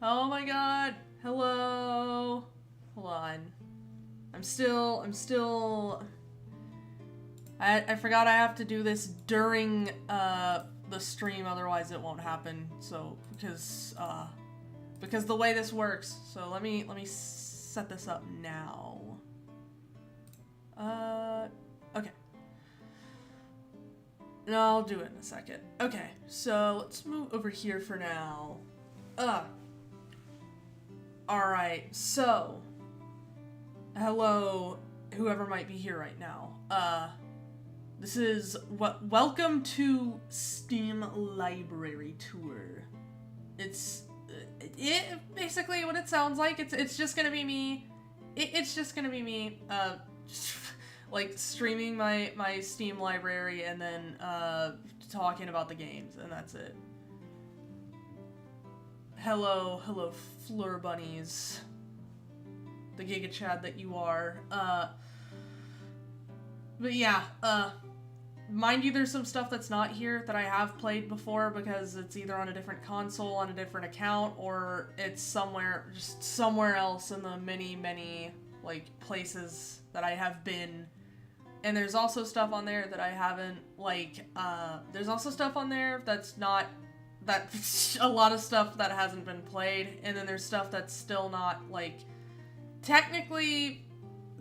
Oh my god. Hello. Hold on. I'm still... I forgot I have to do this during, the stream, otherwise it won't happen. So, because the way this works. So let me set this up now. Okay. No, I'll do it in a second. Okay, so let's move over here for now. Alright, so... Hello, whoever might be here right now. This is welcome to Steam Library Tour. It's basically what it sounds like. It's just gonna be me. It's just gonna be me. Like streaming my Steam library and then talking about the games, and that's it. Hello, Fleur Bunnies. The Giga Chad that you are. But yeah, mind you, there's some stuff that's not here that I have played before because it's either on a different console, on a different account, or it's just somewhere else in the many, like, places that I have been. And there's also stuff on there that I haven't, like, there's also stuff on there that's not, a lot of stuff that hasn't been played, and then there's stuff that's still not, like, technically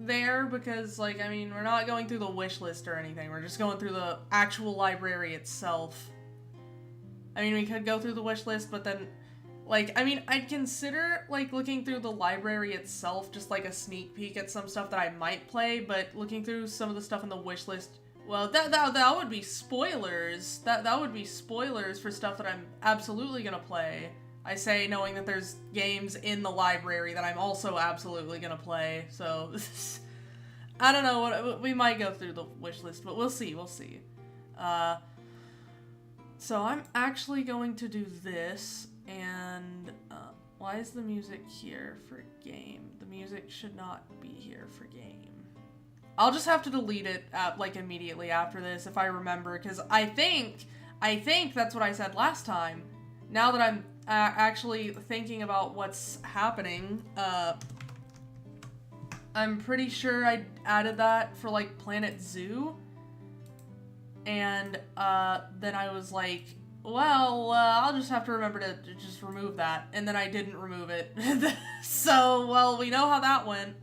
there because, like, I mean, we're not going through the wish list or anything. We're just going through the actual library itself. I mean, we could go through the wish list, but then, like, I mean, I'd consider, like, looking through the library itself just like a sneak peek at some stuff that I might play, but looking through some of the stuff in the wish list, well, that would be spoilers. That would be spoilers for stuff that I'm absolutely gonna play. I say knowing that there's games in the library that I'm also absolutely gonna play, so I don't know, we might go through the wish list, but we'll see. So I'm actually going to do this, and why is the music here for game? The music should not be here for game. I'll just have to delete it like immediately after this if I remember, because I think that's what I said last time. Now that I'm actually thinking about what's happening, I'm pretty sure I added that for, like, Planet Zoo, and then I was like, well, I'll just have to remember to just remove that, and then I didn't remove it. So, well, we know how that went.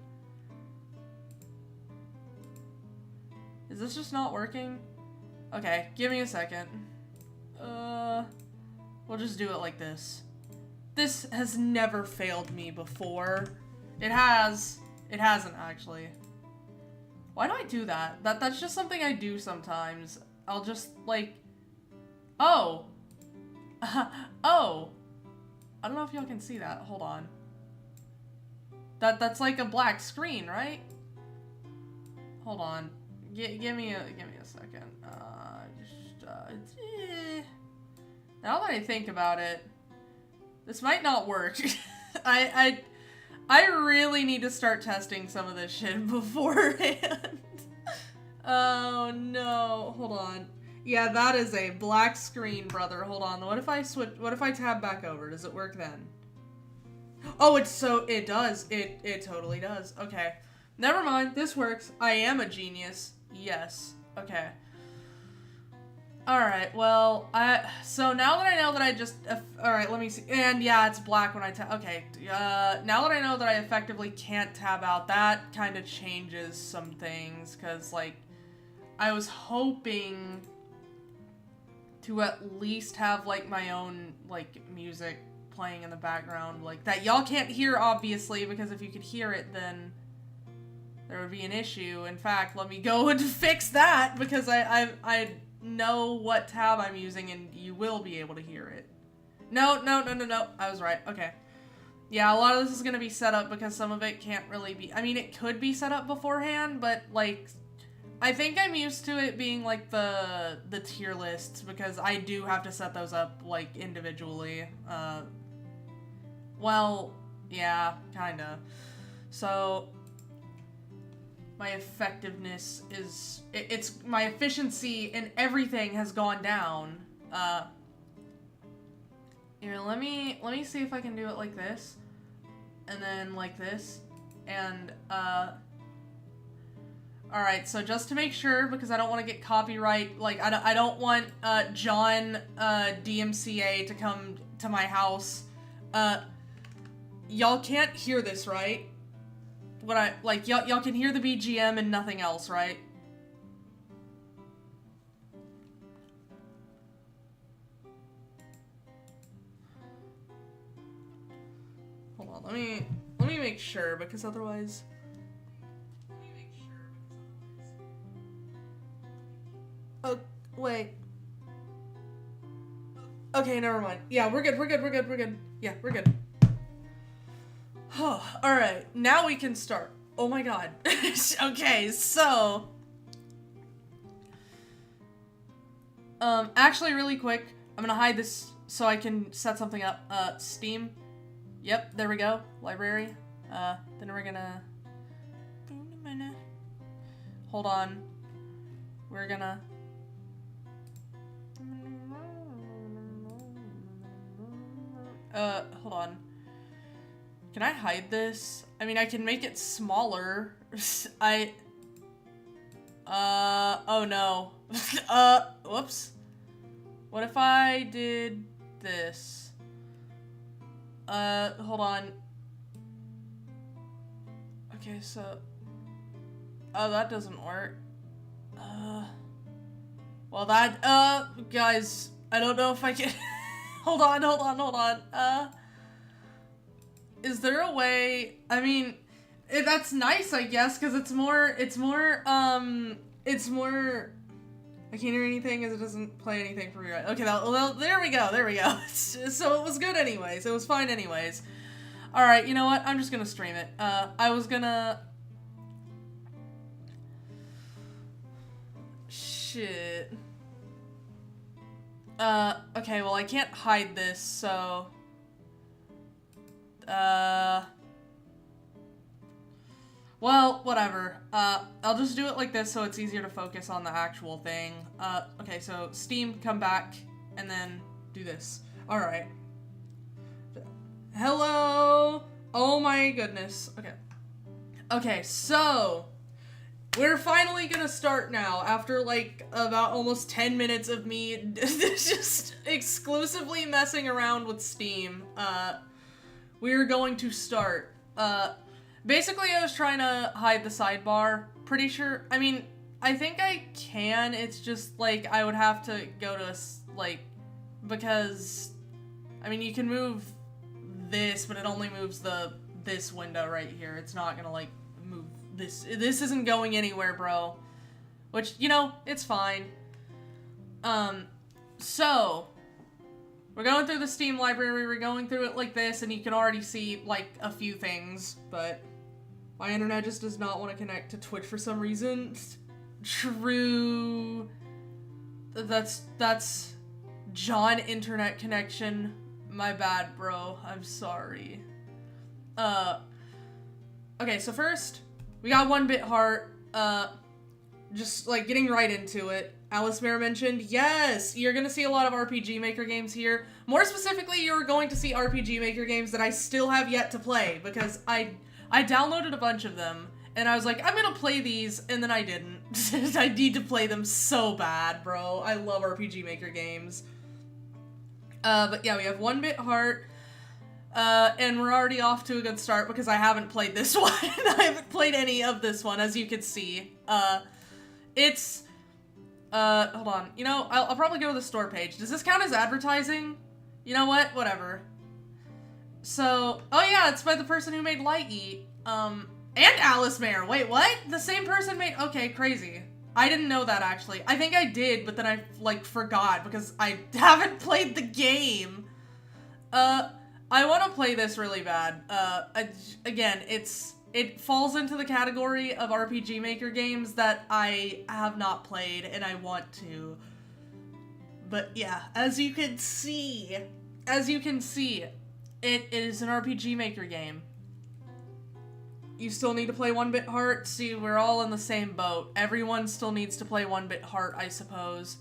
Is this just not working? Okay, give me a second. We'll just do it like this. This has never failed me before. It has. It hasn't, actually. Why do I do that? That's just something I do sometimes. I'll just, like... Oh! Oh! I don't know if y'all can see that. Hold on. That's like a black screen, right? Hold on. Give me a second. Now that I think about it, this might not work. I really need to start testing some of this shit beforehand. Oh no, hold on. Yeah, that is a black screen, brother. Hold on. What if I tab back over? Does it work then? Oh, it does. It totally does. Okay. Never mind. This works. I am a genius. Yes. Okay. Alright, well, so now that I know that I just, alright, let me see, and yeah, it's black when I okay, now that I know that I effectively can't tab out, that kind of changes some things, because, like, I was hoping to at least have, like, my own, like, music playing in the background, like, that y'all can't hear, obviously, because if you could hear it, then there would be an issue. In fact, let me go and fix that, because I know what tab I'm using and you will be able to hear it. No, I was right. Okay. Yeah, a lot of this is gonna be set up because some of it can't really be, I mean, it could be set up beforehand, but, like, I think I'm used to it being, like, the tier lists, because I do have to set those up, like, individually. Well, yeah, kinda. So, my effectiveness is, it's my efficiency in everything has gone down. Here, let me see if I can do it like this. And then like this. And, alright, so just to make sure, because I don't want to get copyright, like, I don't want, John, DMCA to come to my house. Y'all can't hear this, right? Y'all can hear the BGM and nothing else, right? Hold on, let me make sure, because otherwise... Oh, wait. Okay, never mind. Yeah, we're good. Yeah, we're good. Oh, alright, now we can start. Oh my god. Okay, so... actually really quick, I'm gonna hide this so I can set something up. Steam. Yep, there we go. Library. Then we're gonna... Hold on. We're gonna... hold on. Can I hide this? I mean, I can make it smaller. Oh no. Whoops. What if I did this? Hold on. Okay, so... Oh, that doesn't work. Well that, guys, I don't know if I can... Hold on. Is there a way... I mean, that's nice, I guess, because it's more... I can't hear anything because it doesn't play anything for me, right? Okay, well, there we go. So it was good anyways. It was fine anyways. Alright, you know what? I'm just gonna stream it. I was gonna... Shit. Okay, well, I can't hide this, so... Well, whatever. I'll just do it like this so it's easier to focus on the actual thing. Okay, so Steam, come back, and then do this. Alright. Hello! Oh my goodness. Okay. Okay, so... We're finally gonna start now, after, like, about almost 10 minutes of me just exclusively messing around with Steam. We're going to start. Basically, I was trying to hide the sidebar. Pretty sure, I mean, I think I can, it's just, like, I would have to go to, like, because, I mean, you can move this, but it only moves this window right here. It's not gonna, like, move this isn't going anywhere, bro. Which, you know, it's fine. So, we're going through the Steam library, we're going through it like this, and you can already see, like, a few things, but my internet just does not want to connect to Twitch for some reason. True. That's John internet connection. My bad, bro. I'm sorry. Okay, so first, we got 1-Bit Heart, just, like, getting right into it. Alice Mare mentioned, yes, you're gonna see a lot of RPG Maker games here. More specifically, you're going to see RPG Maker games that I still have yet to play, because I downloaded a bunch of them, and I was like, I'm gonna play these, and then I didn't. I need to play them so bad, bro. I love RPG Maker games. But yeah, we have 1-Bit Heart. And we're already off to a good start because I haven't played this one. I haven't played any of this one, as you can see. It's, hold on. You know, I'll probably go to the store page. Does this count as advertising? You know what? Whatever. So, oh yeah, it's by the person who made Light Eat. And Alice Mare. Wait, what? The same person made, okay, crazy. I didn't know that, actually. I think I did, but then I, like, forgot because I haven't played the game. I want to play this really bad. Again, it falls into the category of RPG Maker games that I have not played and I want to. But yeah, as you can see, it is an RPG Maker game. You still need to play 1-Bit Heart. See, we're all in the same boat. Everyone still needs to play 1-Bit Heart, I suppose.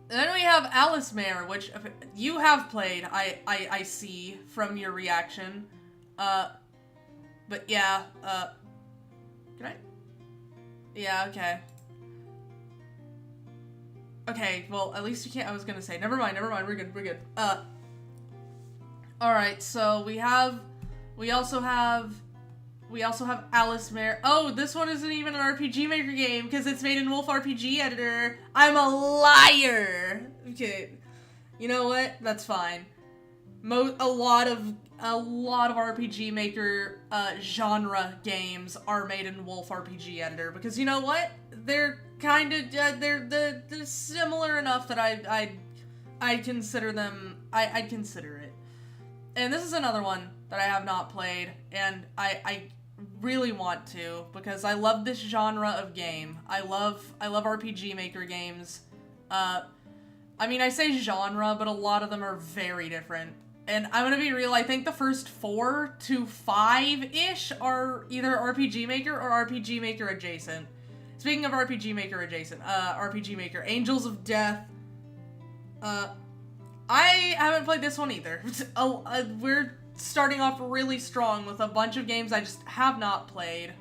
Then we have Alice Mare, which you have played, I see from your reaction. But yeah, can I? Yeah, okay. Okay, well, at least you can't, I was gonna say, never mind, we're good. Alright, so we also have Alice Mare. Oh, this one isn't even an RPG Maker game, because it's made in Wolf RPG Editor. I'm a liar! Okay, you know what? That's fine. A lot of RPG Maker genre games are made in Wolf RPG Editor, because you know what? They're kind of they're similar enough that I'd consider them. I'd consider it. And this is another one that I have not played, and I really want to, because I love this genre of game. I love RPG Maker games. I mean, I say genre, but a lot of them are very different. And I'm gonna be real, I think the first 4 to 5-ish are either RPG Maker or RPG Maker adjacent. Speaking of RPG Maker adjacent, RPG Maker, Angels of Death. I haven't played this one either. We're starting off really strong with a bunch of games I just have not played.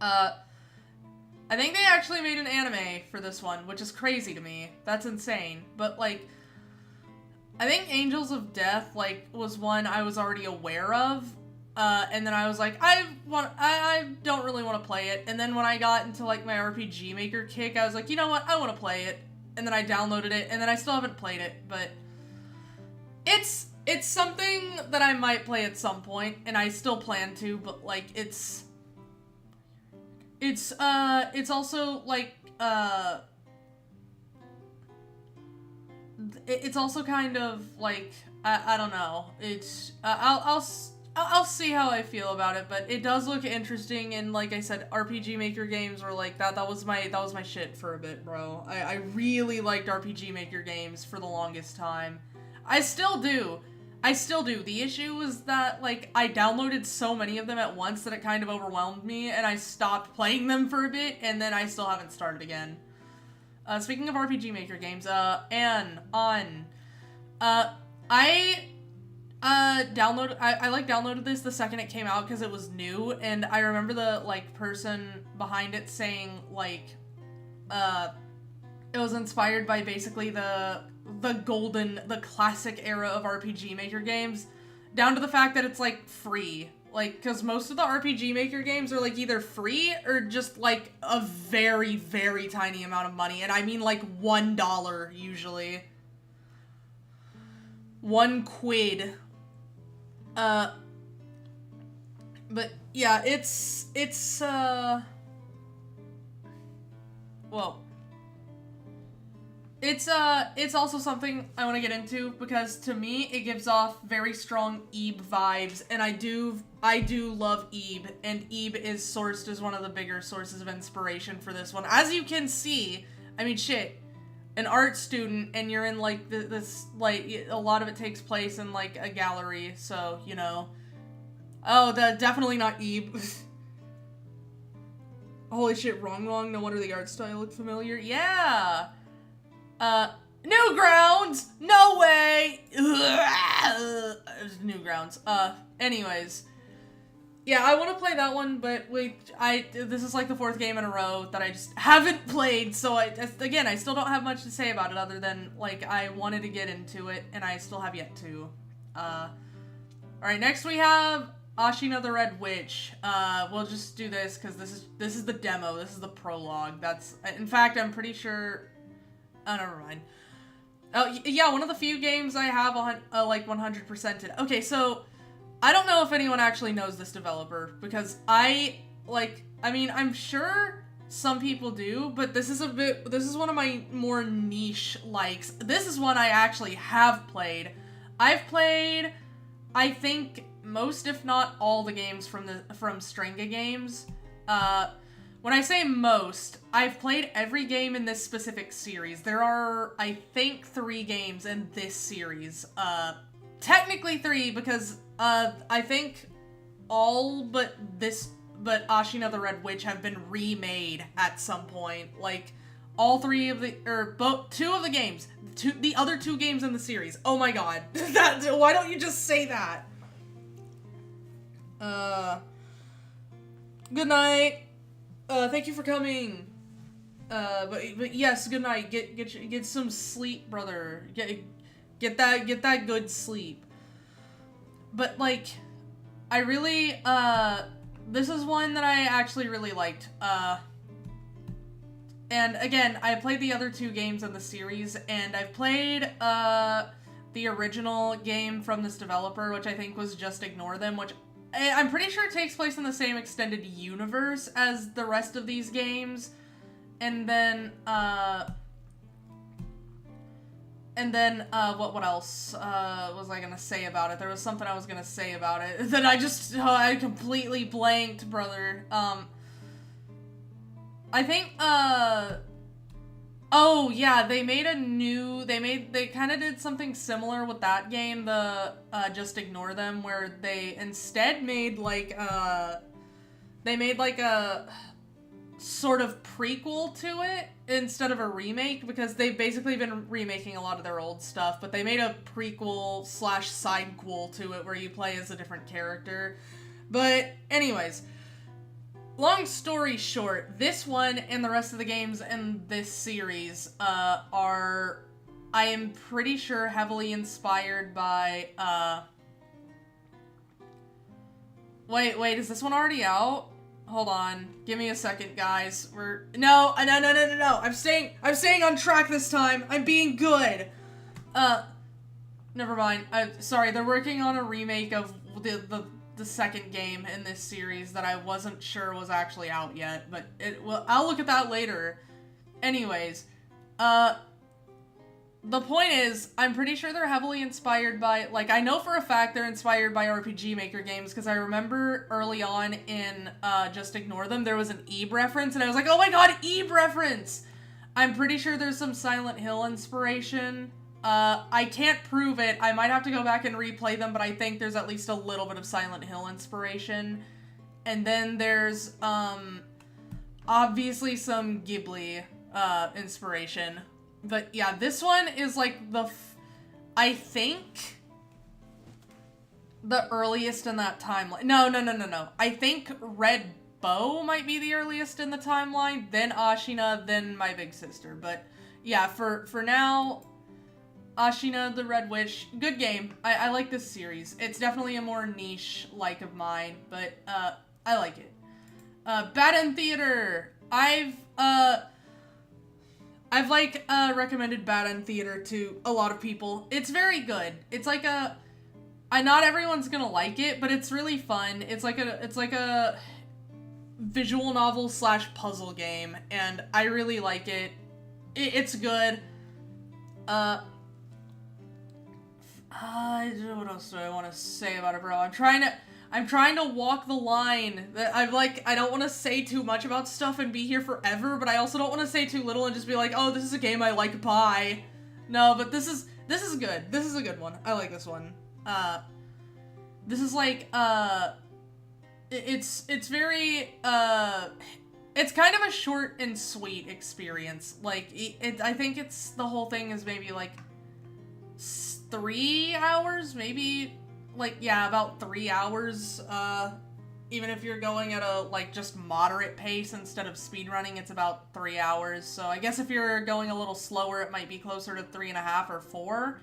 I think they actually made an anime for this one, which is crazy to me. That's insane. But, like, I think Angels of Death, like, was one I was already aware of. And then I was like, I don't really want to play it. And then when I got into, like, my RPG Maker kick, I was like, you know what? I want to play it. And then I downloaded it, and then I still haven't played it, but it's something that I might play at some point, and I still plan to, but, like, it's also, like, it's also kind of, like, I don't know, it's, I'll see how I feel about it, but it does look interesting, and like I said, RPG Maker games were like, that was my shit for a bit, bro. I really liked RPG Maker games for the longest time. I still do. The issue was that, like, I downloaded so many of them at once that it kind of overwhelmed me, and I stopped playing them for a bit, and then I still haven't started again. Speaking of RPG Maker games, I downloaded this the second it came out because it was new, and I remember the, like, person behind it saying, like, it was inspired by basically the classic era of RPG Maker games, down to the fact that it's, like, free. Like, because most of the RPG Maker games are, like, either free or just, like, a very, very tiny amount of money, and I mean, like, $1 usually. 1 quid. But yeah, well, it's also something I want to get into, because to me, it gives off very strong Ebe vibes, and I do love Ebe, and Ebe is sourced as one of the bigger sources of inspiration for this one. As you can see, I mean, shit, an art student, and you're in, like, this, like, a lot of it takes place in, like, a gallery, so, you know. Oh, definitely not Ebe. Holy shit, wrong, no wonder the art style looked familiar. Yeah! Newgrounds! No way! Newgrounds. Anyways. Yeah, I want to play that one, but this is like the 4th game in a row that I just haven't played, so again, I still don't have much to say about it other than, like, I wanted to get into it, and I still have yet to. Alright, next we have Ashina the Red Witch. We'll just do this, because this is the demo, this is the prologue. In fact, I'm pretty sure, oh, never mind. Oh, yeah, one of the few games I have, like, 100%ed. Okay, so I don't know if anyone actually knows this developer, because I mean, I'm sure some people do, but this is one of my more niche likes. This is one I actually have played. I've played, I think, most, if not all, the games from Stringa Games. When I say most, I've played every game in this specific series. There are, I think, 3 games in this series. Technically 3, because I think all but Ashina the Red Witch have been remade at some point. Like, all three of the, or both, two of the games, the other two games in the series. Oh my god. Why don't you just say that? Good night. Thank you for coming. But yes, good night. Get some sleep, brother. Get that good sleep. But like, I really, this is one that I actually really liked. And again, I played the other two games in the series, and I've played, the original game from this developer, which I think was Just Ignore Them, which I'm pretty sure it takes place in the same extended universe as the rest of these games. And then, what else, was I gonna say about it? There was something I was gonna say about it that I completely blanked, brother. I think, oh, yeah, they kind of did something similar with that game, Just Ignore Them, where they instead made, like, a sort of prequel to it instead of a remake, because they've basically been remaking a lot of their old stuff, but they made a prequel / sidequel to it where you play as a different character. But anyways, long story short, this one and the rest of the games in this series are, I am pretty sure, heavily inspired by, wait, is this one already out? Hold on. Give me a second, guys. No. I'm staying on track this time. I'm being good. Never mind. Sorry, they're working on a remake of the second game in this series that I wasn't sure was actually out yet, but I'll look at that later. Anyways, the point is, I'm pretty sure they're heavily inspired by, like, I know for a fact they're inspired by RPG Maker games, because I remember early on in Just Ignore Them, there was an Eve reference, and I was like, oh my god, Eve reference! I'm pretty sure there's some Silent Hill inspiration. I can't prove it. I might have to go back and replay them, but I think there's at least a little bit of Silent Hill inspiration. And then there's, obviously some Ghibli, inspiration. But yeah, this one is like I think the earliest in that timeline. No. I think Red Bow might be the earliest in the timeline, then Ashina, then my big sister. But yeah, for now, Ashina the Red Witch, good game. I like this series. It's definitely a more niche like of mine, but I like it. Bad End Theater. I've recommended Bad End Theater to a lot of people. It's very good. It's like not everyone's gonna like it, but it's really fun. It's like a visual novel / puzzle game, and I really like it. It's good. What else do I want to say about it, bro? I'm trying to walk the line. I don't want to say too much about stuff and be here forever, but I also don't want to say too little and just be like, oh, this is a game I like, bye. No, but this is good. This is a good one. I like this one. This is like, it's very, it's kind of a short and sweet experience. Like, I think the whole thing is maybe like 3 hours, maybe. Like, yeah, about 3 hours, even if you're going at a, like, just moderate pace instead of speedrunning, it's about 3 hours, so I guess if you're going a little slower, it might be closer to 3.5 or 4,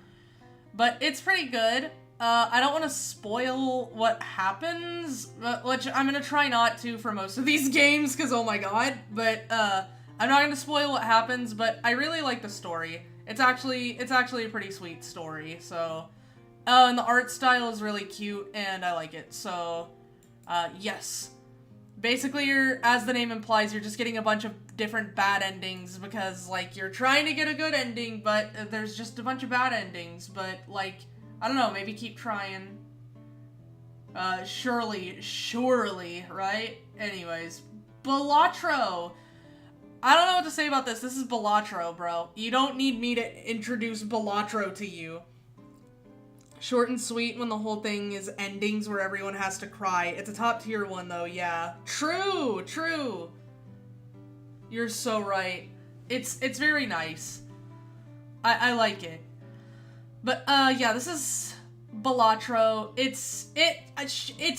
but it's pretty good. I don't want to spoil what happens, which I'm gonna try not to for most of these games, because oh my god, but, I'm not gonna spoil what happens, but I really like the story. It's actually a pretty sweet story, so... Oh, and the art style is really cute, and I like it, so, yes. Basically, as the name implies, you're just getting a bunch of different bad endings, because, like, you're trying to get a good ending, but there's just a bunch of bad endings, but, like, I don't know, maybe keep trying. Surely, right? Anyways, Balatro! I don't know what to say about this. This is Balatro, bro. You don't need me to introduce Balatro to you. Short and sweet when the whole thing is endings where everyone has to cry. It's a top tier one though, yeah. True! You're so right. It's very nice. I like it. But yeah, this is Balatro. It's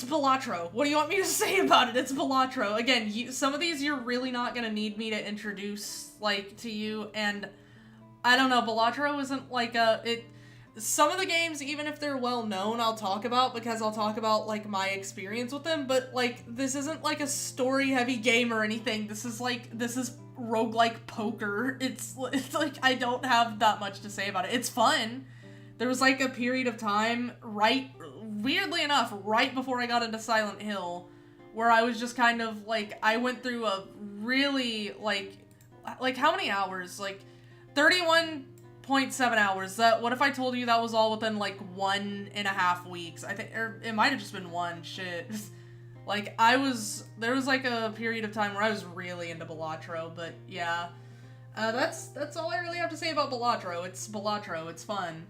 Balatro. What do you want me to say about it? It's Balatro. Again, some of these you're really not gonna need me to introduce, like, to you, and I don't know, Balatro isn't like some of the games, even if they're well known, I'll talk about because I'll talk about, like, my experience with them, but, like, this isn't like a story heavy game or anything. This is roguelike poker. It's like, I don't have that much to say about it. It's fun. There was, like, a period of time, weirdly enough, right before I got into Silent Hill, where I was just kind of, like, I went through a really, like, how many hours? Like, 31.7 hours. What if I told you that was all within, like, 1.5 weeks? I think, or it might have just been one, shit. Like, there was, like, a period of time where I was really into Balatro, but, yeah. That's all I really have to say about Balatro. It's Balatro. It's fun.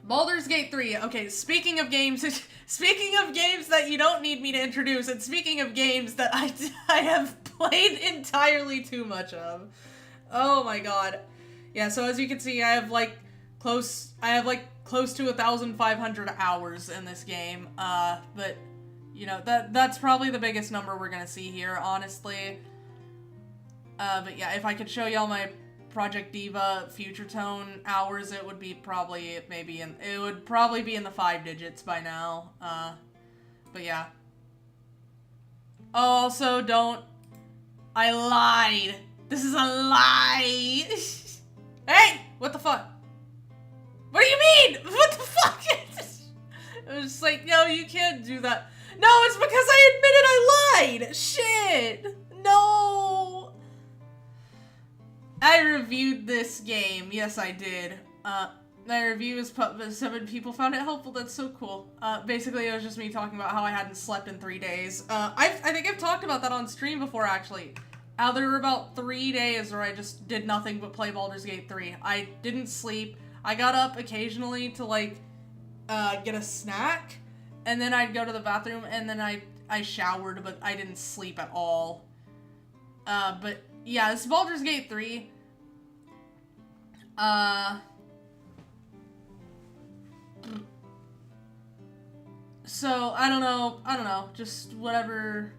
Baldur's Gate 3. Okay, speaking of games that you don't need me to introduce, and speaking of games that I have played entirely too much of. Oh my god. Yeah, so as you can see, I have close to 1,500 hours in this game. But you know, that's probably the biggest number we're gonna see here, honestly. But yeah, if I could show y'all my Project Diva Future Tone hours, it would be probably be in the 5 digits by now. But yeah. Also, I lied. This is a lie. Hey, what the fuck? What do you mean? What the fuck? It was just like, no, you can't do that. No, it's because I admitted I lied. Shit. No. I reviewed this game. Yes, I did. My review is 7 people found it helpful. That's so cool. Basically, it was just me talking about how I hadn't slept in 3 days. I think I've talked about that on stream before, actually. There were about 3 days where I just did nothing but play Baldur's Gate 3. I didn't sleep. I got up occasionally to, like, get a snack, and then I'd go to the bathroom, and then I showered, but I didn't sleep at all. But yeah, this is Baldur's Gate 3. So, I don't know, just whatever.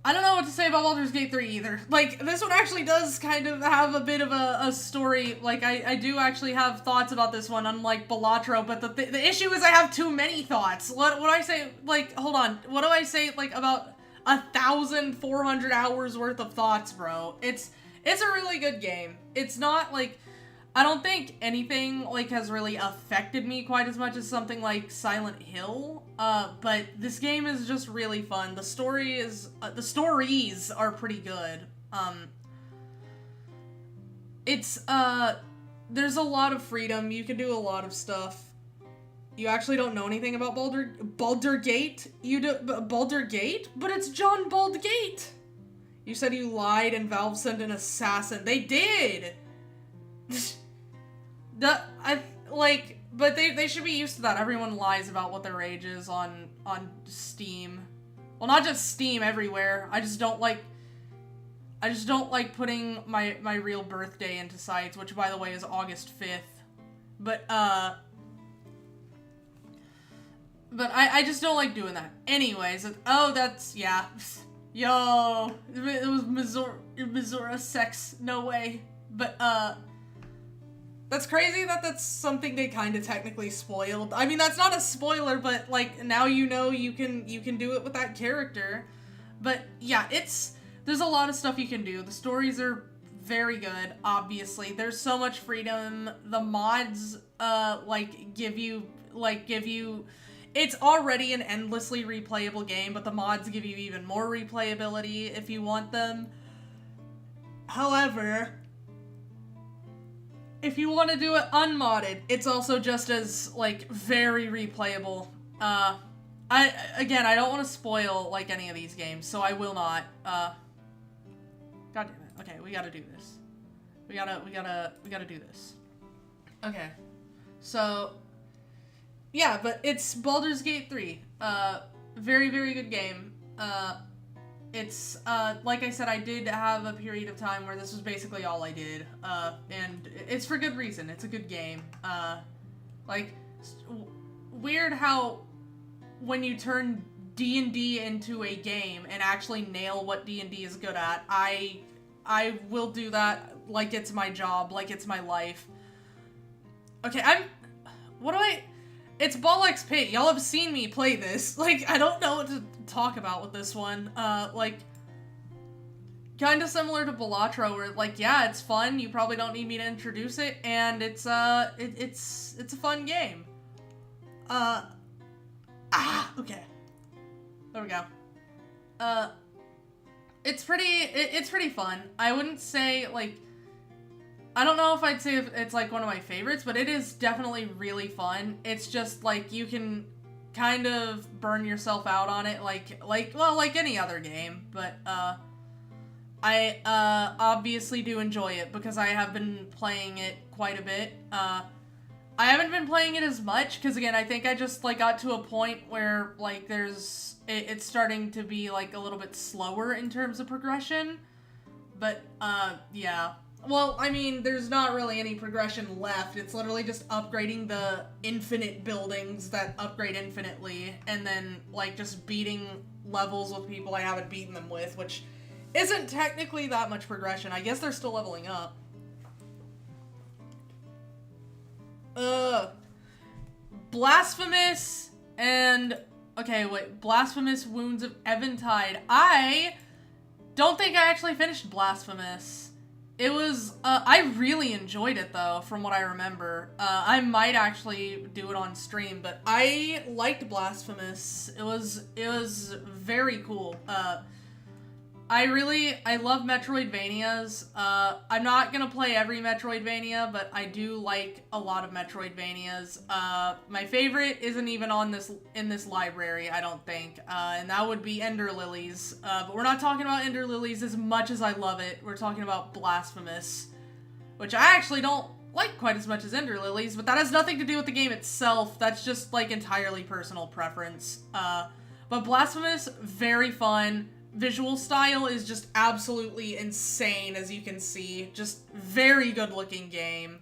I don't know what to say about Baldur's Gate 3 either. Like, this one actually does kind of have a bit of a story. Like, I do actually have thoughts about this one, unlike Balatro, but the issue is I have too many thoughts. What do I say, like, hold on. What do I say, like, about 1,400 hours worth of thoughts, bro? It's a really good game. It's not, like, I don't think anything, like, has really affected me quite as much as something like Silent Hill, but this game is just really fun. The stories are pretty good. There's a lot of freedom. You can do a lot of stuff. You actually don't know anything about Baldur Gate? You do, Baldur Gate? But it's John Baldgate! You said you lied and Valve sent an assassin. They did! But they should be used to that. Everyone lies about what their age is on Steam. Well, not just Steam, everywhere. I just don't like putting my real birthday into sites, which, by the way, is August 5th. But I just don't like doing that. Anyways, yeah. Yo, it was Missouri sex, no way. But, that's crazy that's something they kind of technically spoiled. I mean, that's not a spoiler, but, like, now you know you can do it with that character. But, yeah, there's a lot of stuff you can do. The stories are very good, obviously. There's so much freedom. The mods, give you, it's already an endlessly replayable game, but the mods give you even more replayability if you want them. However, if you want to do it unmodded, it's also just as, like, very replayable. I don't want to spoil, like, any of these games, so I will not. God damn it. Okay, we gotta do this. We gotta do this. Okay. So, yeah, but it's Baldur's Gate 3. Very, very good game. it's, like I said, I did have a period of time where this was basically all I did, and it's for good reason. It's a good game. Like, weird how when you turn D&D into a game and actually nail what D&D is good at, I will do that like it's my job, like it's my life. Okay, it's Bollock's Pit. Y'all have seen me play this. Like, I don't know what to talk about with this one. Like, kind of similar to Balatro, where, like, yeah, it's fun. You probably don't need me to introduce it, and it's a fun game. Okay. There we go. It's pretty fun. I wouldn't say, like, I don't know if I'd say it's, like, one of my favorites, but it is definitely really fun. It's just, like, you can kind of burn yourself out on it, like any other game, but, I, obviously do enjoy it, because I have been playing it quite a bit. I haven't been playing it as much, because, again, I think I just, like, got to a point where, like, it's starting to be, like, a little bit slower in terms of progression, but, yeah. Well, I mean, there's not really any progression left. It's literally just upgrading the infinite buildings that upgrade infinitely, and then, like, just beating levels with people I haven't beaten them with, which isn't technically that much progression. I guess they're still leveling up. Blasphemous and... Okay, wait. Blasphemous Wounds of Eventide. I don't think I actually finished Blasphemous. It was, I really enjoyed it, though, from what I remember. I might actually do it on stream, but I liked Blasphemous. It was very cool. I love Metroidvanias. I'm not gonna play every Metroidvania, but I do like a lot of Metroidvanias. My favorite isn't even in this library, I don't think, and that would be Ender Lilies. But we're not talking about Ender Lilies as much as I love it. We're talking about Blasphemous, which I actually don't like quite as much as Ender Lilies, but that has nothing to do with the game itself. That's just, like, entirely personal preference. But Blasphemous, very fun. Visual style is just absolutely insane, as you can see. Just very good looking game.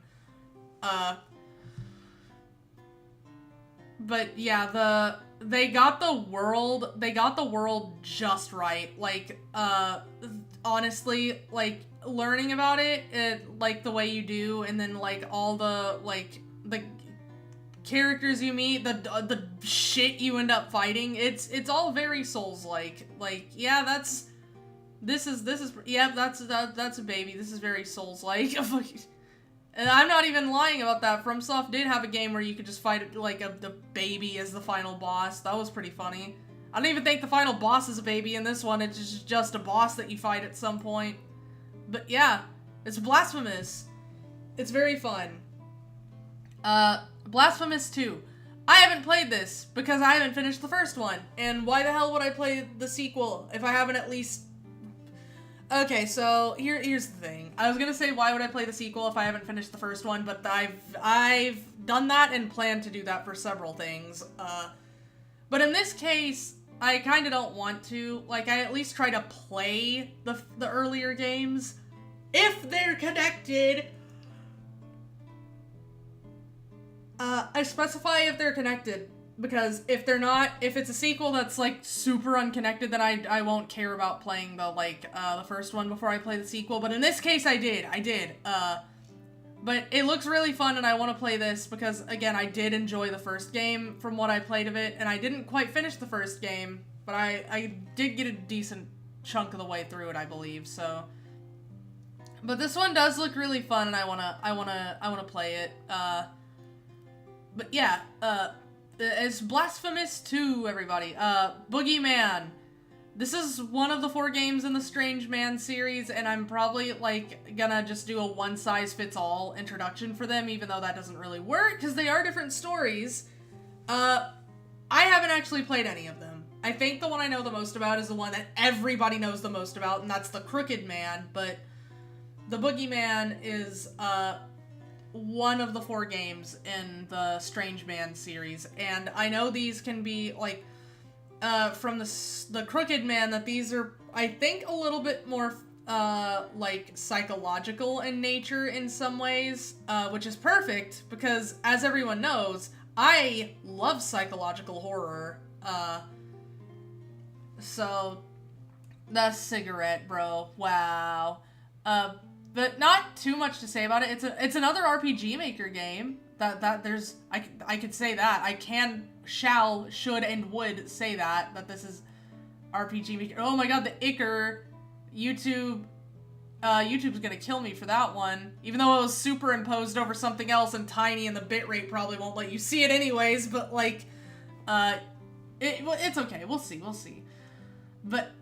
But yeah, they got the world just right. Like, honestly, like, learning about it, like, the way you do, and then, like, all the, like, the characters you meet, the shit you end up fighting, it's all very Souls-like. Like, yeah, that's a baby. This is very Souls-like. And I'm not even lying about that. FromSoft did have a game where you could just fight, like, the baby as the final boss. That was pretty funny. I don't even think the final boss is a baby in this one. It's just a boss that you fight at some point. But yeah, it's Blasphemous. It's very fun. Blasphemous 2. I haven't played this because I haven't finished the first one. And why the hell would I play the sequel if I haven't at least... Okay, so here's the thing. I was gonna say why would I play the sequel if I haven't finished the first one, but I've done that and plan to do that for several things. But in this case, I kind of don't want to. Like, I at least try to play the earlier games if they're connected. I specify if they're connected, because if they're not, if it's a sequel that's, like, super unconnected, then I won't care about playing the first one before I play the sequel, but in this case, I did. But it looks really fun, and I want to play this, because, again, I did enjoy the first game from what I played of it, and I didn't quite finish the first game, but I did get a decent chunk of the way through it, I believe, so... But this one does look really fun, and I wanna play it, But yeah, it's Blasphemous 2, everybody. Boogeyman. This is one of the 4 games in the Strange Man series, and I'm probably, like, gonna just do a one-size-fits-all introduction for them, even though that doesn't really work, because they are different stories. I haven't actually played any of them. I think the one I know the most about is the one that everybody knows the most about, and that's the Crooked Man, but the Boogeyman is, one of the 4 games in the Strange Man series, and I know these can be, like, from the Crooked Man that these are, I think, a little bit more like psychological in nature in some ways, which is perfect because, as everyone knows, I love psychological horror. So the cigarette, bro. Wow. But not too much to say about it. It's another RPG Maker game. That there's I could say that. I can, shall, should, and would say that this is RPG Maker. Oh my god, the Icker YouTube's gonna kill me for that one. Even though it was superimposed over something else and tiny and the bitrate probably won't let you see it anyways, but like it's okay. We'll see. But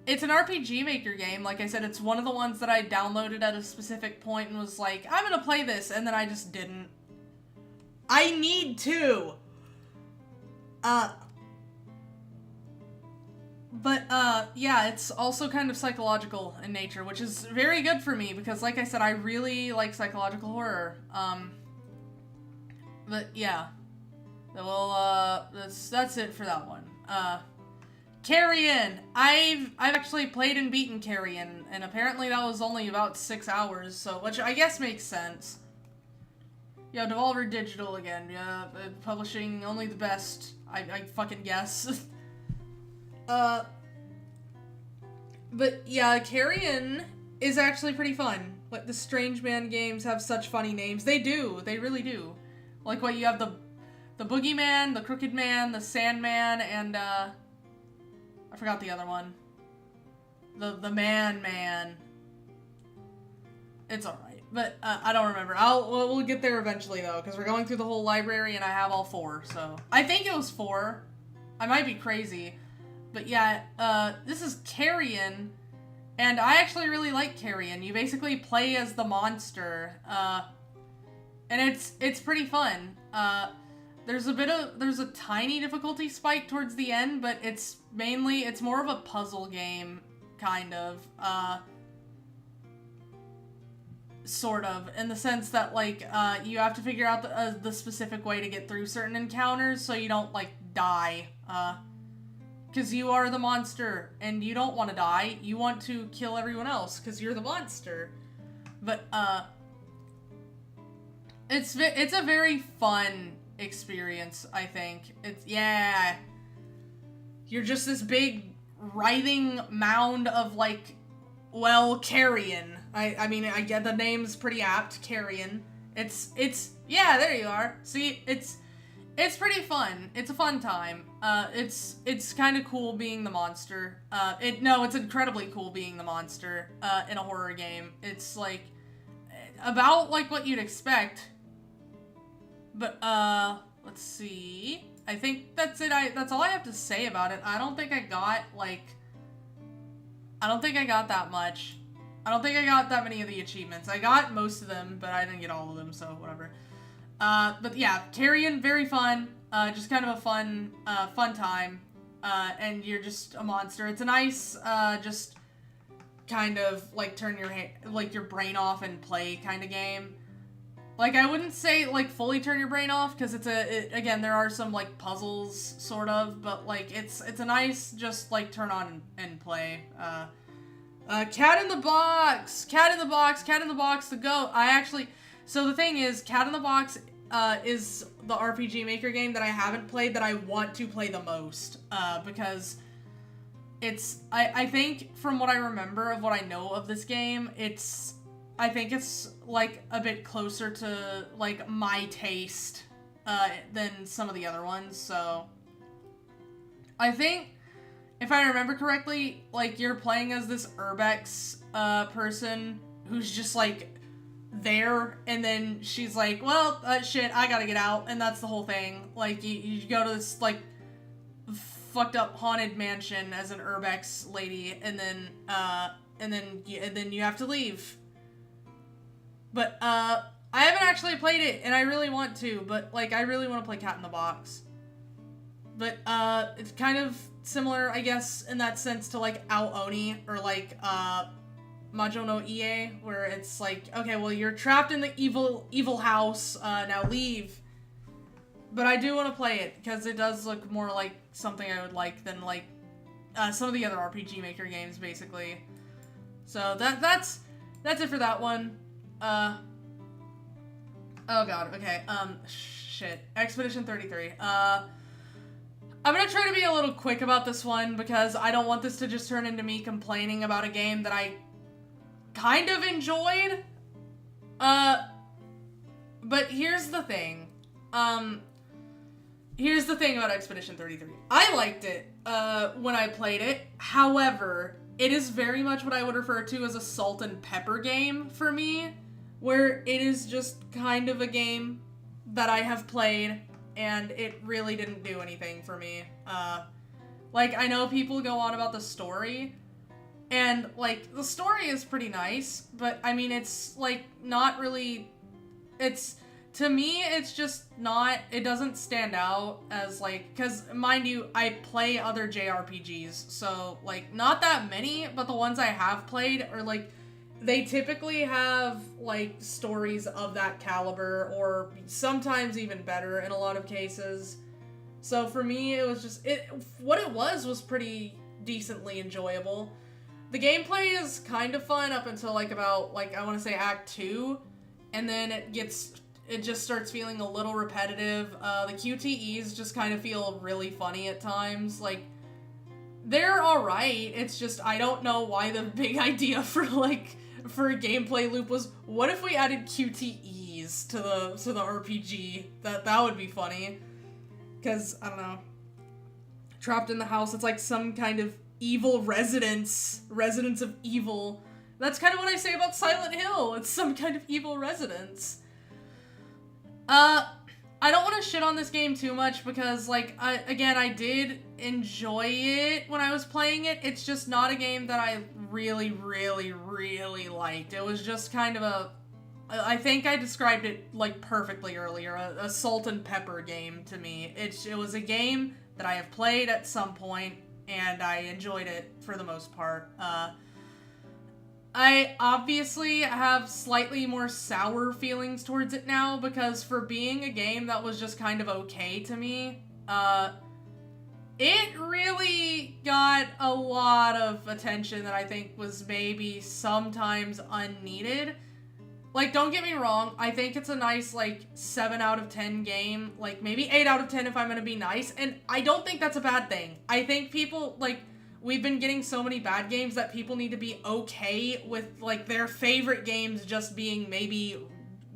it's an RPG Maker game. Like I said, it's one of the ones that I downloaded at a specific point and was like, I'm gonna play this, and then I just didn't. I need to! Yeah, it's also kind of psychological in nature, which is very good for me, because like I said, I really like psychological horror. But yeah. Well, that's it for that one. Carrion! I've actually played and beaten Carrion, and apparently that was only about 6 hours, so, which I guess makes sense. Yeah, Devolver Digital again, yeah, publishing only the best, I fucking guess. But yeah, Carrion is actually pretty fun. Like, the Strange Man games have such funny names. They do, they really do. Like, what, you have the Boogeyman, the Crooked Man, the Sandman, and, I forgot the other one. The Man. It's alright. But, I don't remember. We'll get there eventually, though, because we're going through the whole library, and I have all 4, so. I think it was 4. I might be crazy. But yeah, this is Carrion, and I actually really like Carrion. You basically play as the monster, and it's pretty fun. There's a tiny difficulty spike towards the end, but it's more of a puzzle game, kind of, sort of, in the sense that, like, you have to figure out the specific way to get through certain encounters so you don't, like, die, because you are the monster, and you don't want to die, you want to kill everyone else, because you're the monster. But, it's a very fun experience, I think. Yeah. You're just this big, writhing mound of, like, well, carrion. I mean, I get the name's pretty apt, Carrion. Yeah, there you are. See, it's pretty fun. It's a fun time. It's kind of cool being the monster. It's incredibly cool being the monster, in a horror game. It's, like, about, like, what you'd expect. But, let's see. I think that's it. That's all I have to say about it. I don't think I got that much. I don't think I got that many of the achievements. I got most of them, but I didn't get all of them, so whatever. But yeah, Carrion, very fun. Just kind of a fun time. And you're just a monster. It's a nice, just kind of, like, turn your brain off and play kind of game. Like, I wouldn't say, like, fully turn your brain off, because again, there are some, like, puzzles, sort of, but, like, it's a nice, just, like, turn on and play. Cat in the Box! Cat in the Box, the goat! So the thing is, Cat in the Box, is the RPG Maker game that I haven't played that I want to play the most, because I think, from what I remember of what I know of this game, I think it's, like, a bit closer to, like, my taste, than some of the other ones, so. I think, if I remember correctly, like, you're playing as this Urbex, person who's just, like, there, and then she's like, well, shit, I gotta get out, and that's the whole thing. Like, you go to this, like, fucked up haunted mansion as an Urbex lady, and then you have to leave. But, I haven't actually played it, and I really want to, but, like, I really want to play Cat in the Box. But, it's kind of similar, I guess, in that sense to, like, Ao Oni, or, like, Majo no Ie, where it's like, okay, well, you're trapped in the evil house, now leave. But I do want to play it, because it does look more like something I would like than, like, some of the other RPG Maker games, basically. So that's it for that one. Oh god, okay, shit. Expedition 33. I'm gonna try to be a little quick about this one, because I don't want this to just turn into me complaining about a game that I kind of enjoyed. But here's the thing. Here's the thing about Expedition 33. I liked it, when I played it. However, it is very much what I would refer to as a salt and pepper game for me, where it is just kind of a game that I have played, and it really didn't do anything for me. Like, I know people go on about the story, and, like, the story is pretty nice, but, I mean, it's, like, not really, to me, it's just not, it doesn't stand out as, like, because, mind you, I play other JRPGs, so, like, not that many, but the ones I have played are, like, they typically have, like, stories of that caliber, or sometimes even better in a lot of cases. So for me, it was just, what it was pretty decently enjoyable. The gameplay is kind of fun up until, like, about, like, I want to say Act 2, and then it just starts feeling a little repetitive. The QTEs just kind of feel really funny at times. Like, they're alright, it's just, I don't know why the big idea for a gameplay loop was, what if we added QTEs to the RPG? That would be funny. Because, I don't know, trapped in the house, it's like some kind of evil residence of evil. That's kind of what I say about Silent Hill, it's some kind of evil residence. I don't want to shit on this game too much because, like, I did enjoy it when I was playing it. It's just not a game that I really, really, really liked. It was just kind of I think I described it, like, perfectly earlier, a salt and pepper game to me. It was a game that I have played at some point, and I enjoyed it for the most part. I obviously have slightly more sour feelings towards it now, because for being a game that was just kind of okay to me, it really got a lot of attention that I think was maybe sometimes unneeded. Like, don't get me wrong, I think it's a nice, like, 7 out of 10 game, like, maybe 8 out of 10 if I'm gonna be nice, and I don't think that's a bad thing. I think people, like, we've been getting so many bad games that people need to be okay with, like, their favorite games just being maybe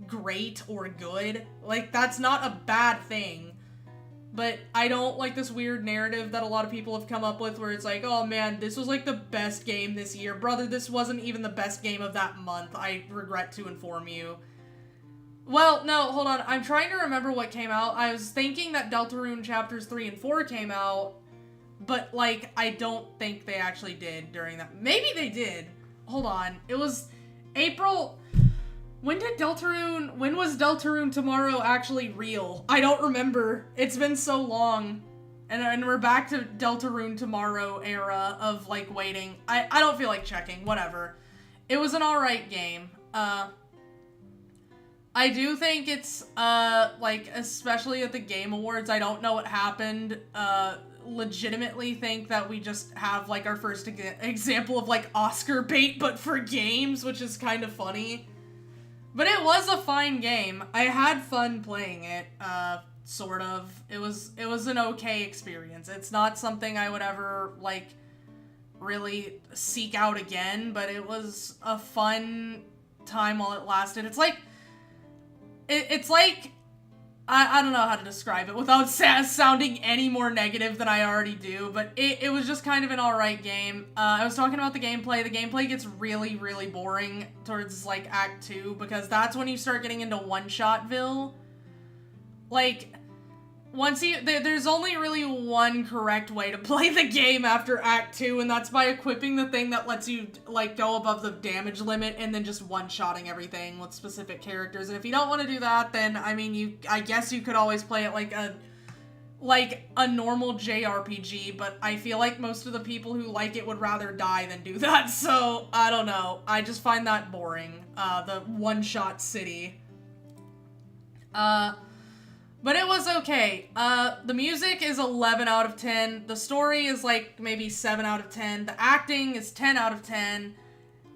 great or good. Like, that's not a bad thing. But I don't like this weird narrative that a lot of people have come up with where it's like, oh man, this was like the best game this year. Brother, this wasn't even the best game of that month, I regret to inform you. Well, no, hold on. I'm trying to remember what came out. I was thinking that Deltarune Chapters 3 and 4 came out, but, like, I don't think they actually did during that. Maybe they did. Hold on. It was April. When was Deltarune Tomorrow actually real? I don't remember. It's been so long. And we're back to Deltarune Tomorrow era of, like, waiting. I don't feel like checking. Whatever. It was an alright game. I do think it's, like, especially at the Game Awards, I don't know what happened, legitimately think that we just have, like, our first example of, like, Oscar bait, but for games, which is kind of funny. But it was a fine game. I had fun playing it, sort of. It was an okay experience. It's not something I would ever, like, really seek out again, but it was a fun time while it lasted. It's like, I don't know how to describe it without sounding any more negative than I already do, but it was just kind of an alright game. I was talking about the gameplay. The gameplay gets really, really boring towards, like, Act 2, because that's when you start getting into one-shotville. Like, there's only really one correct way to play the game after Act 2, and that's by equipping the thing that lets you, like, go above the damage limit and then just one-shotting everything with specific characters. And if you don't want to do that, then, I mean, I guess you could always play it like a normal JRPG, but I feel like most of the people who like it would rather die than do that, so, I don't know. I just find that boring, the one-shot city. But it was okay. The music is 11 out of 10. The story is like maybe 7 out of 10. The acting is 10 out of 10.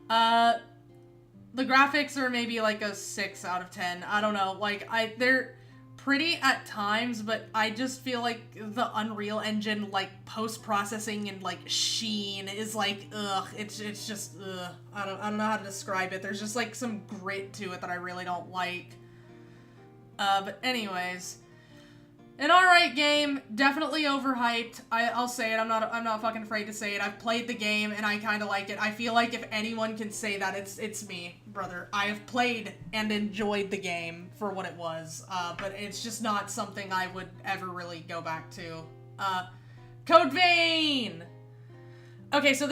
The graphics are maybe like a 6 out of 10. I don't know. Like, they're pretty at times, but I just feel like the Unreal Engine, like, post-processing and, like, sheen is like, ugh. It's just, ugh. I don't know how to describe it. There's just, like, some grit to it that I really don't like. But anyways, an alright game, definitely overhyped. I'll say it, I'm not fucking afraid to say it. I've played the game and I kinda like it. I feel like if anyone can say that, it's me, brother. I have played and enjoyed the game for what it was, but it's just not something I would ever really go back to. Code Vein! Okay, so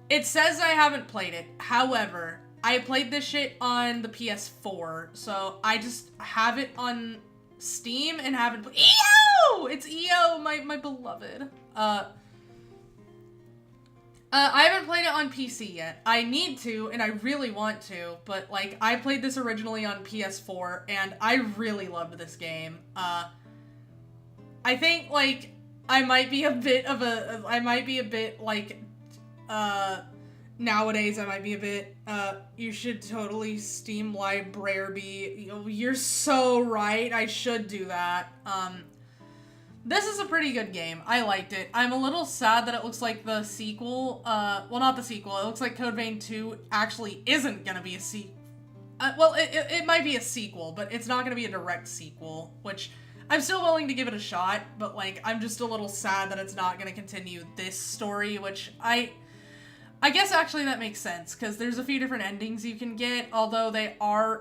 it says I haven't played it, however, I played this shit on the PS4, so I just have it on Steam and haven't played. EO! It's EO, my beloved. I haven't played it on PC yet. I need to, and I really want to, but, like, I played this originally on PS4, and I really loved this game. I think, like, I might be a bit, like, nowadays, I might be a bit, you should totally Steam library. You're so right, I should do that. This is a pretty good game. I liked it. I'm a little sad that it looks like the sequel, well, not the sequel, it looks like Code Vein 2 actually isn't gonna be a sequel. Well, it might be a sequel, but it's not gonna be a direct sequel, which I'm still willing to give it a shot, but, like, I'm just a little sad that it's not gonna continue this story, which I guess actually that makes sense, because there's a few different endings you can get, although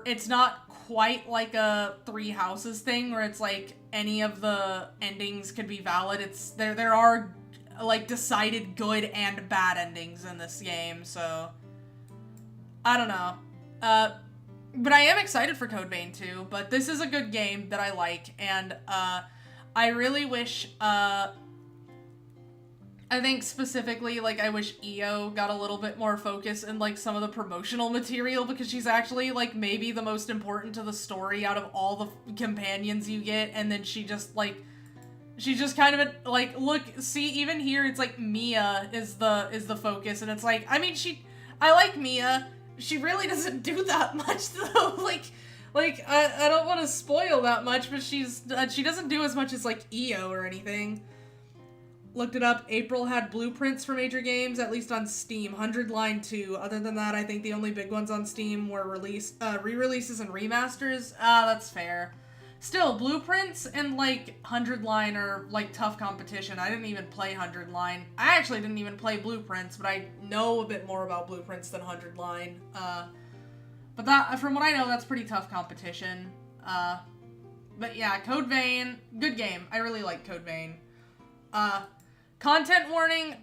it's not quite like a Three Houses thing, where it's like any of the endings could be valid. There are, like, decided good and bad endings in this game, so I don't know. But I am excited for Code Vein 2, but this is a good game that I like, and I really wish, I think specifically, like, I wish EO got a little bit more focus in, like, some of the promotional material, because she's actually, like, maybe the most important to the story out of all the companions you get, and then she just, like, she's just kind of, like, look, see, even here, it's, like, Mia is the focus, and it's, like, I mean, I like Mia, she really doesn't do that much, though, I don't want to spoil that much, but she doesn't do as much as, like, EO or anything. Looked it up. April had blueprints for major games, at least on Steam. 100 Line 2. Other than that, I think the only big ones on Steam were re-releases and remasters. That's fair. Still, blueprints and, like, 100 Line are, like, tough competition. I didn't even play 100 Line. I actually didn't even play blueprints, but I know a bit more about blueprints than 100 Line. But that, from what I know, that's pretty tough competition. But yeah, Code Vein, good game. I really like Code Vein. Content warning,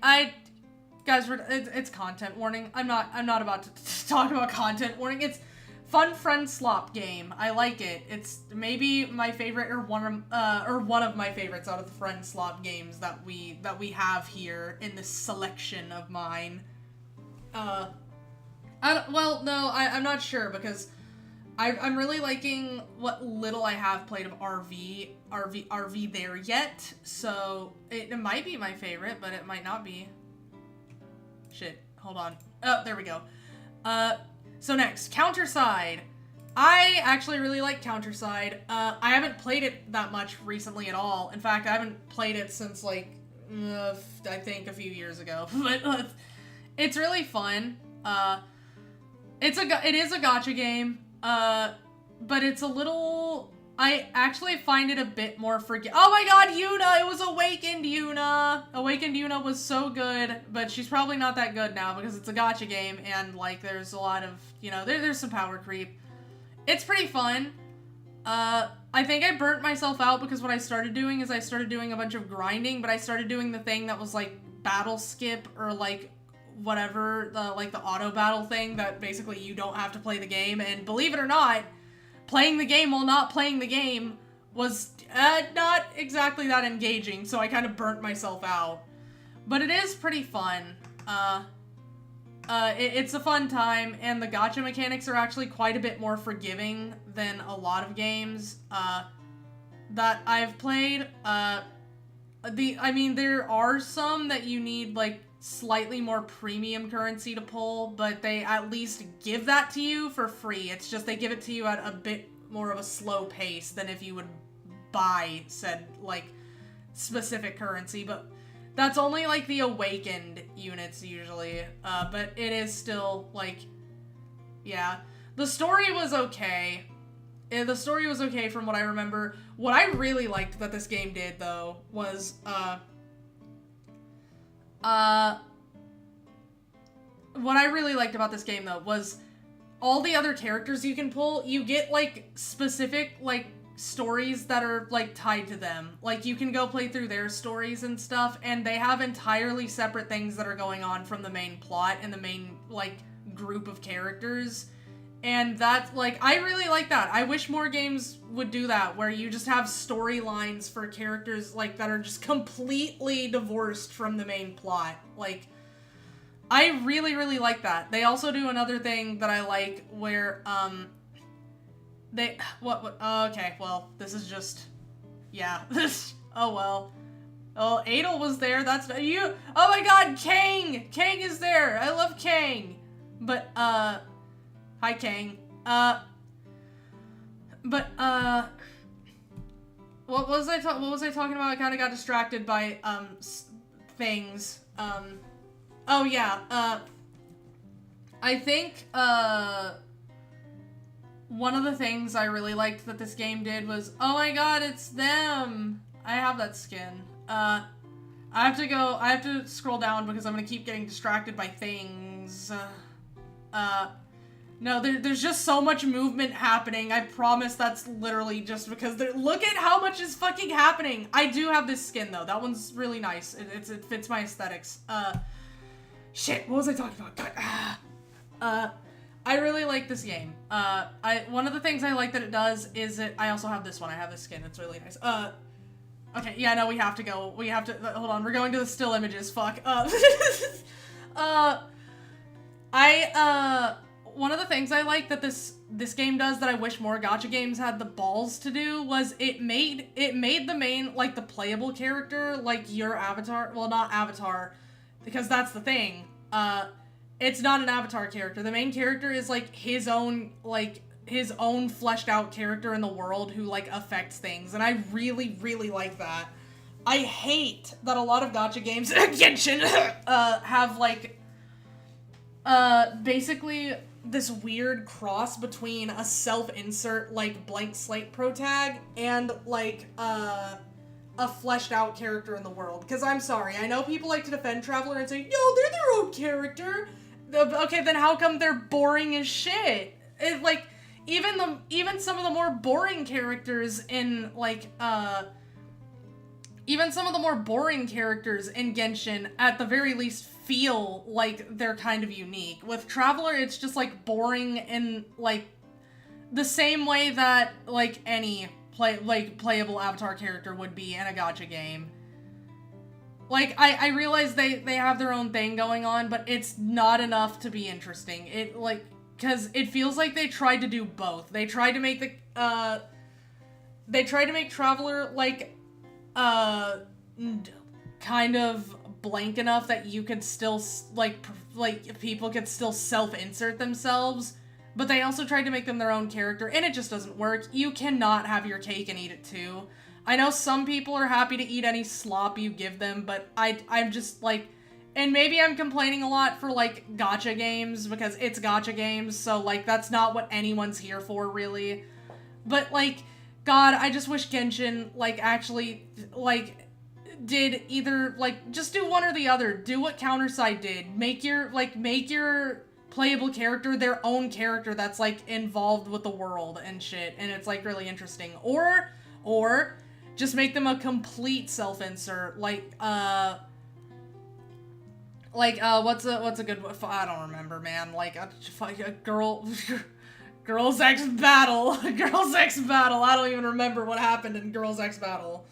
guys, it's content warning. I'm not about to talk about content warning. It's fun friend slop game. I like it. It's maybe my favorite or one of my favorites out of the friend slop games that we have here in this selection of mine. I'm not sure, because I'm really liking what little I have played of RV there yet, so it might be my favorite, but it might not be. Shit, hold on. Oh, there we go. So next, Counterside. I actually really like Counterside. I haven't played it that much recently at all. In fact, I haven't played it since, like, I think a few years ago, but it's really fun. It is a gacha game. But it's a little, I actually find it a bit more oh my god, Yuna! It was Awakened Yuna! Awakened Yuna was so good, but she's probably not that good now, because it's a gacha game, and, like, there's a lot of, you know, there's some power creep. It's pretty fun. I think I burnt myself out, because what I started doing is I started doing a bunch of grinding, but I started doing the thing that was, like, battle skip, or, like, whatever, the auto battle thing that basically you don't have to play the game, and believe it or not, playing the game while not playing the game was not exactly that engaging, so I kind of burnt myself out. But it is pretty fun. It's a fun time, and the gacha mechanics are actually quite a bit more forgiving than a lot of games. that I've played, there are some that you need, like, slightly more premium currency to pull, but they at least give that to you for free. It's just they give it to you at a bit more of a slow pace than if you would buy said, like, specific currency, but that's only, like, the awakened units usually, but it is still, like, yeah. The story was okay. The story was okay from what I remember. What I really liked that this game did, though, was, what I really liked about this game, though, was all the other characters you can pull, you get, like, specific, like, stories that are, like, tied to them. Like, you can go play through their stories and stuff, and they have entirely separate things that are going on from the main plot and the main, like, group of characters. And that, like, I really like that. I wish more games would do that, where you just have storylines for characters, like, that are just completely divorced from the main plot. Like, I really, really like that. They also do another thing that I like where, okay, well, this is just, yeah, oh well. Oh, Adel was there, that's, oh my god, Kang! Kang is there! I love Kang! But, hi, Kang. What was I talking about? I kind of got distracted by, things. Oh yeah, I think, one of the things I really liked that this game did was, oh my god, it's them! I have that skin. I have to scroll down because I'm gonna keep getting distracted by things. No, there's just so much movement happening. I promise that's literally just because look at how much is fucking happening! I do have this skin, though. That one's really nice. It fits my aesthetics. Shit, what was I talking about? I really like this game. One of the things I like that it does is I also have this one. I have this skin. It's really nice. Okay, yeah, no, we have to go. Hold on, we're going to the still images. Fuck. One of the things I like that this game does that I wish more gacha games had the balls to do was it made the main, like, the playable character, like, your avatar. Well, not avatar, because that's the thing. It's not an avatar character. The main character is, like, his own fleshed out character in the world who, like, affects things. And I really, really like that. I hate that a lot of gacha games, Genshin, have, like, basically this weird cross between a self-insert, like, blank slate protag and, like, a fleshed out character in the world. Because I'm sorry, I know people like to defend Traveler and say, yo, they're their own character. Okay, then how come they're boring as shit? Like, even some of the more boring characters in, like, Genshin, at the very least, feel like they're kind of unique. With Traveler, it's just, like, boring in, like, the same way that, like, any playable avatar character would be in a gacha game. Like, I realize they have their own thing going on, but it's not enough to be interesting. Because it feels like they tried to do both. They tried to make Traveler, like, kind of blank enough that you could still, people could still self-insert themselves, but they also tried to make them their own character, and it just doesn't work. You cannot have your cake and eat it too. I know some people are happy to eat any slop you give them, but I'm just, like, and maybe I'm complaining a lot for, like, gacha games, because it's gacha games, so, like, that's not what anyone's here for, really. But, like, God, I just wish Genshin, like, actually, like, did either, like, just do one or the other. Do what Counterside did. Make your playable character their own character that's, like, involved with the world and shit, and it's, like, really interesting. Or just make them a complete self-insert, what's a good, I don't remember, man, like, a Girls X Battle, Girls X Battle, I don't even remember what happened in Girls X Battle.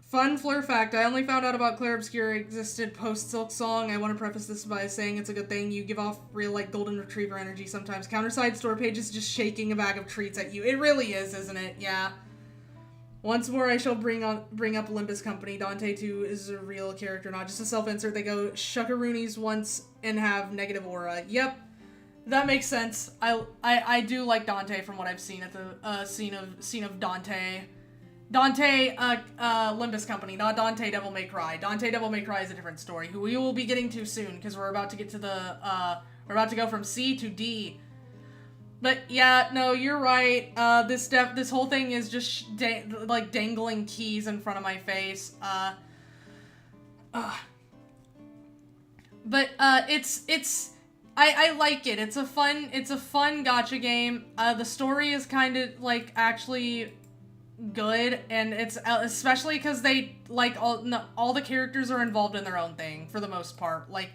Fun fleur fact, I only found out about Claire Obscure existed post-Silk Song. I want to preface this by saying it's a good thing. You give off real, like, golden retriever energy sometimes. Counterside store page is just shaking a bag of treats at you. It really is, isn't it? Yeah. Once more, I shall bring up Olympus Company. Dante 2 is a real character, not just a self-insert. They go shuckaroonies once and have negative aura. Yep, that makes sense. I do like Dante from what I've seen at the scene of Dante. Dante, Olympus Company, not Dante Devil May Cry. Dante Devil May Cry is a different story, who we will be getting to soon, because we're about to get to the, we're about to go from C to D. But yeah, no, you're right. This whole thing is just like dangling keys in front of my face. But I like it. It's a fun gacha game. The story is kind of like actually good, and it's especially because they like all the characters are involved in their own thing for the most part. Like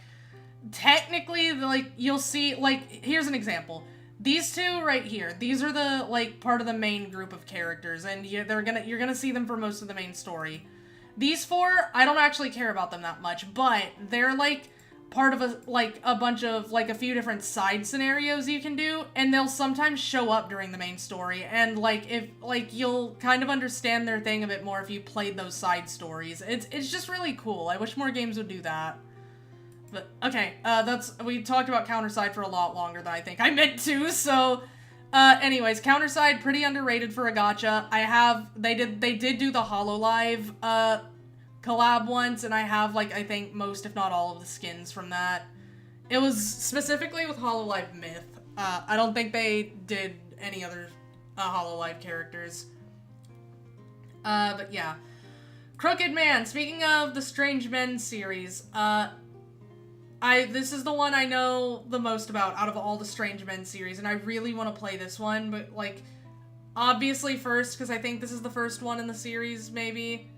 technically, like you'll see, like here's an example. These two right here, these are the, like, part of the main group of characters, and you're gonna see them for most of the main story. These four, I don't actually care about them that much, but they're, like, part of a bunch of, like, a few different side scenarios you can do, and they'll sometimes show up during the main story, and, you'll kind of understand their thing a bit more if you played those side stories. It's just really cool. I wish more games would do that. But, okay, we talked about Counterside for a lot longer than I think I meant to, so, anyways, Counterside, pretty underrated for a gacha. They did do the Hololive, collab once, and I have, like, I think most, if not all of the skins from that. It was specifically with Hololive Myth. I don't think they did any other, Hololive characters. But yeah. Crooked Man, speaking of the Strange Men series, this is the one I know the most about out of all the Strange Men series, and I really want to play this one, but, like, obviously first, because I think this is the first one in the series, maybe.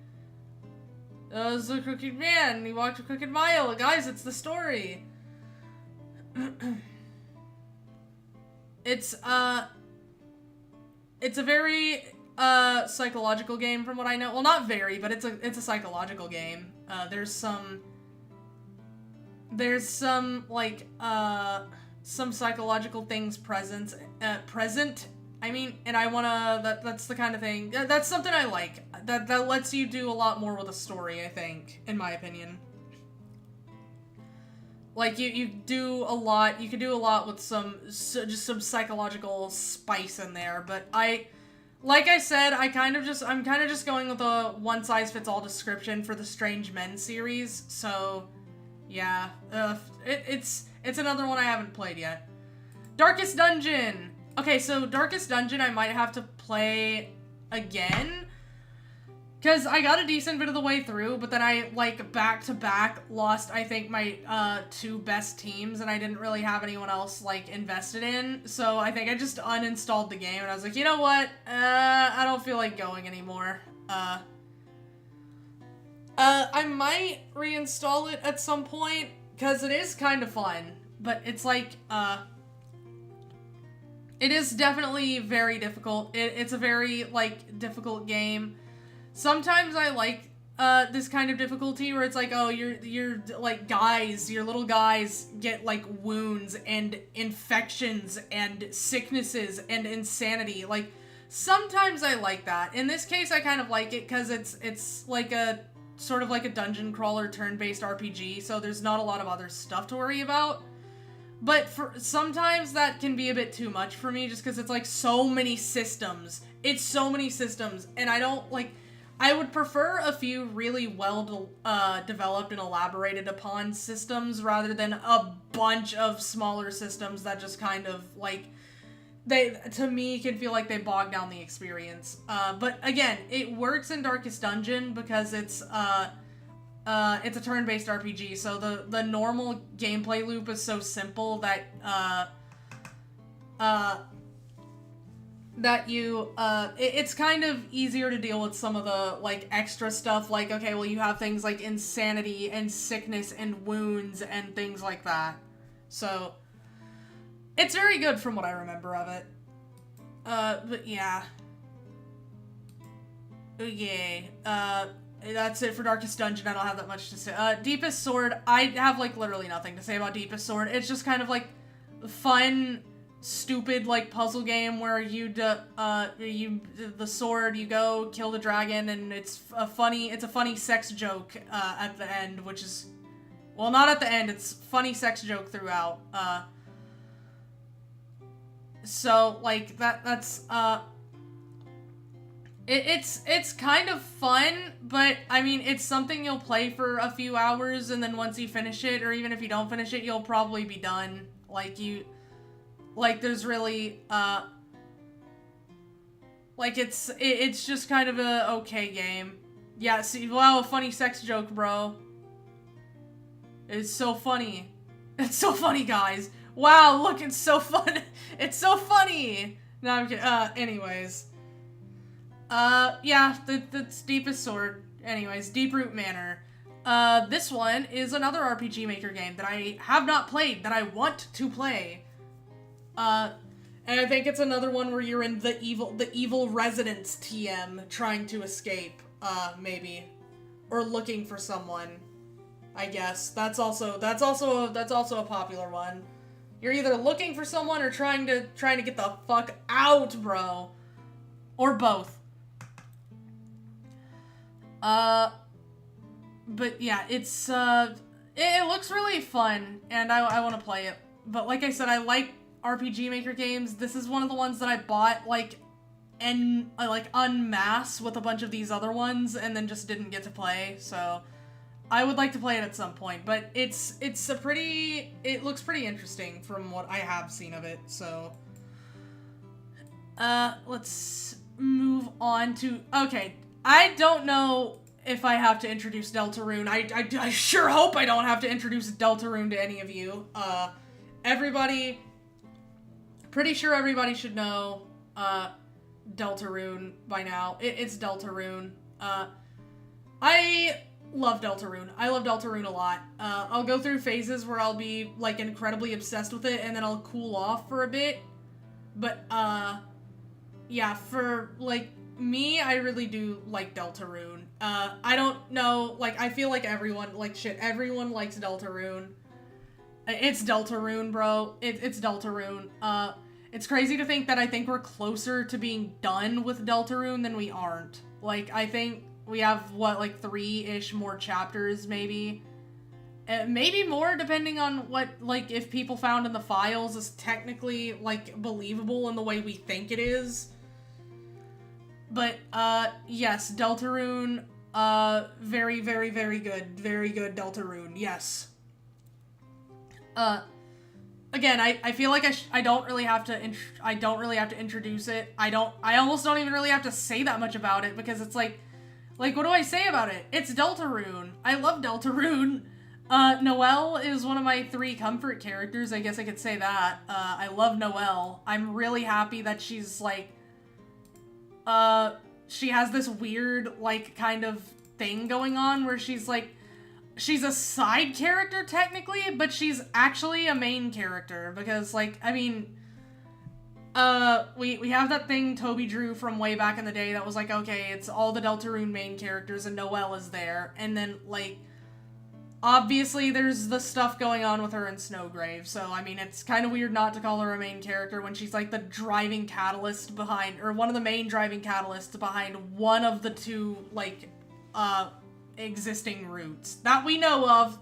It's the Crooked Man, he walked a crooked mile. Guys, it's the story. It's a very, psychological game from what I know. Well, not very, but it's a psychological game. There's some, like, some psychological things present, I mean, and I wanna, that's the kind of thing, that's something I like. That lets you do a lot more with a story, I think, in my opinion. Like, you could do a lot with just some psychological spice in there, but like I said, I'm kind of just going with a one-size-fits-all description for the Strange Men series, so yeah, it's another one I haven't played yet. Darkest Dungeon! Okay, so Darkest Dungeon I might have to play again, because I got a decent bit of the way through, but then I, like, back-to-back lost, I think, my, two best teams, and I didn't really have anyone else, like, invested in, so I think I just uninstalled the game, and I was like, you know what, I don't feel like going anymore, I might reinstall it at some point, because it is kind of fun, but it's like, it is definitely very difficult. It's a very, like, difficult game. Sometimes I like, this kind of difficulty where it's like, oh, your little guys get, like, wounds and infections and sicknesses and insanity. Like, sometimes I like that. In this case, I kind of like it because it's like a, sort of like a dungeon crawler turn-based RPG, so there's not a lot of other stuff to worry about. But sometimes that can be a bit too much for me, just because it's, like, so many systems. It's so many systems, and I don't, like, I would prefer a few really well developed and elaborated upon systems rather than a bunch of smaller systems that just kind of, like, to me, can feel like they bog down the experience. But again, it works in Darkest Dungeon because it's a turn-based RPG, so the normal gameplay loop is so simple that, it's kind of easier to deal with some of the, like, extra stuff, like, okay, well, you have things like insanity and sickness and wounds and things like that. So, it's very good from what I remember of it. But yeah. Okay, that's it for Darkest Dungeon. I don't have that much to say. Deepest Sword, I have, like, literally nothing to say about Deepest Sword. It's just kind of, like, fun stupid like puzzle game where the sword, you go kill the dragon, and it's a funny sex joke at the end, which is, well, not at the end, it's funny sex joke throughout. So like that's it's kind of fun, but I mean, it's something you'll play for a few hours, and then once you finish it, or even if you don't finish it, you'll probably be done. Like there's really, like it's just kind of a okay game. Yeah, see, wow, funny sex joke, bro. It's so funny. It's so funny, guys. Wow, look, it's so fun. It's so funny. No, I'm kidding. Anyways. Yeah, that's Deepest Sword. Anyways, Deeproot Manor. This one is another RPG Maker game that I have not played, that I want to play. And I think it's another one where you're in the evil residence TM trying to escape, maybe. Or looking for someone, I guess. That's also a popular one. You're either looking for someone or trying to get the fuck out, bro. Or both. But yeah, it's, it looks really fun, and I want to play it. But like I said, I like RPG Maker games. This is one of the ones that I bought, like, en masse with a bunch of these other ones, and then just didn't get to play, so I would like to play it at some point. But it looks pretty interesting from what I have seen of it, so let's move on to, okay, I don't know if I have to introduce Deltarune. I sure hope I don't have to introduce Deltarune to any of you. Pretty sure everybody should know, Deltarune by now. It's Deltarune. I love Deltarune. I love Deltarune a lot. I'll go through phases where I'll be, like, incredibly obsessed with it, and then I'll cool off for a bit. But, yeah, for, like, me, I really do like Deltarune. I don't know, like, I feel like everyone likes Deltarune. It's Deltarune, bro. It's Deltarune. It's crazy to think that I think we're closer to being done with Deltarune than we aren't. Like, I think we have, what, like 3-ish more chapters, maybe? Maybe more, depending on what, like, if people found in the files is technically, like, believable in the way we think it is. But, yes, Deltarune, very, very, very good. Very good Deltarune, yes. Again, I feel like I don't really have to introduce it. I almost don't even really have to say that much about it, because it's like, what do I say about it? It's Deltarune. I love Deltarune. Noelle is one of my 3 comfort characters, I guess I could say that. I love Noelle. I'm really happy that she's, like, she has this weird, like, kind of thing going on where she's, like, she's a side character, technically, but she's actually a main character, because, like, I mean, we have that thing Toby drew from way back in the day that was like, okay, it's all the Deltarune main characters and Noelle is there, and then, like, obviously there's the stuff going on with her in Snowgrave, so, I mean, it's kind of weird not to call her a main character when she's, like, the driving catalyst behind, or one of the main driving catalysts behind one of the 2, like, existing routes that we know of.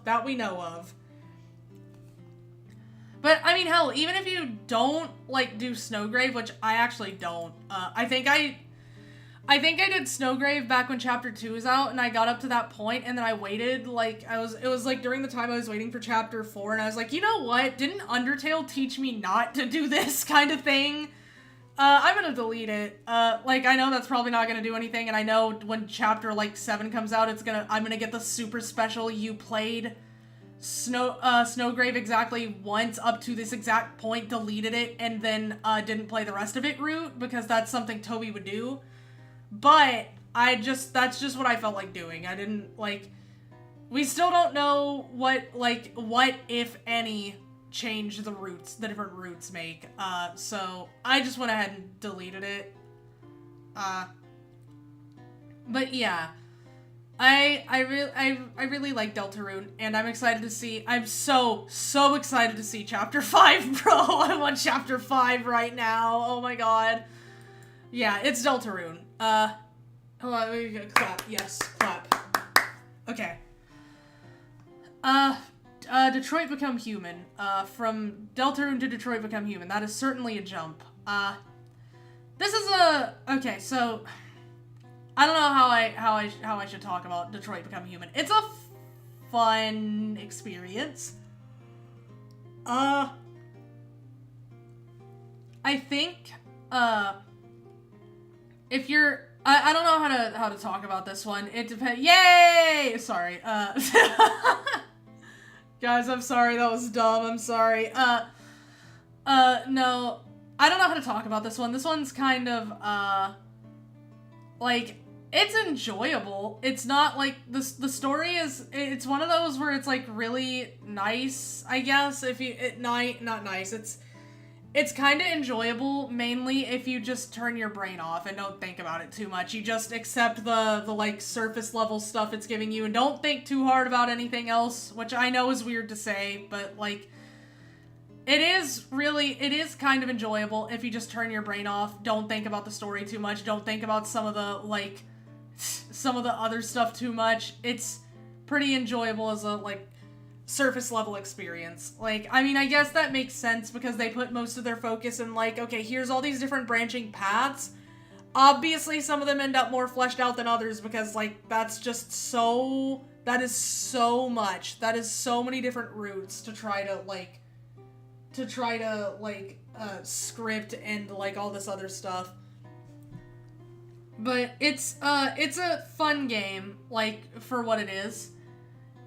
But, I mean, hell, even if you don't, like, do Snowgrave, which I actually don't, I think I did Snowgrave back when Chapter 2 was out, and I got up to that point, and then I waited, like, it was, like, during the time I was waiting for Chapter 4, and I was like, you know what? Didn't Undertale teach me not to do this kind of thing? I'm gonna delete it. Like, I know that's probably not gonna do anything, and I know when Chapter, like, 7 comes out, I'm gonna get the super special you played Snowgrave exactly once up to this exact point, deleted it, and then, didn't play the rest of it route, because that's something Toby would do. But, that's just what I felt like doing. I didn't, like, we still don't know what, if any, change the different routes make, so I just went ahead and deleted it. But yeah, I really like Deltarune, and I'm excited to see. I'm so excited to see Chapter 5, bro. I want Chapter 5 right now. Oh my god. Yeah, it's Deltarune. Hold on, clap. Yes, clap. Okay. Detroit Become Human. From Deltarune to Detroit Become Human. That is certainly a jump. This is okay, so I don't know how I should talk about Detroit Become Human. It's a fun experience. I think if you're I don't know how to talk about this one. It depends. Yay! Sorry. Guys, I'm sorry. That was dumb. I'm sorry. No. I don't know how to talk about this one. This one's kind of, like, it's enjoyable. It's not, like, the story is, it's one of those where it's, like, really nice, I guess, if you, not nice, it's kind of enjoyable, mainly if you just turn your brain off and don't think about it too much. You just accept the like, surface level stuff it's giving you and don't think too hard about anything else, which I know is weird to say, but, like, it is kind of enjoyable if you just turn your brain off, don't think about the story too much, don't think about some of the other stuff too much. It's pretty enjoyable as a, like, surface level experience. Like, I mean, I guess that makes sense because they put most of their focus in, like, okay, here's all these different branching paths. Obviously, some of them end up more fleshed out than others because, like, that's just so, that is so much. That is so many different routes to try to, script and, like, all this other stuff. But it's a fun game, like, for what it is.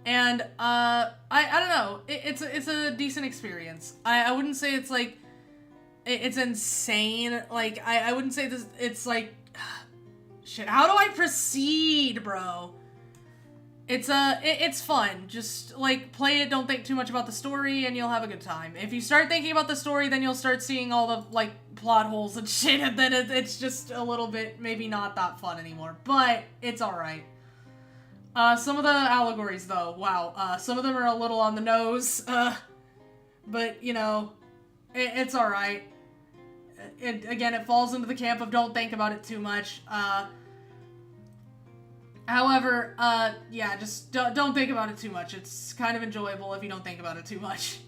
And, I don't know, it's a decent experience. I wouldn't say it's, like, it's insane. Like, I wouldn't say this, it's, like, shit, how do I proceed, bro? It's fun. Just, like, play it, don't think too much about the story, and you'll have a good time. If you start thinking about the story, then you'll start seeing all the, like, plot holes and shit, and then it's just a little bit, maybe not that fun anymore. But, it's alright. Some of the allegories, though, wow, some of them are a little on the nose, but, you know, it's alright. Again, it falls into the camp of don't think about it too much, however, yeah, just don't think about it too much. It's kind of enjoyable if you don't think about it too much.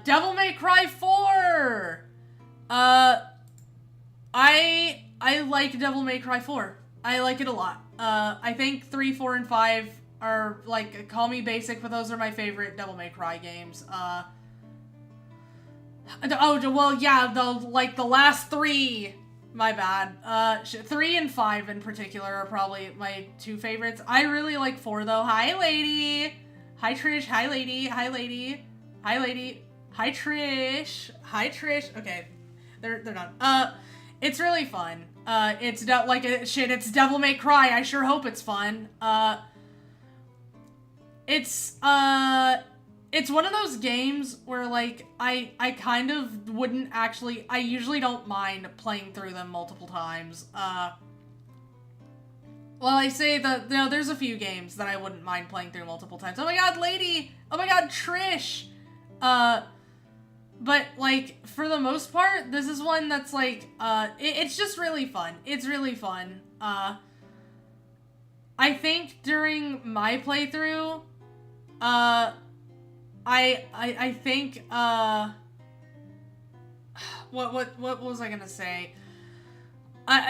Devil May Cry 4! I like Devil May Cry 4. I like it a lot. I think 3, 4, and 5 are, like, call me basic, but those are my favorite Devil May Cry games. Oh, well, yeah, the last 3, my bad. 3 and 5 in particular are probably my 2 favorites. I really like 4, though. Hi, lady! Hi, Trish. Hi, lady. Hi, lady. Hi, lady. Hi, Trish. Hi, Trish. Okay, they're done. It's really fun. It's it's Devil May Cry. I sure hope it's fun. It's one of those games where, like, I kind of wouldn't actually, I usually don't mind playing through them multiple times. Well, I say that, you know, there's a few games that I wouldn't mind playing through multiple times. Oh my god, lady! Oh my god, Trish! But, like, for the most part, this is one that's, like, it's just really fun. It's really fun. I think during my playthrough, I think, what was I gonna say?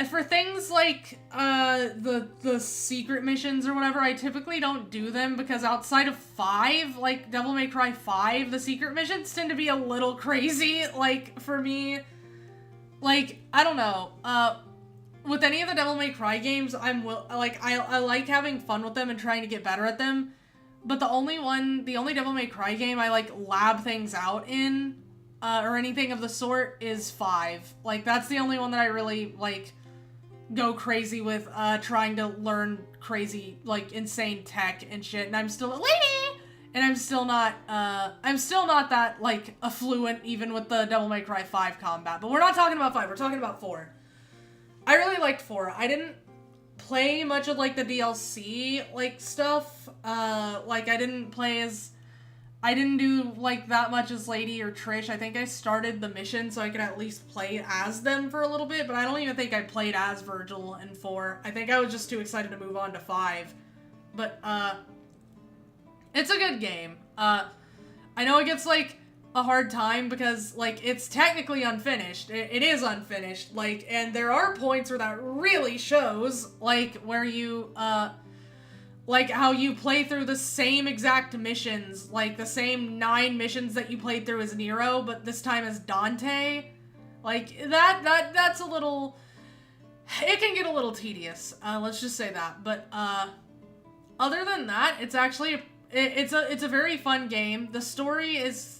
For things like, the secret missions or whatever, I typically don't do them because outside of 5, like, Devil May Cry 5, the secret missions tend to be a little crazy, like, for me. Like, I don't know, with any of the Devil May Cry games, I like having fun with them and trying to get better at them, but the only Devil May Cry game I, like, lab things out in, or anything of the sort is 5. Like, that's the only one that I really, like, go crazy with, trying to learn crazy, like, insane tech and shit, and I'm still lady! And I'm still not that, like, affluent even with the Devil May Cry 5 combat. But we're not talking about 5, we're talking about 4. I really liked 4. I didn't play much of, like, the DLC, like, stuff. Like, I didn't do, like, that much as Lady or Trish. I think I started the mission so I could at least play as them for a little bit, but I don't even think I played as Virgil in 4. I think I was just too excited to move on to 5. But, it's a good game. I know it gets, like, a hard time because, like, it's technically unfinished. It is unfinished, like, and there are points where that really shows, like, where you, like, how you play through the same exact missions, like, the same 9 missions that you played through as Nero, but this time as Dante. Like, that's a little... It can get a little tedious, let's just say that. But, other than that, it's actually... It's a very fun game. The story is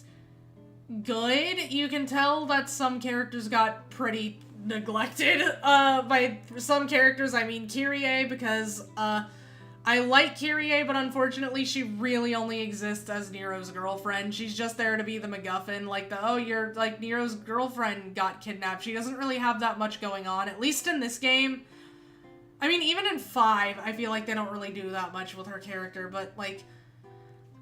good. You can tell that some characters got pretty neglected. By some characters, I mean Kyrie, because, I like Kyrie, but unfortunately she really only exists as Nero's girlfriend. She's just there to be the MacGuffin, like you're, like, Nero's girlfriend got kidnapped. She doesn't really have that much going on, at least in this game. I mean, even in 5, I feel like they don't really do that much with her character, but, like,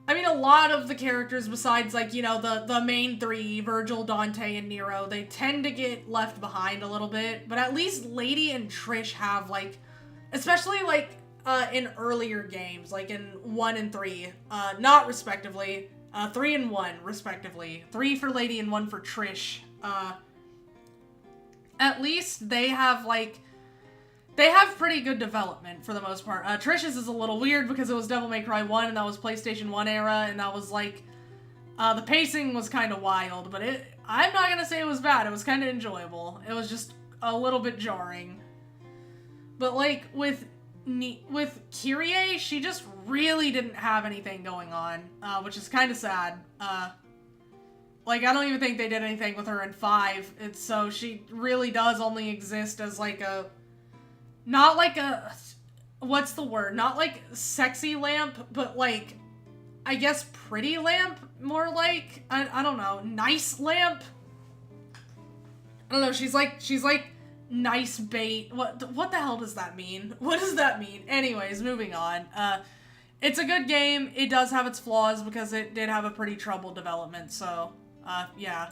I mean, a lot of the characters besides, like, you know, the main 3, Virgil, Dante, and Nero, they tend to get left behind a little bit, but at least Lady and Trish have, like, especially, like, in earlier games, like in 1 and 3, not respectively, 3 and 1, respectively. 3 for Lady and 1 for Trish. At least they have, like, they have pretty good development for the most part. Trish's is a little weird because it was Devil May Cry 1 and that was PlayStation 1 era, and that was, like, the pacing was kind of wild, but I'm not gonna say it was bad. It was kind of enjoyable. It was just a little bit jarring. But, like, with Kyrie, she just really didn't have anything going on, which is kind of sad. Like, I don't even think they did anything with her in 5. So she really does only exist as, like, not like a, what's the word? Not like sexy lamp, but, like, I guess pretty lamp, more like, I don't know, nice lamp? I don't know, she's like nice bait. What the hell does that mean? What does that mean? Anyways, moving on. It's a good game. It does have its flaws because it did have a pretty troubled development, so, yeah.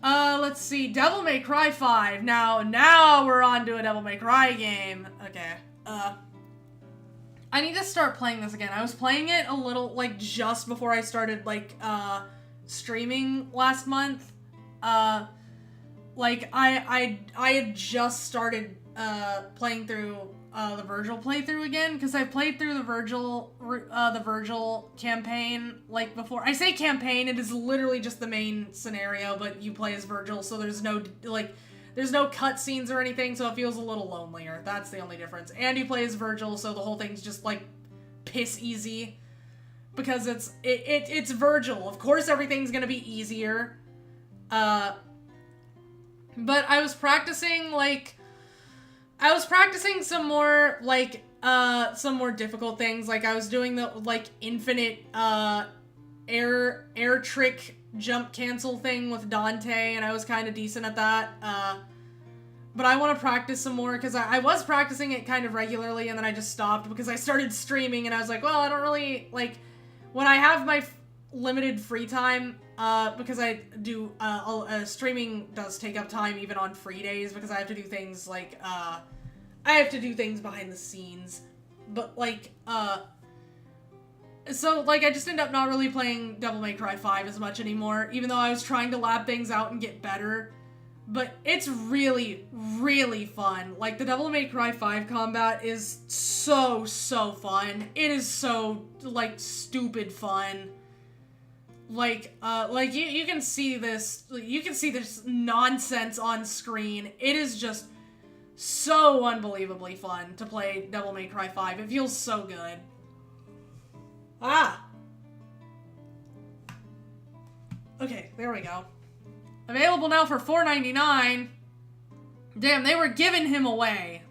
Let's see. Devil May Cry 5. Now we're on to a Devil May Cry game. Okay. I need to start playing this again. I was playing it a little, like, just before I started, like, streaming last month. Like, I had just started, playing through, the Virgil playthrough again, because I played through the Virgil campaign, like, before. I say campaign, it is literally just the main scenario, but you play as Virgil, so there's no, like, there's no cutscenes or anything, so it feels a little lonelier. That's the only difference. And you play as Virgil, so the whole thing's just, like, piss easy. Because it's Virgil. Of course everything's gonna be easier. But I was practicing, like, some more, like, some more difficult things. Like, I was doing the, like, infinite, air trick jump cancel thing with Dante, and I was kind of decent at that. But I want to practice some more, because I was practicing it kind of regularly, and then I just stopped because I started streaming, and I was like, well, I don't really, like, when I have my limited free time, because I do, streaming does take up time even on free days, because I have to do things, like, I have to do things behind the scenes, but, like, so, like, I just end up not really playing Devil May Cry 5 as much anymore, even though I was trying to lab things out and get better, but it's really, really fun. Like, the Devil May Cry 5 combat is so fun. It is so, like, stupid fun. Like, you can see this, nonsense on screen. It is just so unbelievably fun to play Devil May Cry 5. It feels so good. Okay, there we go. Available now for $4.99. Damn, they were giving him away.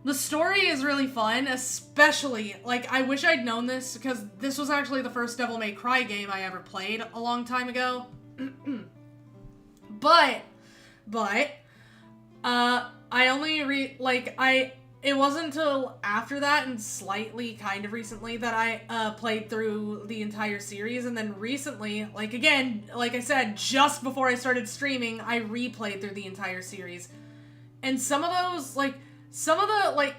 The story is really fun, especially, like, I wish I'd known this, because this was actually the first Devil May Cry game I ever played a long time ago. But, I only it wasn't until after that and slightly kind of recently that I played through the entire series, and then recently, like again, like I said, just before I started streaming, I replayed through the entire series. And some of those,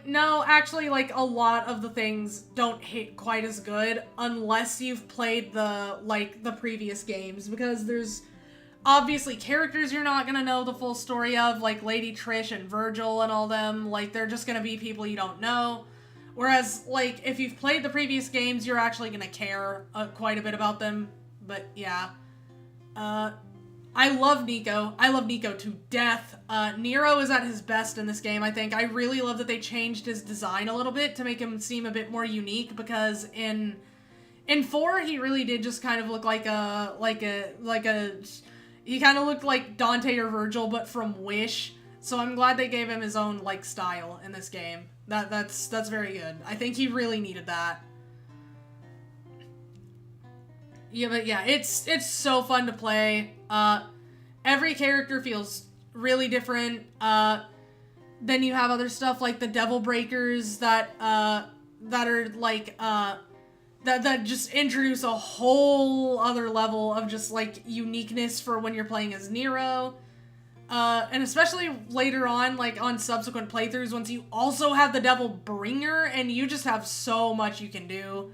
no, actually, like, a lot of the things don't hit quite as good unless you've played the previous games, because there's obviously characters you're not gonna know the full story of, like Lady Trish and Virgil and all them, like, they're just gonna be people you don't know. Whereas, like, if you've played the previous games, you're actually gonna care quite a bit about them. But, yeah. I love Nico. I love Nico to death. Nero is at his best in this game, I think. I really love that they changed his design a little bit to make him seem a bit more unique, because in 4, he really did just kind of look he kind of looked like Dante or Virgil, but from Wish. So I'm glad they gave him his own, like, style in this game. That's very good. I think he really needed that. Yeah, but yeah, it's so fun to play. Every character feels really different. Then you have other stuff like the Devil Breakers that are like, that just introduce a whole other level of just, like, uniqueness for when you're playing as Nero. And especially later on, like, on subsequent playthroughs, once you also have the Devil Bringer, and you just have so much you can do.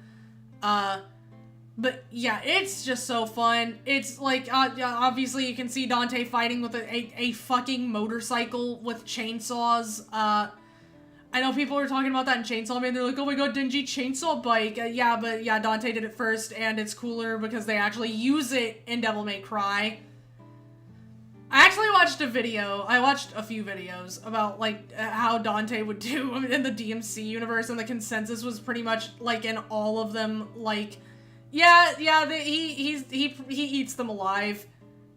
But yeah, it's just so fun. It's like, obviously you can see Dante fighting with a fucking motorcycle with chainsaws. I know people were talking about that in Chainsaw Man. They're like, oh my god, Denji chainsaw bike. Yeah, but yeah, Dante did it first, and it's cooler because they actually use it in Devil May Cry. I actually watched a video. I watched a few videos about, like, how Dante would do in the DMC universe, and the consensus was pretty much, like, in all of them, like, he eats them alive.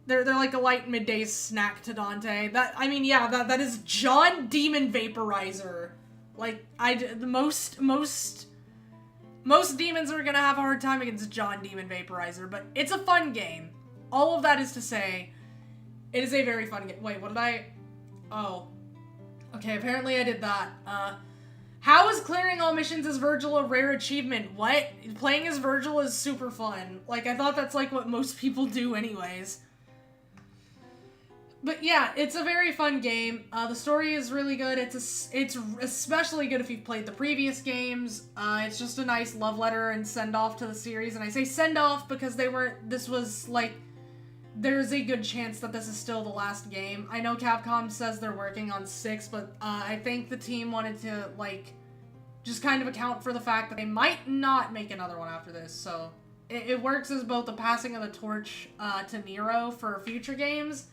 They're like a light midday snack to Dante. That is John Demon Vaporizer. Like, most demons are gonna have a hard time against John Demon Vaporizer, but it's a fun game. All of that is to say, it is a very fun game. Wait, what did I... Oh. Okay, apparently I did that. How is clearing all missions as Virgil a rare achievement? What? Playing as Virgil is super fun. Like, I thought that's, like, what most people do anyways. But yeah, it's a very fun game. The story is really good. It's especially good if you've played the previous games. It's just a nice love letter and send-off to the series. And I say send-off because there's a good chance that this is still the last game. I know Capcom says they're working on 6, but I think the team wanted to, like, just kind of account for the fact that they might not make another one after this. So it works as both the passing of the torch to Nero for future games,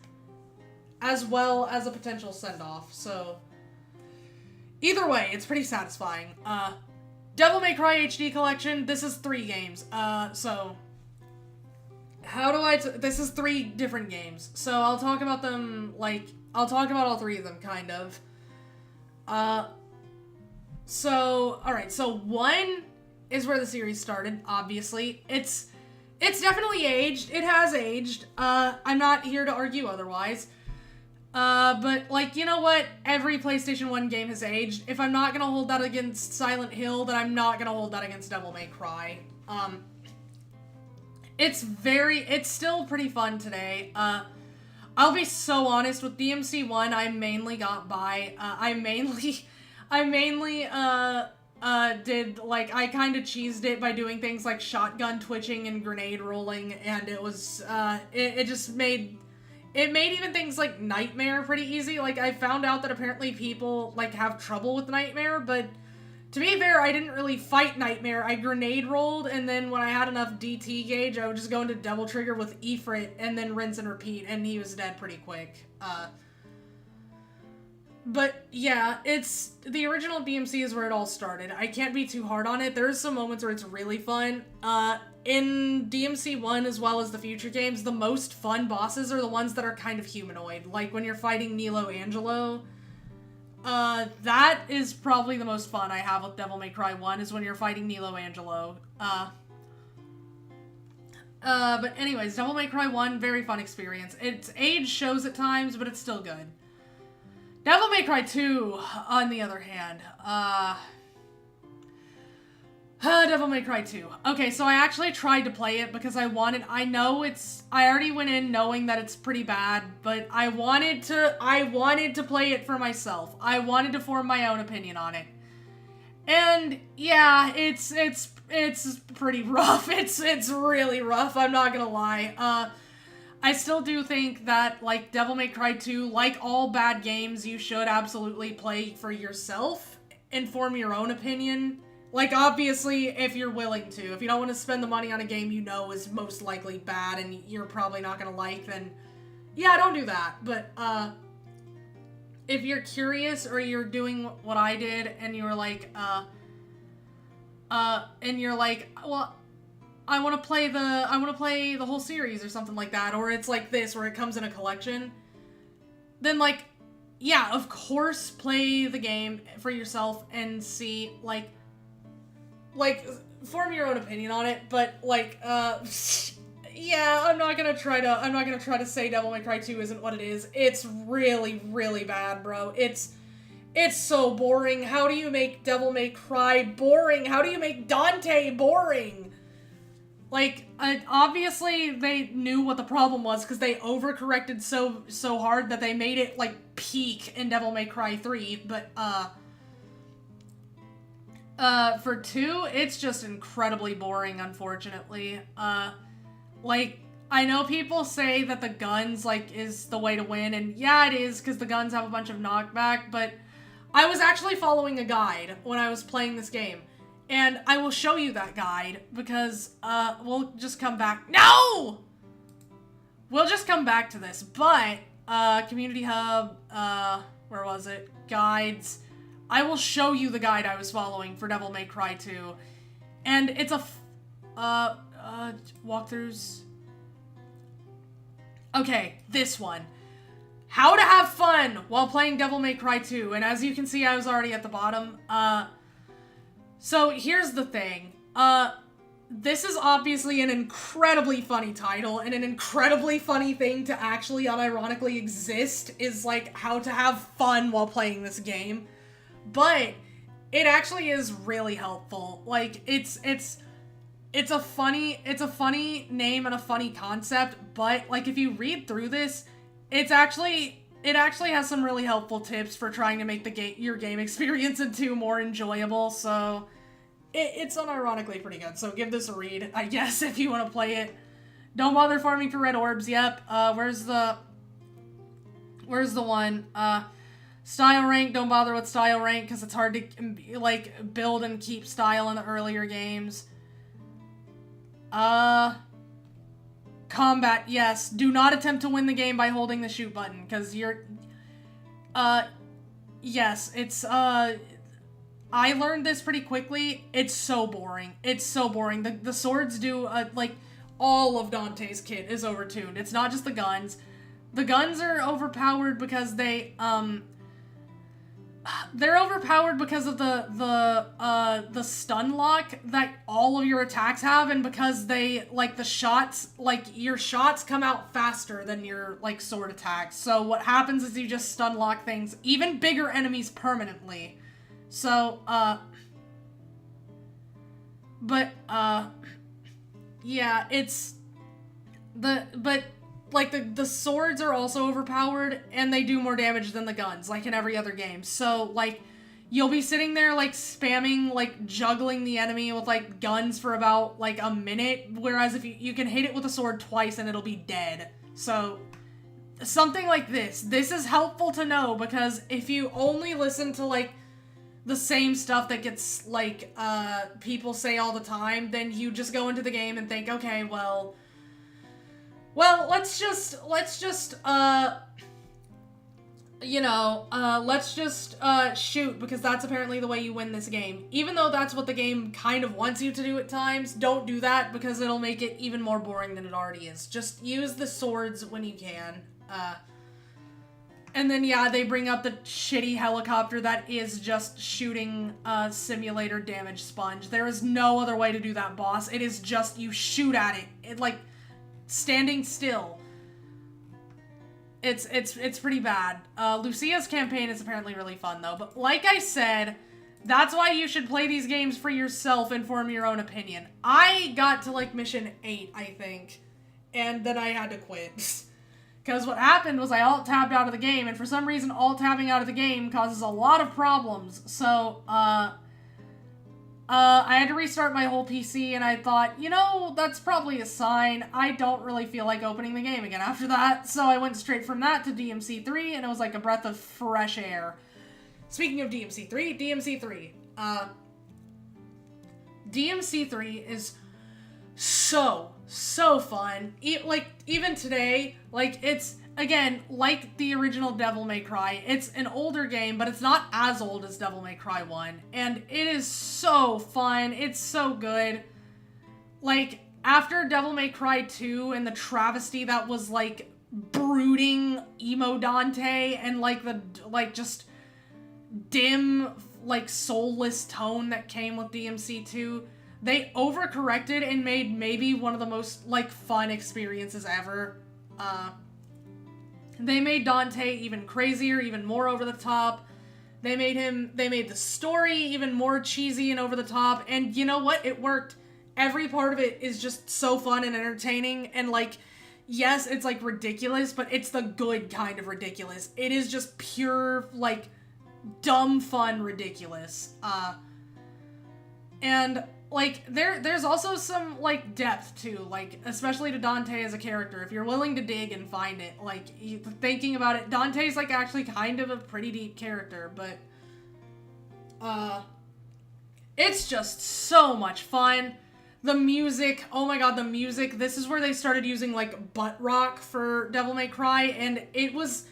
as well as a potential send-off. So either way, it's pretty satisfying. Devil May Cry HD Collection, this is 3 games. So how do this is 3 different games. So I'll talk about them, like, I'll talk about all 3 of them, kind of. Alright, so 1 is where the series started, obviously. It's definitely aged. It has aged. I'm not here to argue otherwise. But, like, you know what? Every PlayStation 1 game has aged. If I'm not gonna hold that against Silent Hill, then I'm not gonna hold that against Devil May Cry. It's still pretty fun today. I'll be so honest, with DMC 1, I mainly got by. I mainly did, like, I kind of cheesed it by doing things like shotgun twitching and grenade rolling, and it was, it made even things like Nightmare pretty easy. Like, I found out that apparently people, like, have trouble with Nightmare, but to be fair, I didn't really fight Nightmare. I grenade rolled, and then when I had enough DT gauge, I would just go into Double Trigger with Ifrit, and then rinse and repeat, and he was dead pretty quick. But yeah, the original DMC is where it all started. I can't be too hard on it. There's some moments where it's really fun. In DMC 1, as well as the future games, the most fun bosses are the ones that are kind of humanoid. Like when you're fighting Nilo Angelo. That is probably the most fun I have with Devil May Cry 1, is when you're fighting Nilo Angelo. But anyways, Devil May Cry 1, very fun experience. Its age shows at times, but it's still good. Devil May Cry 2, on the other hand, Devil May Cry 2. Okay, so I actually tried to play it because I already went in knowing that it's pretty bad, but I wanted to play it for myself. I wanted to form my own opinion on it. And yeah, it's pretty rough. It's really rough, I'm not gonna lie. I still do think that, like, Devil May Cry 2, like all bad games, you should absolutely play for yourself and form your own opinion. Like, obviously, if you're willing to. If you don't want to spend the money on a game you know is most likely bad and you're probably not gonna like, then yeah, don't do that. But, if you're curious or you're doing what I did and you're like, well, I want to play the whole series or something like that, or it's like this, where it comes in a collection, then, like, yeah, of course, play the game for yourself and see, like, form your own opinion on it, but, like, yeah, I'm not gonna try to say Devil May Cry 2 isn't what it is. It's really, really bad, bro. It's so boring. How do you make Devil May Cry boring? How do you make Dante boring? Like, obviously they knew what the problem was because they overcorrected so hard that they made it, like, peak in Devil May Cry 3, but, for 2, it's just incredibly boring, unfortunately. Like, I know people say that the guns, like, is the way to win, and yeah, it is, because the guns have a bunch of knockback, but I was actually following a guide when I was playing this game. And I will show you that guide, because, we'll just come back. No! We'll just come back to this, but, Community Hub, where was it? Guides. I will show you the guide I was following for Devil May Cry 2. And it's walkthroughs. Okay, this one. How to have fun while playing Devil May Cry 2. And as you can see, I was already at the bottom. So here's the thing. This is obviously an incredibly funny title, and an incredibly funny thing to actually unironically exist is, like, how to have fun while playing this game. But it actually is really helpful. Like, it's a funny name and a funny concept, but, like, if you read through this, it actually has some really helpful tips for trying to make your game experience in 2 more enjoyable, so it's unironically pretty good. So give this a read, I guess, if you want to play it. Don't bother farming for red orbs. Yep. Where's the one? Style rank. Don't bother with style rank because it's hard to, like, build and keep style in the earlier games. Combat, yes. Do not attempt to win the game by holding the shoot button, because yes, it's, I learned this pretty quickly. It's so boring. It's so boring. The swords do, like, all of Dante's kit is overtuned. It's not just the guns. The guns are overpowered because they're overpowered because of the stun lock that all of your attacks have, and because they, like, the shots, like, your shots come out faster than your, like, sword attacks. So what happens is you just stun lock things, even bigger enemies, permanently. So, yeah, like, the swords are also overpowered, and they do more damage than the guns, like in every other game. So, like, you'll be sitting there, like, spamming, like, juggling the enemy with, like, guns for about, like, a minute, whereas if you can hit it with a sword twice and it'll be dead. So, something like this is helpful to know, because if you only listen to, like, the same stuff that gets, like, people say all the time, then you just go into the game and think, okay, well, let's just shoot, because that's apparently the way you win this game. Even though that's what the game kind of wants you to do at times, don't do that, because it'll make it even more boring than it already is. Just use the swords when you can. And then, yeah, they bring up the shitty helicopter that is just shooting simulator damage sponge. There is no other way to do that, boss. It is just, you shoot at it. It, like, standing still. It's pretty bad. Lucia's campaign is apparently really fun though, but like I said, that's why you should play these games for yourself and form your own opinion. I got to like mission 8, I think, and then I had to quit. Because what happened was I alt-tabbed out of the game, and for some reason alt-tabbing out of the game causes a lot of problems. So, I had to restart my whole PC, and I thought, you know, that's probably a sign. I don't really feel like opening the game again after that. So I went straight from that to DMC3, and it was like a breath of fresh air. Speaking of DMC3, DMC3 is so fun. Even today, like, it's, again, like the original Devil May Cry, it's an older game, but it's not as old as Devil May Cry 1, and it is so fun, it's so good. Like, after Devil May Cry 2 and the travesty that was, like, brooding emo Dante, and, like, the, like, just dim, like, soulless tone that came with DMC2, they overcorrected and made maybe one of the most, like, fun experiences ever. They made Dante even crazier, even more over the top. They made the story even more cheesy and over the top, and you know what? It worked. Every part of it is just so fun and entertaining, and, like, yes, it's, like, ridiculous, but it's the good kind of ridiculous. It is just pure, like, dumb fun ridiculous. And, like, there's also some, like, depth, too, like, especially to Dante as a character. If you're willing to dig and find it, like, thinking about it, Dante's, like, actually kind of a pretty deep character, but, it's just so much fun. The music, oh my god, the music, this is where they started using, like, butt rock for Devil May Cry, and it was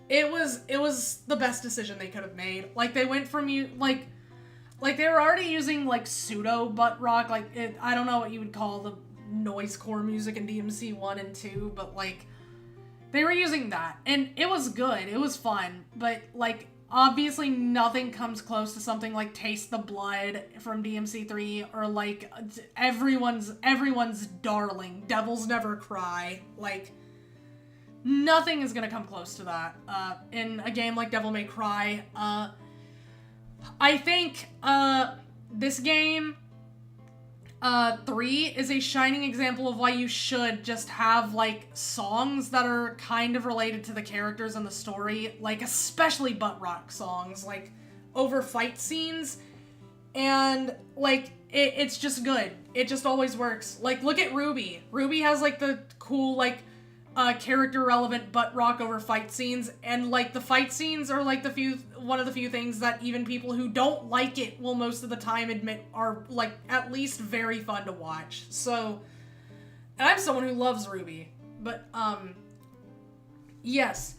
the best decision they could have made. Like, they went from like, they were already using, like, pseudo butt rock, like, I don't know what you would call the noisecore music in DMC 1 and 2, but, like, they were using that, and it was good, it was fun, but, like, obviously nothing comes close to something like Taste the Blood from DMC 3, or, like, everyone's darling, Devils Never Cry, like, nothing is gonna come close to that, in a game like Devil May Cry. I think, this game, 3 is a shining example of why you should just have, like, songs that are kind of related to the characters and the story, like, especially butt rock songs, like, over fight scenes, and, like, it's just good. It just always works. Like, look at Ruby. Ruby has, like, the cool, like, character-relevant butt rock over fight scenes, and, like, the fight scenes are, like, one of the few things that even people who don't like it will most of the time admit are, like, at least very fun to watch. So, and I'm someone who loves Ruby, but, yes.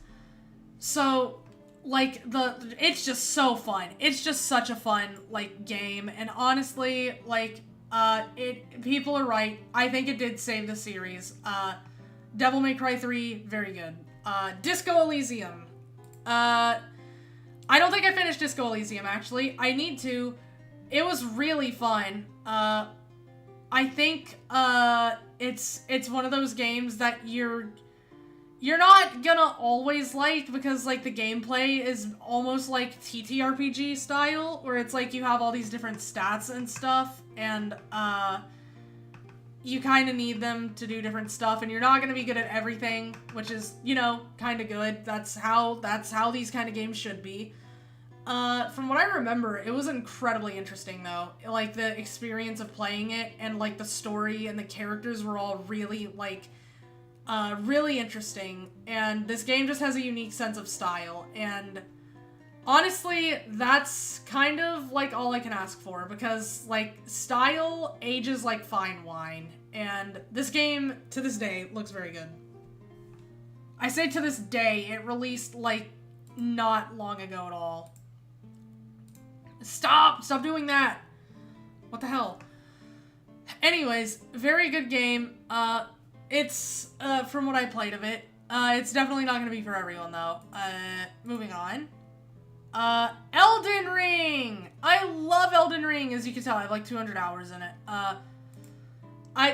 So, like, it's just so fun. It's just such a fun, like, game, and honestly, like, people are right. I think it did save the series. Devil May Cry 3, very good. Disco Elysium. I don't think I finished Disco Elysium, actually. I need to. It was really fun. I think, it's one of those games that you're not gonna always like, because, like, the gameplay is almost like TTRPG style, where it's like you have all these different stats and stuff, and, you kind of need them to do different stuff, and you're not going to be good at everything, which is, you know, kind of good. That's how these kind of games should be. From what I remember, it was incredibly interesting, though. Like, the experience of playing it, and, like, the story and the characters were all really, like, really interesting, and this game just has a unique sense of style, and honestly, that's kind of, like, all I can ask for, because, like, style ages like fine wine, and this game, to this day, looks very good. I say to this day, it released, like, not long ago at all. Stop doing that! What the hell? Anyways, very good game. It's, from what I played of it, it's definitely not gonna be for everyone, though. Moving on. Elden Ring! I love Elden Ring, as you can tell. I have like 200 hours in it.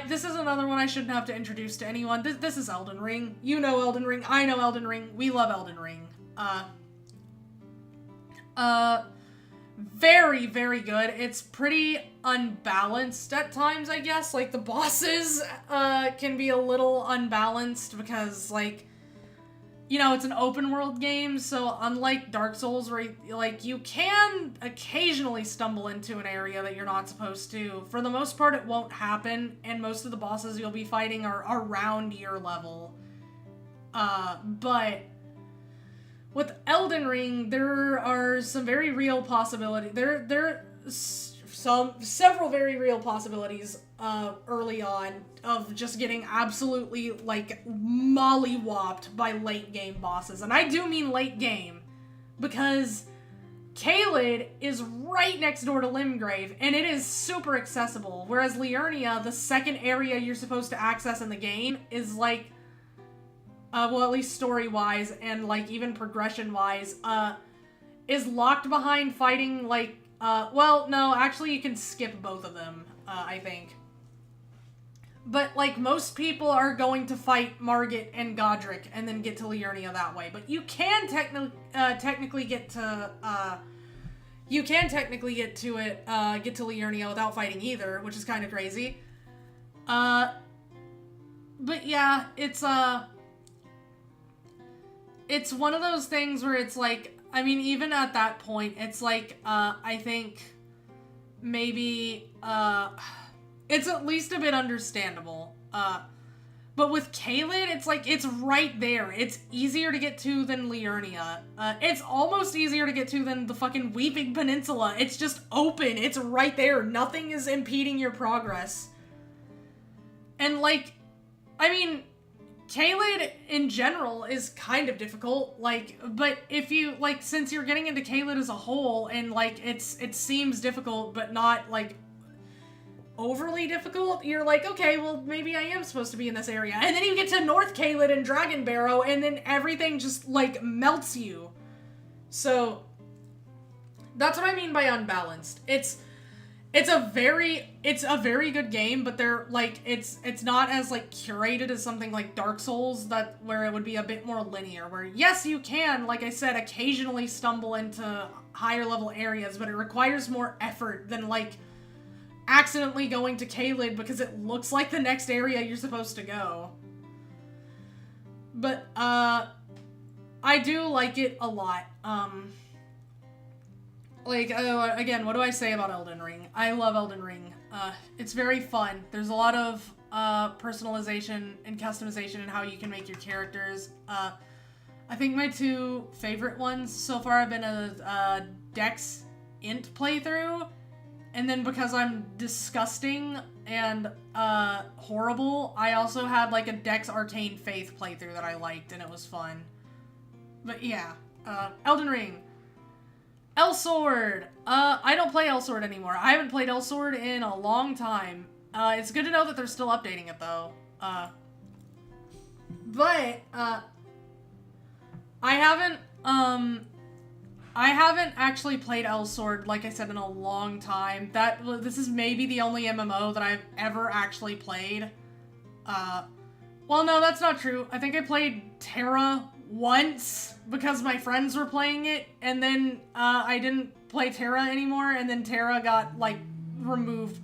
This is another one I shouldn't have to introduce to anyone. This is Elden Ring. You know Elden Ring. I know Elden Ring. We love Elden Ring. Very, very good. It's pretty unbalanced at times, I guess. Like, the bosses, can be a little unbalanced because, like, you know, it's an open world game, so unlike Dark Souls where, like, you can occasionally stumble into an area that you're not supposed to. For the most part, it won't happen, and most of the bosses you'll be fighting are around your level. But with Elden Ring, there are some very real possibilities. There are several very real possibilities early on of just getting absolutely, like, mollywopped by late game bosses. And I do mean late game, because Caelid is right next door to Limgrave, and it is super accessible, whereas Liurnia, the second area you're supposed to access in the game, is, like, well, at least story-wise, and, like, even progression-wise, is locked behind fighting, like, well, no, actually you can skip both of them, I think. But, like, most people are going to fight Margit and Godric and then get to Liurnia that way. But you can technically get to, get to Liurnia without fighting either, which is kind of crazy. But yeah, it's one of those things where it's like, I mean, even at that point, it's like, I think maybe, it's at least a bit understandable. But with Caelid, it's like, it's right there. It's easier to get to than Liurnia. It's almost easier to get to than the fucking Weeping Peninsula. It's just open. It's right there. Nothing is impeding your progress. And, like, I mean, Caelid in general is kind of difficult, like, but if you, like, since you're getting into Caelid as a whole, and, like, it seems difficult, but not, like, overly difficult, you're like, okay, well, maybe I am supposed to be in this area. And then you get to North Caelid and Dragon Barrow, and then everything just, like, melts you. So, that's what I mean by unbalanced. It's a very good game, but they're, like, it's not as, like, curated as something like Dark Souls, where it would be a bit more linear, where, yes, you can, like I said, occasionally stumble into higher level areas, but it requires more effort than, like, accidentally going to Caelid because it looks like the next area you're supposed to go. But, I do like it a lot. Like, again, what do I say about Elden Ring? I love Elden Ring. It's very fun. There's a lot of, personalization and customization in how you can make your characters. I think my two favorite ones so far have been a Dex Int playthrough, and then because I'm disgusting and, horrible, I also had, like, a Dex Arcane Faith playthrough that I liked, and it was fun. But yeah, Elden Ring. Elsword! I don't play Elsword anymore. I haven't played Elsword in a long time. It's good to know that they're still updating it, though. But, I haven't actually played Elsword, like I said, in a long time. This is maybe the only MMO that I've ever actually played. Well, no, that's not true. I think I played Terra once because my friends were playing it, and then, I didn't play Terra anymore, and then Terra got, like, removed.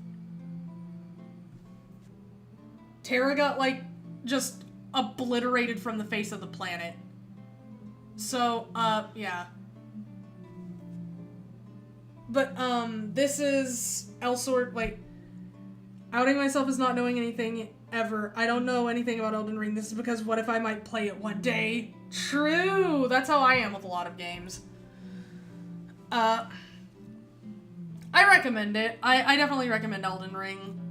Terra got, like, just obliterated from the face of the planet. So, yeah. But, this is Elsword, wait. Outing myself as not knowing anything ever. I don't know anything about Elden Ring. This is because what if I might play it one day? True! That's how I am with a lot of games. I recommend it. I definitely recommend Elden Ring.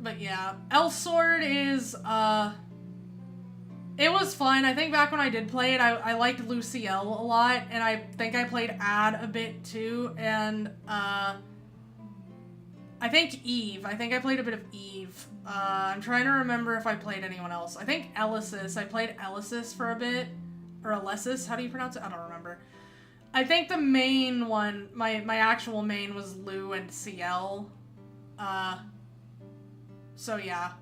But yeah. Elsword is, it was fun. I think back when I did play it, I liked Luciel a lot, and I think I played Ad a bit too, and, I think Eve. I think I played a bit of Eve. I'm trying to remember if I played anyone else. I think Elysis. I played Elysis for a bit. Or Elysis, how do you pronounce it? I don't remember. I think the main one, my actual main was Lou and CL. So yeah.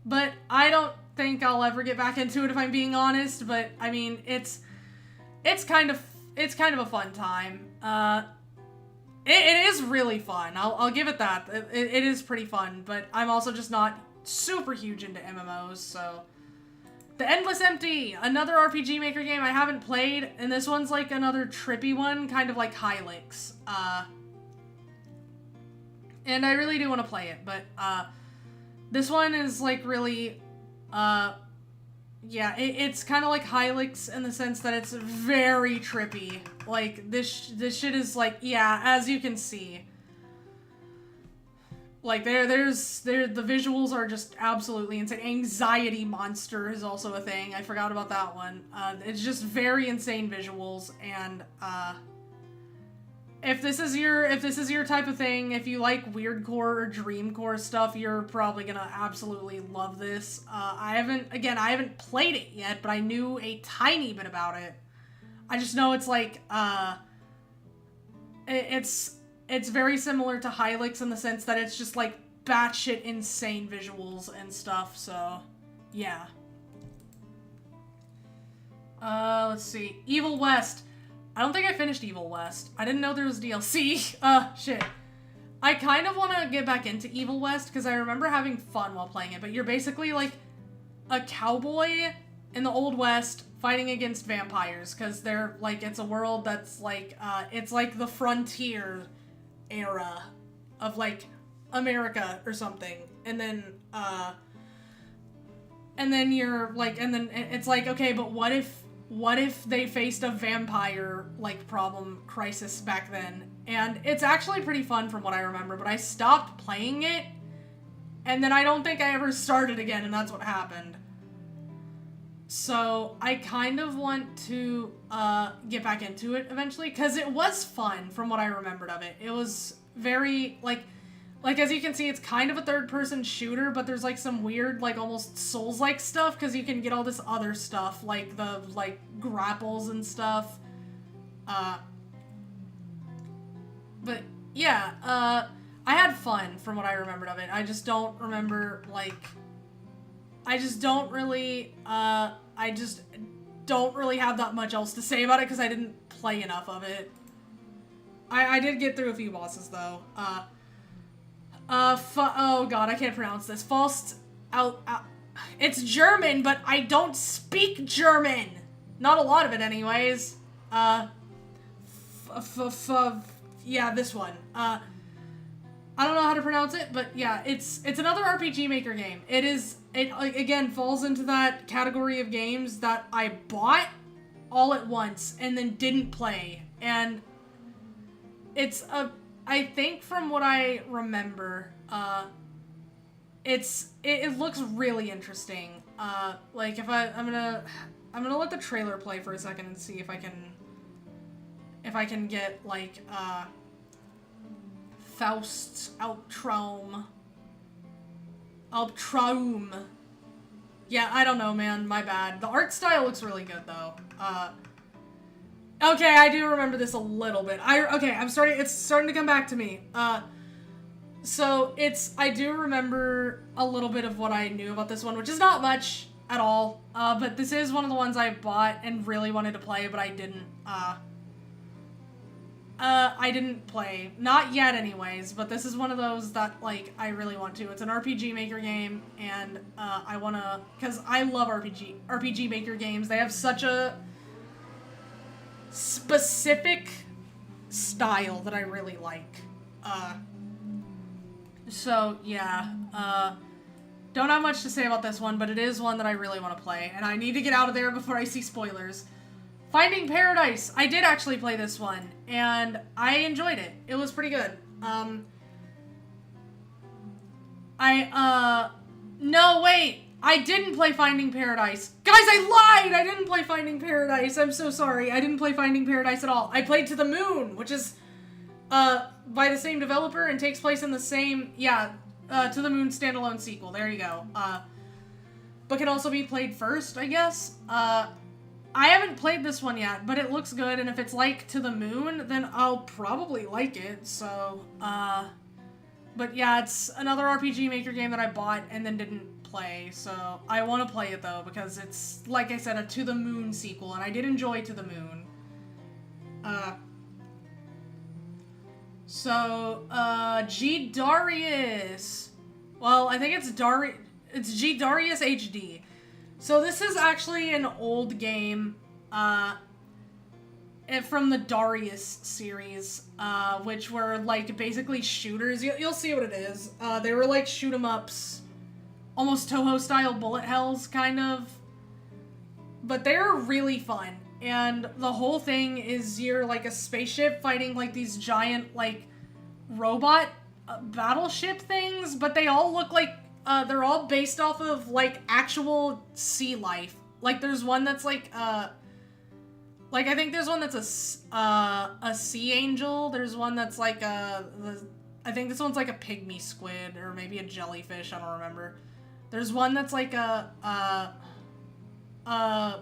But I don't think I'll ever get back into it if I'm being honest, but I mean, it's kind of a fun time. It is really fun. I'll give it that. It is pretty fun, but I'm also just not super huge into MMOs, so. The Endless Empty, another RPG Maker game I haven't played, and this one's like another trippy one, kind of like Hylix. And I really do want to play it, but this one is like really, yeah, it's kind of like Hylix in the sense that it's very trippy. Like, this shit is like, yeah, as you can see. Like, the visuals are just absolutely insane. Anxiety Monster is also a thing. I forgot about that one. It's just very insane visuals, and, if this is your type of thing, if you like weirdcore or dreamcore stuff, you're probably gonna absolutely love this. I haven't played it yet, but I knew a tiny bit about it. I just know it's like, it's very similar to Hylix in the sense that it's just like batshit insane visuals and stuff, so yeah. Let's see. Evil West. I don't think I finished Evil West. I didn't know there was DLC. Shit. I kind of want to get back into Evil West because I remember having fun while playing it, but you're basically like a cowboy in the Old West fighting against vampires because they're like, it's a world that's like, it's like the frontier era of like America or something, and then you're like, and then it's like, okay, but what if they faced a vampire like crisis back then? And it's actually pretty fun from what I remember, but I stopped playing it and then I don't think I ever started again, and that's what happened. So I kind of want to get back into it eventually, because it was fun from what I remembered of it. It was very, like as you can see, it's kind of a third-person shooter, but there's like some weird, like almost Souls-like stuff, because you can get all this other stuff, like the, like, grapples and stuff. But yeah, I had fun from what I remembered of it. I just don't remember, like, I just don't really have that much else to say about it because I didn't play enough of it. I did get through a few bosses though. Oh god, I can't pronounce this. It's German, but I don't speak German. Not a lot of it anyways. Yeah, this one. I don't know how to pronounce it, but yeah, it's another RPG Maker game. It again falls into that category of games that I bought all at once and then didn't play. And I think from what I remember, it looks really interesting. Like if I'm gonna let the trailer play for a second and see if I can get like Faust's Albtraum. Yeah, I don't know, man. My bad. The art style looks really good, though. Okay, I do remember this a little bit. It's starting to come back to me. So I do remember a little bit of what I knew about this one, which is not much at all. But this is one of the ones I bought and really wanted to play, but I didn't play. Not yet anyways, but this is one of those that, like, I really want to. It's an RPG Maker game, and I wanna, because I love RPG Maker games. They have such a specific style that I really like. So, yeah. Don't have much to say about this one, but it is one that I really want to play, and I need to get out of there before I see spoilers. Finding Paradise. I did actually play this one, and I enjoyed it. It was pretty good. No, wait. I didn't play Finding Paradise. Guys, I lied! I didn't play Finding Paradise. I'm so sorry. I didn't play Finding Paradise at all. I played To the Moon, which is, by the same developer and takes place in the same, To the Moon standalone sequel. There you go. But can also be played first, I guess. I haven't played this one yet, but it looks good, and if it's like To the Moon, then I'll probably like it, so, But yeah, it's another RPG Maker game that I bought and then didn't play, so I want to play it though, because it's, like I said, a To the Moon sequel, and I did enjoy To the Moon. G Darius. Well, I think it's G Darius HD. So this is actually an old game, from the Darius series, which were, like, basically shooters. You'll see what it is. They were, like, shoot-em-ups, almost Toho-style bullet hells, kind of. But they're really fun. And the whole thing is you're, like, a spaceship fighting, like, these giant, like, robot battleship things, but they all look like, they're all based off of, like, actual sea life. Like, there's one that's, like, I think there's one that's a sea angel. There's one that's, like, I think this one's, like, a pygmy squid, or maybe a jellyfish, I don't remember. There's one that's, like,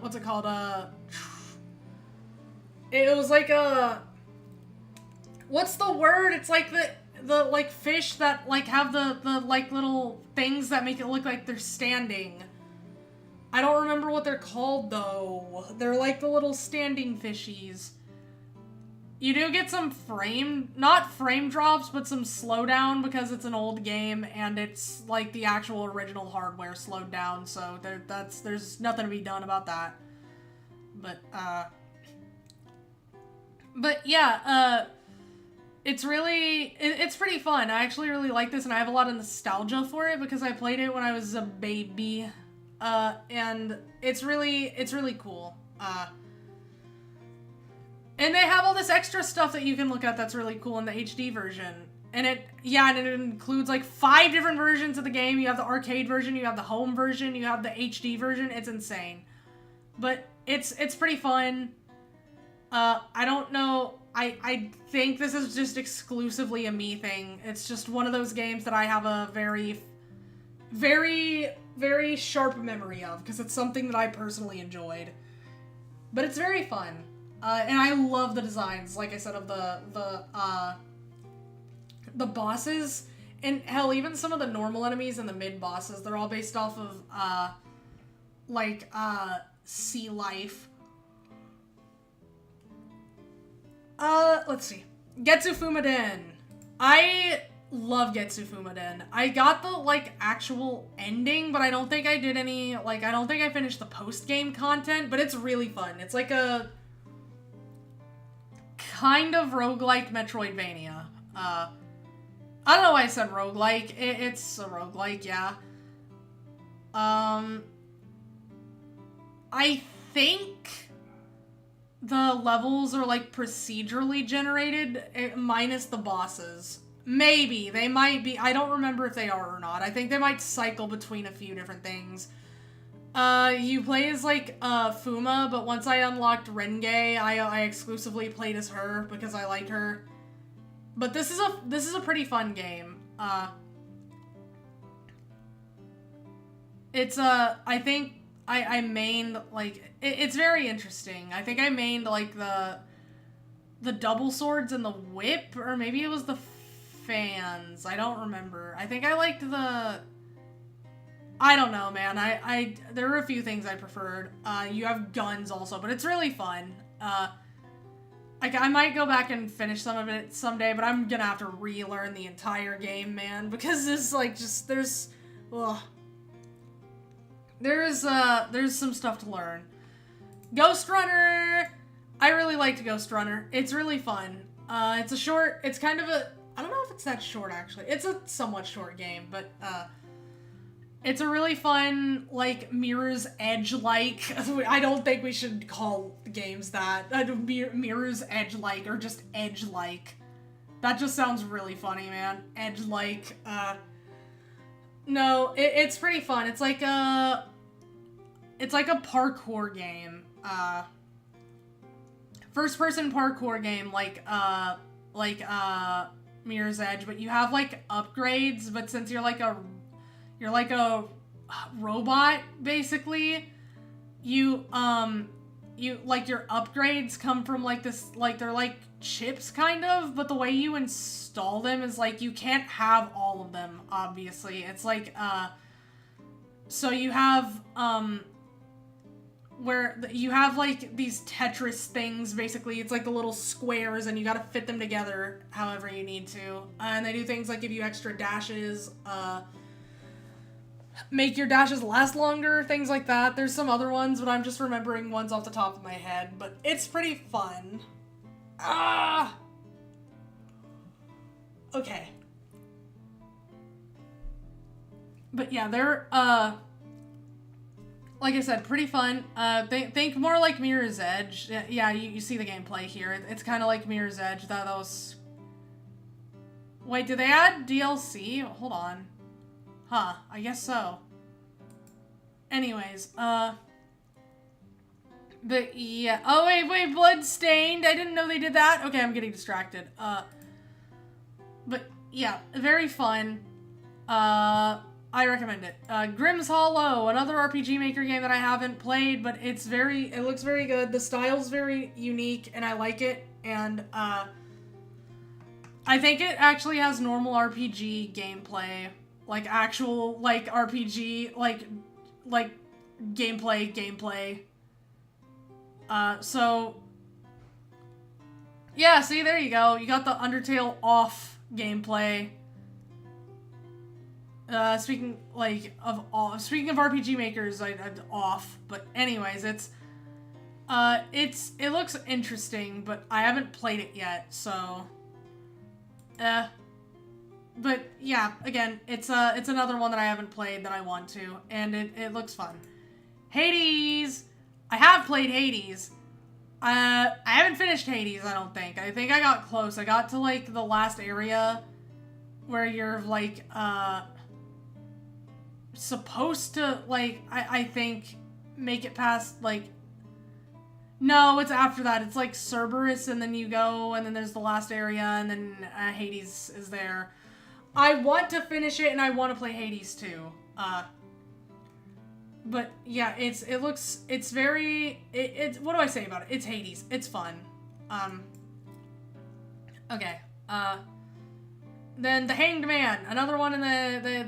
what's it called, it was, like, what's the word? It's, like, the like, fish that, like, have the, like, little things that make it look like they're standing. I don't remember what they're called, though. They're like the little standing fishies. You do get some not frame drops, but some slowdown because it's an old game and it's like the actual original hardware slowed down, so there's nothing to be done about that. But yeah, it's pretty fun. I actually really like this, and I have a lot of nostalgia for it because I played it when I was a baby. And it's really cool. And they have all this extra stuff that you can look at that's really cool in the HD version. And it includes like 5 different versions of the game. You have the arcade version, you have the home version, you have the HD version. It's insane. But it's pretty fun. I don't know. I think this is just exclusively a me thing. It's just one of those games that I have a very, very, very sharp memory of, because it's something that I personally enjoyed. But it's very fun. And I love the designs, like I said, of the bosses. And hell, even some of the normal enemies and the mid-bosses, they're all based off of, sea life. Let's see. Getsu Fumaden. I love Getsu Fumaden. I got the, like, actual ending, but I don't think I did any, like, I don't think I finished the post-game content, but it's really fun. It's like a kind of roguelike Metroidvania. I don't know why I said roguelike. It's a roguelike, yeah. I think the levels are, like, procedurally generated, minus the bosses. Maybe. They might be. I don't remember if they are or not. I think they might cycle between a few different things. You play as, like, Fuma, but once I unlocked Renge, I exclusively played as her because I liked her. But this is a pretty fun game. It's, I think I mained, like, it's very interesting. I think I mained, like, the double swords and the whip, or maybe it was the fans. I don't remember. I think I liked I don't know, man. There were a few things I preferred. You have guns also, but it's really fun. I might go back and finish some of it someday, but I'm gonna have to relearn the entire game, man, because there's some stuff to learn. Ghost Runner! I really liked Ghost Runner. It's really fun. It's kind of I don't know if it's that short, actually. It's a somewhat short game, but, it's a really fun, like, Mirror's Edge-like. I don't think we should call games that. Mirror's Edge-like, or just Edge-like. That just sounds really funny, man. Edge-like. No, it's pretty fun. It's like a parkour game. First-person parkour game, like Mirror's Edge, but you have, like, upgrades, but since you're like a robot, basically, you like, your upgrades come from, like, this, like, they're, like, chips, kind of, but the way you install them is, like, you can't have all of them, obviously. It's, like, so you have, where you have, like, these Tetris things, basically. It's, like, the little squares, and you gotta fit them together however you need to. And they do things like give you extra dashes, make your dashes last longer, things like that. There's some other ones, but I'm just remembering ones off the top of my head. But it's pretty fun. Okay. But yeah, they're, like I said, pretty fun. Think more like Mirror's Edge. Yeah, you see the gameplay here. It's kind of like Mirror's Edge. That was... Wait, did they add DLC? Hold on. Huh, I guess so. Anyways, but yeah. Oh, wait, Bloodstained. I didn't know they did that. Okay, I'm getting distracted. But yeah, very fun. I recommend it. Grimm's Hollow, another RPG Maker game that I haven't played, but it looks very good. The style's very unique, and I like it, and, I think it actually has normal RPG gameplay. Like, actual, like, RPG, like, gameplay. So, yeah, see, there you go. You got the Undertale off gameplay. Speaking of RPG makers, I'm off, but anyways, it looks interesting, but I haven't played it yet, so, but yeah, again, it's another one that I haven't played that I want to, and it looks fun. Hades! I have played Hades. I haven't finished Hades, I don't think. I think I got close. I got to, like, the last area where you're, like, supposed to, like, I think, make it past, like... No, it's after that. It's, like, Cerberus, and then you go, and then there's the last area, and then Hades is there. I want to finish it, and I want to play Hades, too. But, yeah, it's very... what do I say about it? It's Hades. It's fun. Okay. Then The Hanged Man, another one in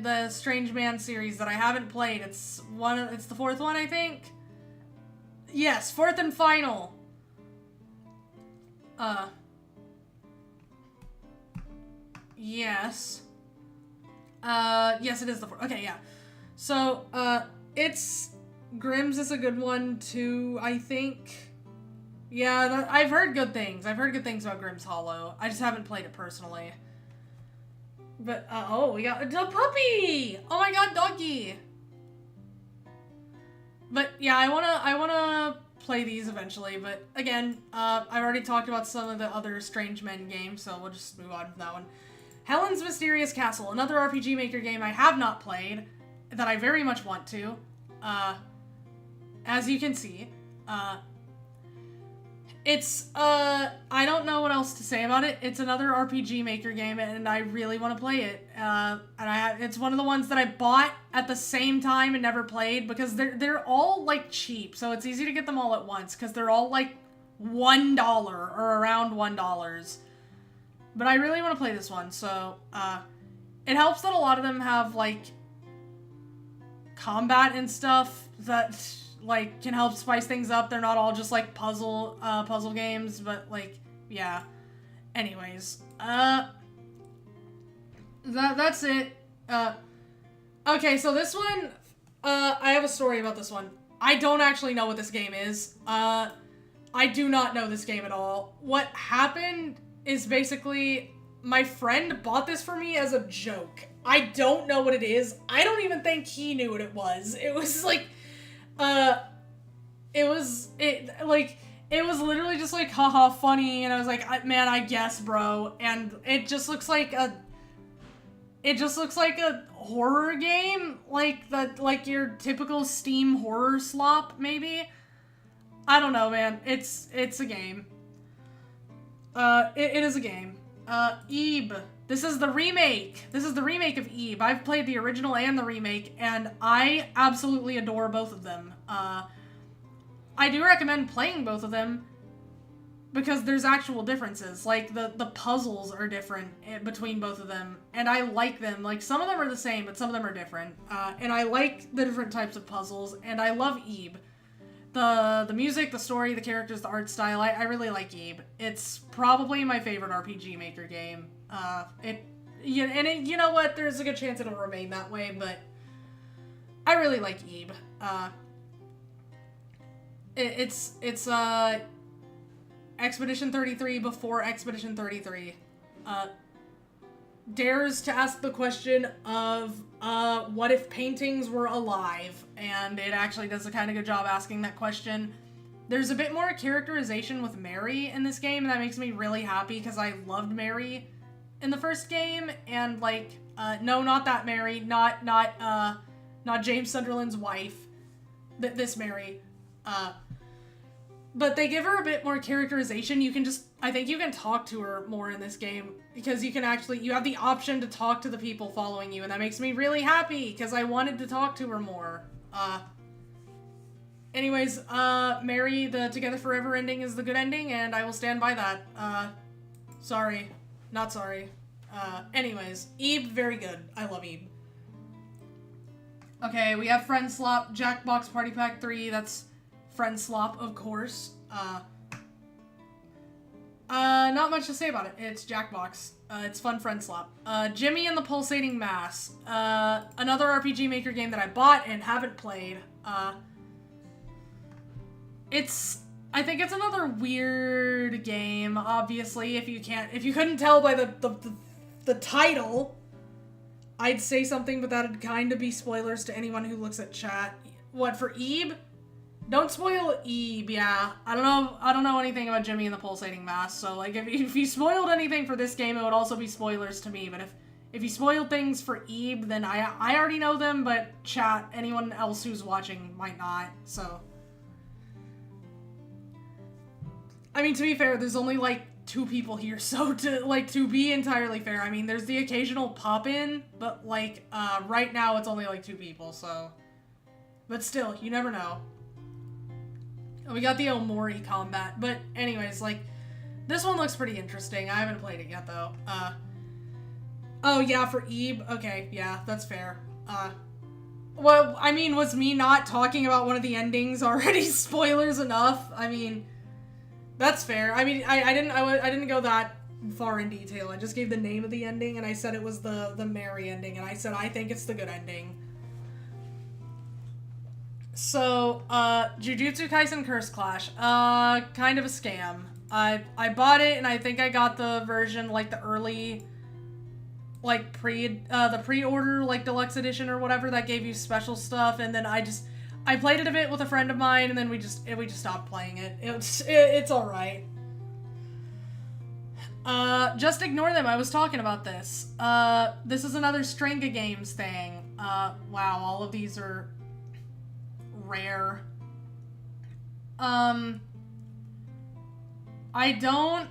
the Strange Man series that I haven't played. It's the fourth one, I think? Yes, fourth and final. Yes. Yes, it is the fourth. Okay, yeah. So, Grimm's is a good one, too, I think. Yeah, I've heard good things. I've heard good things about Grimm's Hollow. I just haven't played it personally. But, oh, we got a puppy! Oh my god, doggy! But, yeah, I wanna play these eventually, but, again, I've already talked about some of the other Strange Men games, so we'll just move on from that one. Helen's Mysterious Castle, another RPG Maker game I have not played, that I very much want to. As you can see, it's, I don't know what else to say about it. It's another RPG Maker game, and I really want to play it. And it's one of the ones that I bought at the same time and never played, because they're all, like, cheap, so it's easy to get them all at once, because they're all, like, $1, or around $1. But I really want to play this one, so, it helps that a lot of them have, like, combat and stuff that, like, can help spice things up. They're not all just, like, puzzle games, but, like, yeah. Anyways, that's it. Okay, so this one, I have a story about this one. I don't actually know what this game is. I do not know this game at all. What happened is basically my friend bought this for me as a joke. I don't know what it is. I don't even think he knew what it was. It was like, it was literally just like, haha, funny, and I was like, man, I guess, bro, and it just looks like a horror game, like your typical Steam horror slop, maybe? I don't know, man. It's a game. It is a game. Ebe. This is the remake. This is the remake of Ebe. I've played the original and the remake, and I absolutely adore both of them. I do recommend playing both of them because there's actual differences. Like, the puzzles are different between both of them, and I like them. Like, some of them are the same, but some of them are different. And I like the different types of puzzles, and I love Ebe. The music, the story, the characters, the art style, I really like Ebe. It's probably my favorite RPG Maker game. You know what, there's a good chance it'll remain that way, but I really like Ebe. It's Expedition 33 before Expedition 33. Dares to ask the question of, what if paintings were alive? And it actually does a kind of good job asking that question. There's a bit more characterization with Mary in this game, and that makes me really happy, because I loved Mary in the first game, and, like, no, not that Mary, not James Sunderland's wife, this Mary, but they give her a bit more characterization. I think you can talk to her more in this game, because you have the option to talk to the people following you, and that makes me really happy, because I wanted to talk to her more. Anyways, Mary, the Together Forever ending is the good ending, and I will stand by that. Sorry. Not sorry. Anyways, Ebe, very good. I love Ebe. Okay, we have Friend Slop, Jackbox Party Pack 3, that's Friend Slop, of course. Not much to say about it. It's Jackbox. It's fun Friend Slop. Jimmy and the Pulsating Mass. Another RPG Maker game that I bought and haven't played. I think it's another weird game, obviously. If you couldn't tell by the title, I'd say something, but that'd kind of be spoilers to anyone who looks at chat. What, for Ebe? Don't spoil Ebe, yeah. I don't know anything about Jimmy and the Pulsating Mass, so, like, if you spoiled anything for this game, it would also be spoilers to me, but if you spoiled things for Ebe, then I already know them, but chat, anyone else who's watching might not, so. I mean, to be fair, there's only, like, 2 people here, so to be entirely fair, I mean, there's the occasional pop-in, but, like, right now it's only, like, 2 people, so. But still, you never know. We got the Omori combat, but anyways, like, this one looks pretty interesting. I haven't played it yet, though. Oh, yeah, for Ebe? Okay, yeah, that's fair. Well, I mean, was me not talking about one of the endings already spoilers enough? I mean, that's fair. I mean, I didn't go that far in detail. I just gave the name of the ending, and I said it was the Mary ending, and I said I think it's the good ending. So, Jujutsu Kaisen Curse Clash, kind of a scam. I bought it, and I think I got the version, like, the early, like, the pre-order, like, deluxe edition or whatever that gave you special stuff, and then I played it a bit with a friend of mine, and then we just stopped playing it. It's alright. Just ignore them, I was talking about this. This is another Stringa Games thing. Wow, all of these are rare. I don't,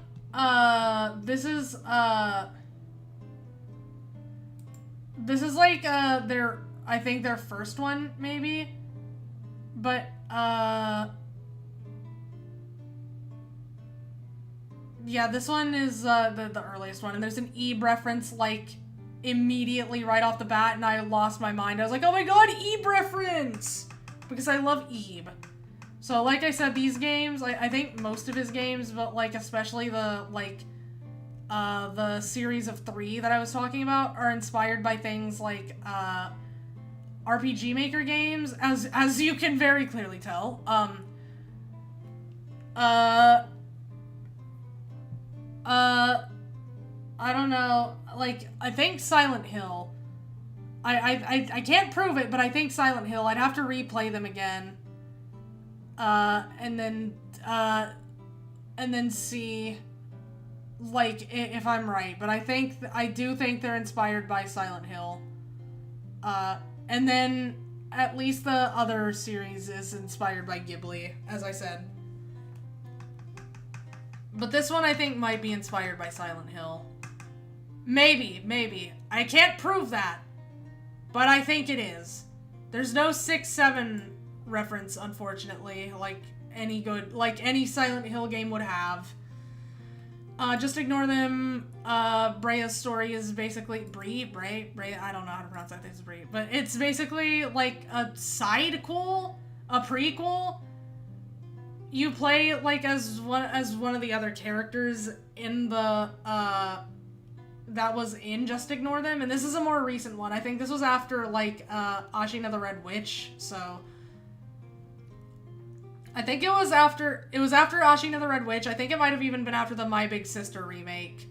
this is like, I think their first one, maybe? But, yeah, this one is, the earliest one, and there's an Ebe reference, like, immediately right off the bat, and I lost my mind. I was like, oh my god, Ebe reference! Because I love Ebe. So, like I said, these games, I think most of his games, but, like, especially the series of 3 that I was talking about, are inspired by things like, RPG Maker games, as you can very clearly tell. I don't know, like, I think Silent Hill. I can't prove it, but I think Silent Hill. I'd have to replay them again. And then see, like, if I'm right. But I do think they're inspired by Silent Hill. And then at least the other series is inspired by Ghibli, as I said. But this one I think might be inspired by Silent Hill. Maybe. I can't prove that. But I think it is. There's no 6-7 reference, unfortunately, like any good, like any Silent Hill game would have. Just ignore them. Brea's story is basically Brea, I don't know how to pronounce that. I think it's Brea, but it's basically like a prequel. You play like as one of the other characters in the that was in Just Ignore Them, and this is a more recent one. I think this was after like Ashina the Red Witch, so I think it was after Ashina the Red Witch. I think it might have even been after the My Big Sister remake.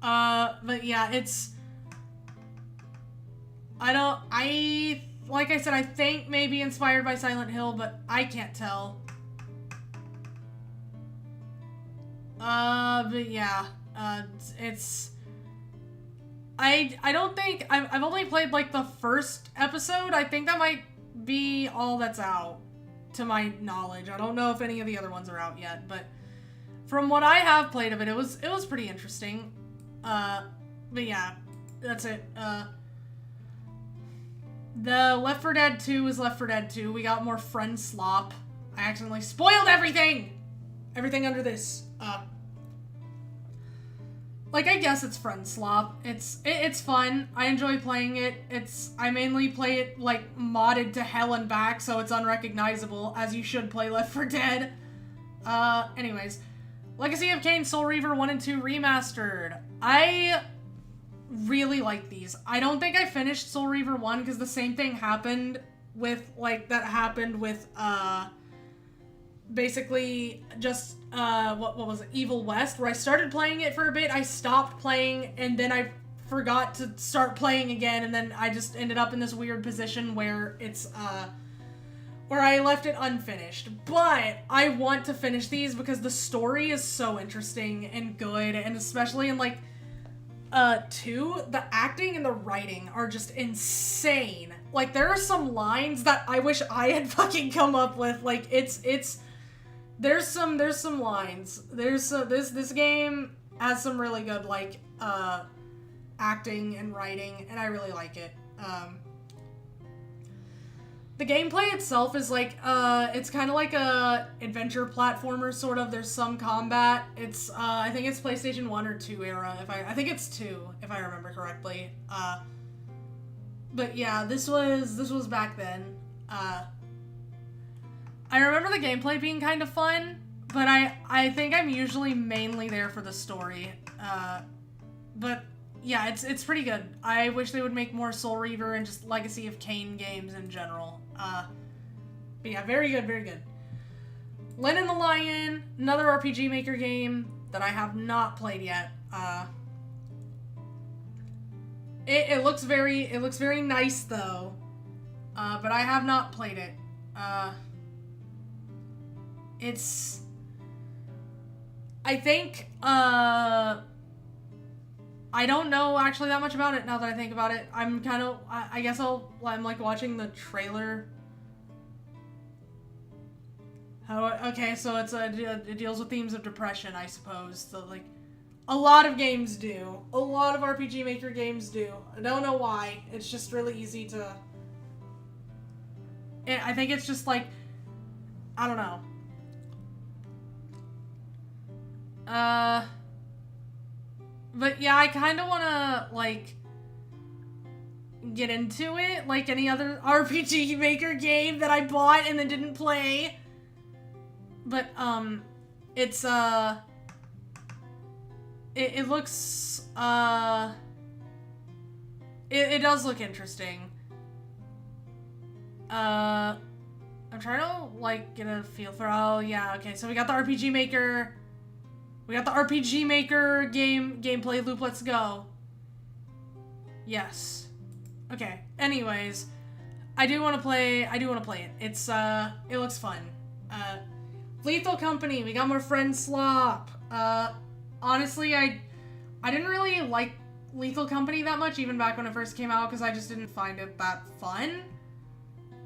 But yeah, it's like I said, I think maybe inspired by Silent Hill, but I can't tell. But yeah, it's... I don't think... I've only played, like, the first episode. I think that might be all that's out, to my knowledge. I don't know if any of the other ones are out yet, but from what I have played of it, it was pretty interesting. But yeah, that's it. The Left 4 Dead 2 is Left 4 Dead 2. We got more friend slop. I accidentally spoiled everything! Everything under this. Like, I guess it's friend slop. It's fun. I enjoy playing it. I mainly play it, like, modded to hell and back, so it's unrecognizable, as you should play Left 4 Dead. Anyways. Legacy of Kain Soul Reaver 1 and 2 Remastered. I really like these. I don't think I finished Soul Reaver 1, because the same thing happened with, like, basically just what was it, Evil West, where I started playing it for a bit, I stopped playing, and then I forgot to start playing again, and then I just ended up in this weird position where it's where I left it unfinished. But I want to finish these because the story is so interesting and good, and especially in like 2, the acting and the writing are just insane. Like, there are some lines that I wish I had fucking come up with. Like, there's some lines. This game has some really good, like, acting and writing, and I really like it. The gameplay itself is like, it's kind of like a adventure platformer, sort of. There's some combat. It's, I think it's PlayStation 1 or 2 era, I think it's 2, if I remember correctly. But yeah, this was back then. I remember the gameplay being kind of fun, but I think I'm usually mainly there for the story. But yeah, it's pretty good. I wish they would make more Soul Reaver and just Legacy of Kain games in general. But yeah, very good, very good. Len and the Lion, another RPG Maker game that I have not played yet. It looks very nice though. But I have not played it. I think, I don't know actually that much about it now that I think about it. I'm kind of, I guess I'm like watching the trailer. Okay, so it deals with themes of depression, I suppose. So like, a lot of games do. A lot of RPG Maker games do. I don't know why. It's just really easy to, I think it's just like, I don't know. But yeah, I kind of want to, like, get into it, like any other RPG Maker game that I bought and then didn't play. But, it's, it looks, it does look interesting. I'm trying to, like, get a feel for, oh, yeah, okay, so we got the RPG Maker... We got the RPG Maker gameplay loop. Let's go. Yes. Okay. Anyways, I do want to play it. It's it looks fun. Lethal Company. We got more friend slop. Honestly, I didn't really like Lethal Company that much even back when it first came out because I just didn't find it that fun.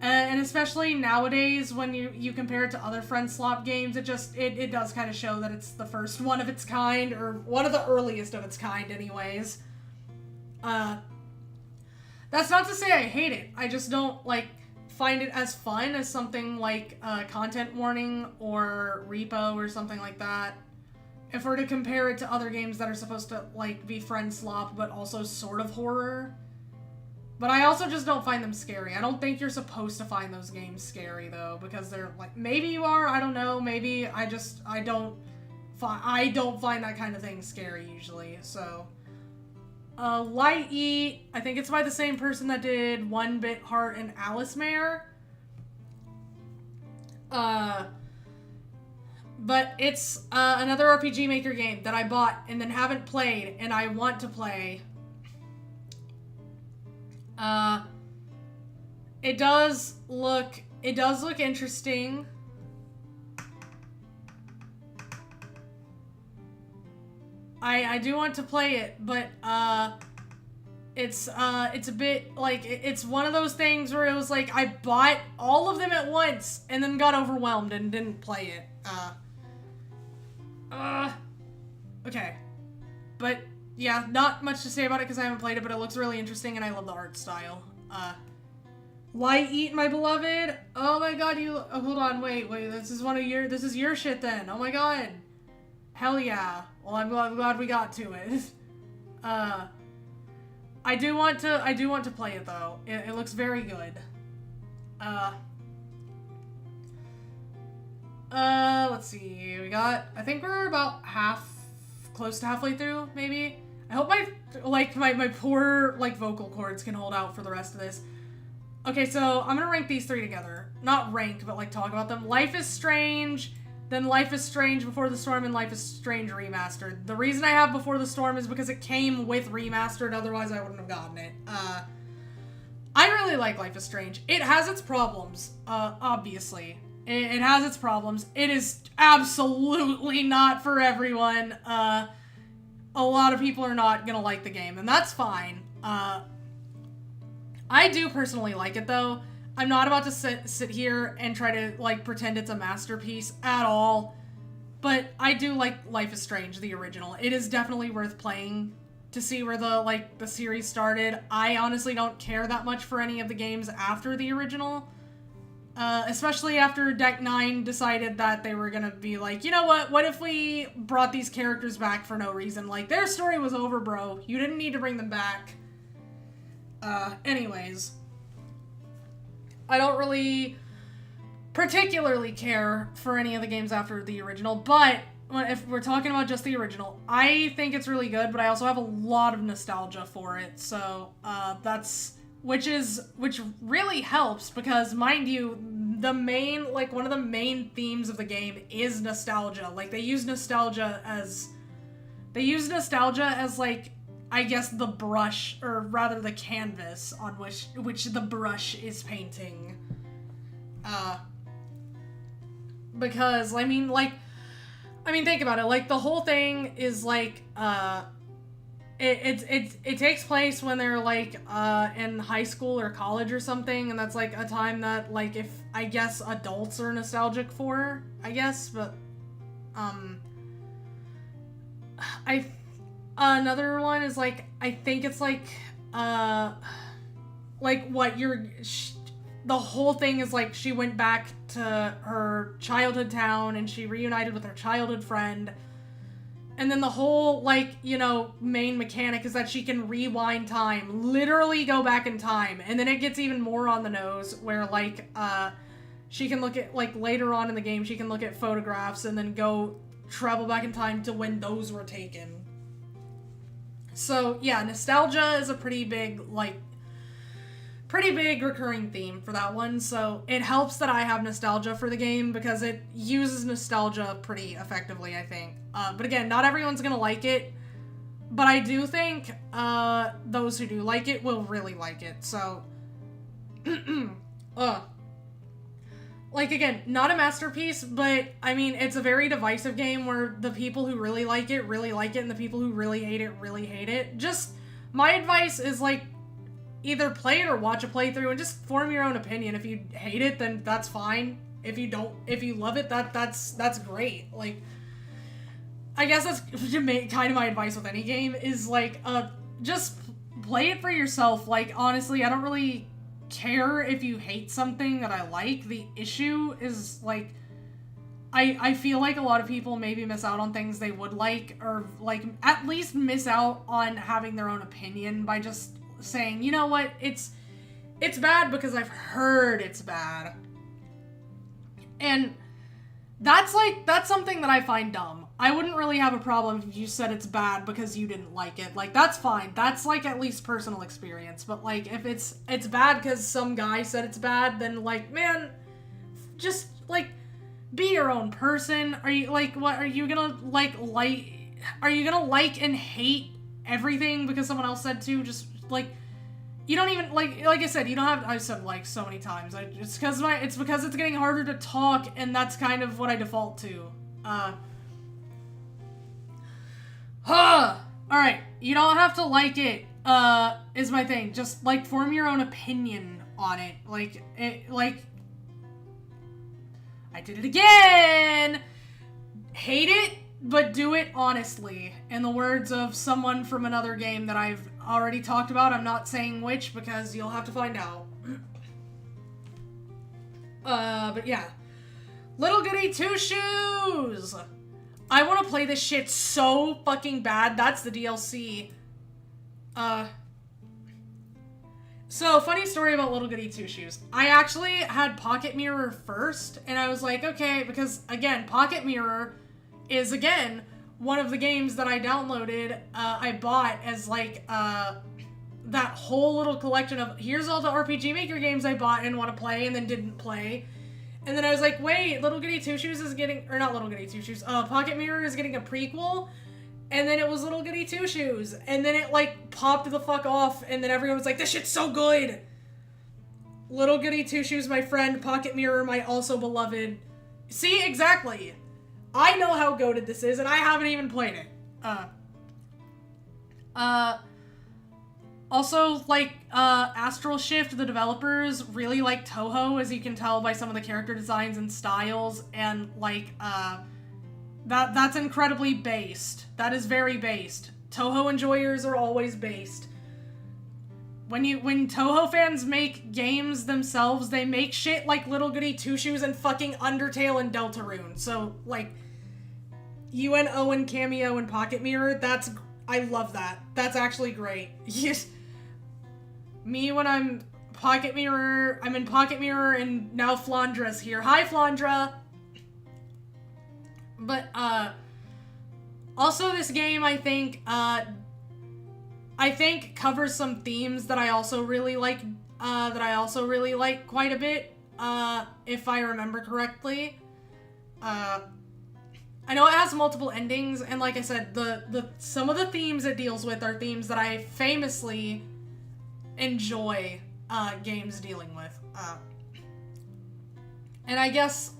And especially nowadays, when you compare it to other friend slop games, it does kind of show that it's the first one of its kind, or one of the earliest of its kind anyways. That's not to say I hate it. I just don't, like, find it as fun as something like Content Warning or Repo or something like that. If we're to compare it to other games that are supposed to, like, be friend slop, but also sort of horror. But I also just don't find them scary. I don't think you're supposed to find those games scary, though, because they're, like, maybe you are, I don't know, maybe I don't find that kind of thing scary, usually, so. Light Eat, I think it's by the same person that did One Bit Heart and Alice Mare. But it's another RPG Maker game that I bought and then haven't played and I want to play. It does look interesting. I do want to play it, but it's a bit like it's one of those things where it was like I bought all of them at once and then got overwhelmed and didn't play it. Okay. But, yeah, not much to say about it because I haven't played it, but it looks really interesting and I love the art style. Light Eat, my beloved? Oh my god, hold on, wait, this is your shit then. Oh my god. Hell yeah. Well, I'm glad we got to it. I do want to play it though. It looks very good. Let's see. I think we're about close to halfway through, maybe. I hope my poor, vocal cords can hold out for the rest of this. Okay, so I'm gonna rank these three together. Not rank, but, talk about them. Life is Strange, then Life is Strange Before the Storm, and Life is Strange Remastered. The reason I have Before the Storm is because it came with Remastered, otherwise I wouldn't have gotten it. I really like Life is Strange. It has its problems, obviously. It has its problems. It is absolutely not for everyone. A lot of people are not gonna like the game, and that's fine. I do personally like it, though. I'm not about to sit here and try to, pretend it's a masterpiece at all. But I do like Life is Strange, the original. It is definitely worth playing to see where the series started. I honestly don't care that much for any of the games after the original. Especially after Deck 9 decided that they were gonna be like, you know what if we brought these characters back for no reason? Their story was over, bro. You didn't need to bring them back. Anyways. I don't really particularly care for any of the games after the original, but if we're talking about just the original, I think it's really good, but I also have a lot of nostalgia for it, so, which really helps because, mind you, one of the main themes of the game is nostalgia. They use nostalgia as, I guess, the brush, or rather the canvas on which the brush is painting. Because, think about it, the whole thing is, it takes place when they're, in high school or college or something, and that's, a time that, if, I guess, adults are nostalgic for, I guess, but, another one is, I think it's, the whole thing is, she went back to her childhood town, and she reunited with her childhood friend, and then the whole, main mechanic is that she can rewind time, literally go back in time, and then it gets even more on the nose, where, she can look at, later on in the game, she can look at photographs and then travel back in time to when those were taken. So, yeah, nostalgia is a pretty big recurring theme for that one, so it helps that I have nostalgia for the game because it uses nostalgia pretty effectively, I think. But again, not everyone's gonna like it, but I do think those who do like it will really like it, so... again, not a masterpiece, but, it's a very divisive game where the people who really like it, and the people who really hate it. Just, my advice is, either play it or watch a playthrough and just form your own opinion. If you hate it, then that's fine. If you love it, that's great. I guess that's kind of my advice with any game is, just play it for yourself. Honestly, I don't really care if you hate something that I like. The issue is, like, I feel like a lot of people maybe miss out on things they would like, or, like, at least miss out on having their own opinion by just saying, you know what, it's bad because I've heard it's bad. And that's something that I find dumb. I wouldn't really have a problem if you said it's bad because you didn't like it. Like, that's fine. That's, like, at least personal experience. But, like, if it's bad because some guy said it's bad, then, like, man, just, like, be your own person. Are you, like, what, are you gonna, are you gonna like and hate everything because someone else said to? Just, like, you don't even, like I said, you don't have, I've said, like, so many times. It's because it's getting harder to talk, and that's kind of what I default to. Alright, you don't have to like it, is my thing. Just, like, form your own opinion on it. I did it again! Hate it, but do it honestly. In the words of someone from another game that I've already talked about, I'm not saying which because you'll have to find out. But yeah. Little Goody Two Shoes! I want to play this shit so fucking bad. That's the DLC. So, funny story about Little Goody Two Shoes. I actually had Pocket Mirror first, and I was like, okay, because, again, Pocket Mirror is, again, one of the games that I downloaded, I bought as, like, that whole little collection of, here's all the RPG Maker games I bought and want to play and then didn't play. And then I was like, wait, Little Goody Two Shoes is getting, or not Little Goody Two Shoes, Pocket Mirror is getting a prequel. And then it was Little Goody Two Shoes. And then it, like, popped the fuck off. And then everyone was like, this shit's so good. Little Goody Two Shoes, my friend. Pocket Mirror, my also beloved. See, exactly. I know how goated this is, and I haven't even played it. Also, like, Astral Shift, the developers really like Toho, as you can tell by some of the character designs and styles, and, like, that's incredibly based. That is very based. Toho enjoyers are always based. When Toho fans make games themselves, they make shit like Little Goody Two Shoes and fucking Undertale and Deltarune. So, like, UNO and Cameo and Pocket Mirror, I love that. That's actually great. Me, when I'm in Pocket Mirror, and now Flandra's here. Hi, Flandra! But, also this game, I think covers some themes that I also really like, quite a bit, if I remember correctly. I know it has multiple endings, and like I said, some of the themes it deals with are themes that I famously enjoy, games dealing with. And I guess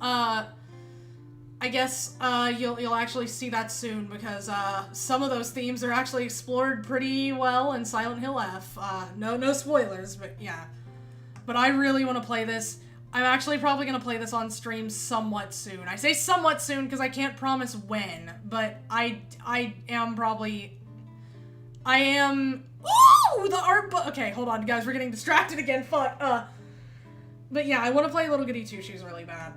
you'll actually see that soon, because some of those themes are actually explored pretty well in Silent Hill F. No spoilers, but yeah. But I really want to play this. I'm actually probably going to play this on stream somewhat soon. I say somewhat soon because I can't promise when, but I am... Ooh, the art book! Okay, hold on, guys, we're getting distracted again, fuck. But yeah, I want to play Little Goody Two Shoes really bad.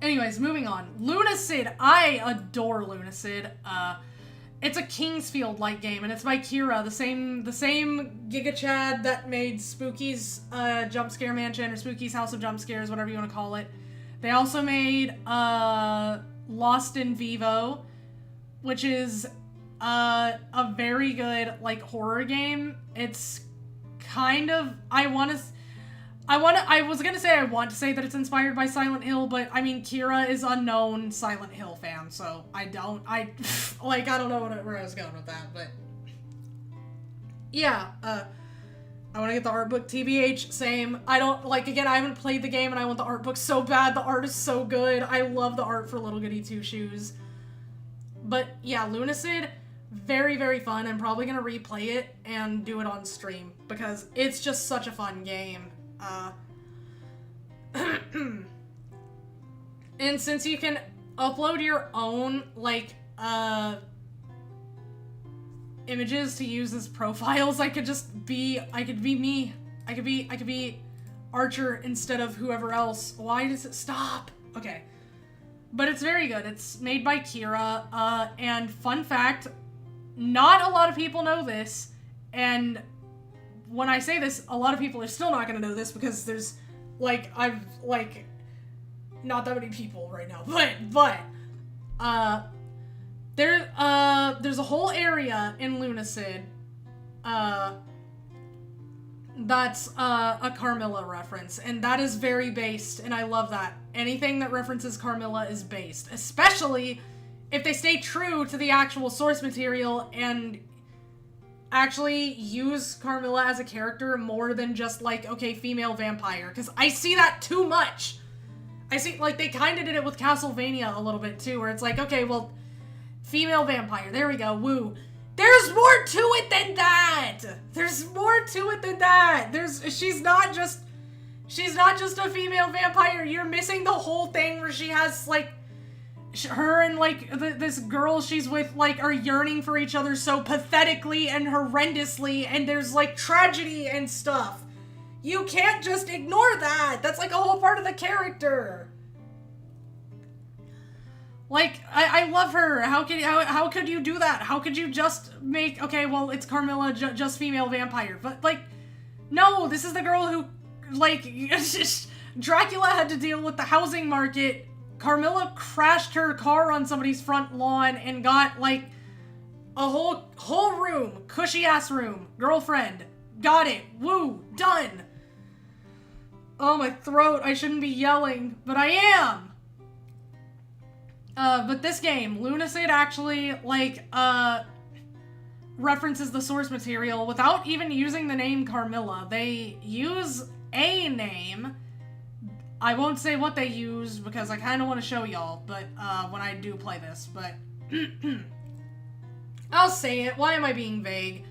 Anyways, moving on. Lunacid. I adore Lunacid. It's a Kingsfield-like game, and it's by Kira, the same Giga Chad that made Spooky's Jump Scare Mansion, or Spooky's House of Jump Scares, whatever you want to call it. They also made Lost in Vivo, which is a very good, like, horror game. It's kind of, I want to say that it's inspired by Silent Hill, but, I mean, Kira is a known Silent Hill fan, so I don't know where I was going with that, but, yeah, I want to get the art book, TBH, same. I haven't played the game, and I want the art book so bad. The art is so good. I love the art for Little Goody Two Shoes. But, yeah, Lunacid, very, very fun. I'm probably going to replay it and do it on stream, because it's just such a fun game. And since you can upload your own, like, images to use as profiles, I could be me. I could be Archer instead of whoever else. Why does it stop? Okay. But it's very good. It's made by Kira, and fun fact, not a lot of people know this, and when I say this, a lot of people are still not gonna know this because there's, like, not that many people right now, but, there's a whole area in Lunacid, that's, a Carmilla reference, and that is very based, and I love that. Anything that references Carmilla is based, especially if they stay true to the actual source material and actually use Carmilla as a character more than just, like, okay, female vampire, because I see that too much. I see, like, they kind of did it with Castlevania a little bit, too, where it's like, okay, well, female vampire, there we go, woo. There's more to it than that! There's more to it than that! She's not just a female vampire, you're missing the whole thing where she has, like, her and, like, this girl she's with, like, are yearning for each other so pathetically and horrendously, and there's, like, tragedy and stuff. You can't just ignore that! That's, like, a whole part of the character! Like, I love her. How could you do that? How could you just make, okay, well, it's Carmilla, just female vampire. But, like, no, this is the girl who, like, Dracula had to deal with the housing market. Carmilla crashed her car on somebody's front lawn and got, like, a whole room, cushy-ass room, girlfriend. Got it. Woo. Done. Oh, my throat. I shouldn't be yelling, but I am. But this game, Lunacid actually, like, references the source material without even using the name Carmilla. They use a name. I won't say what they use because I kind of want to show y'all, but, when I do play this, but I'll say it. Why am I being vague?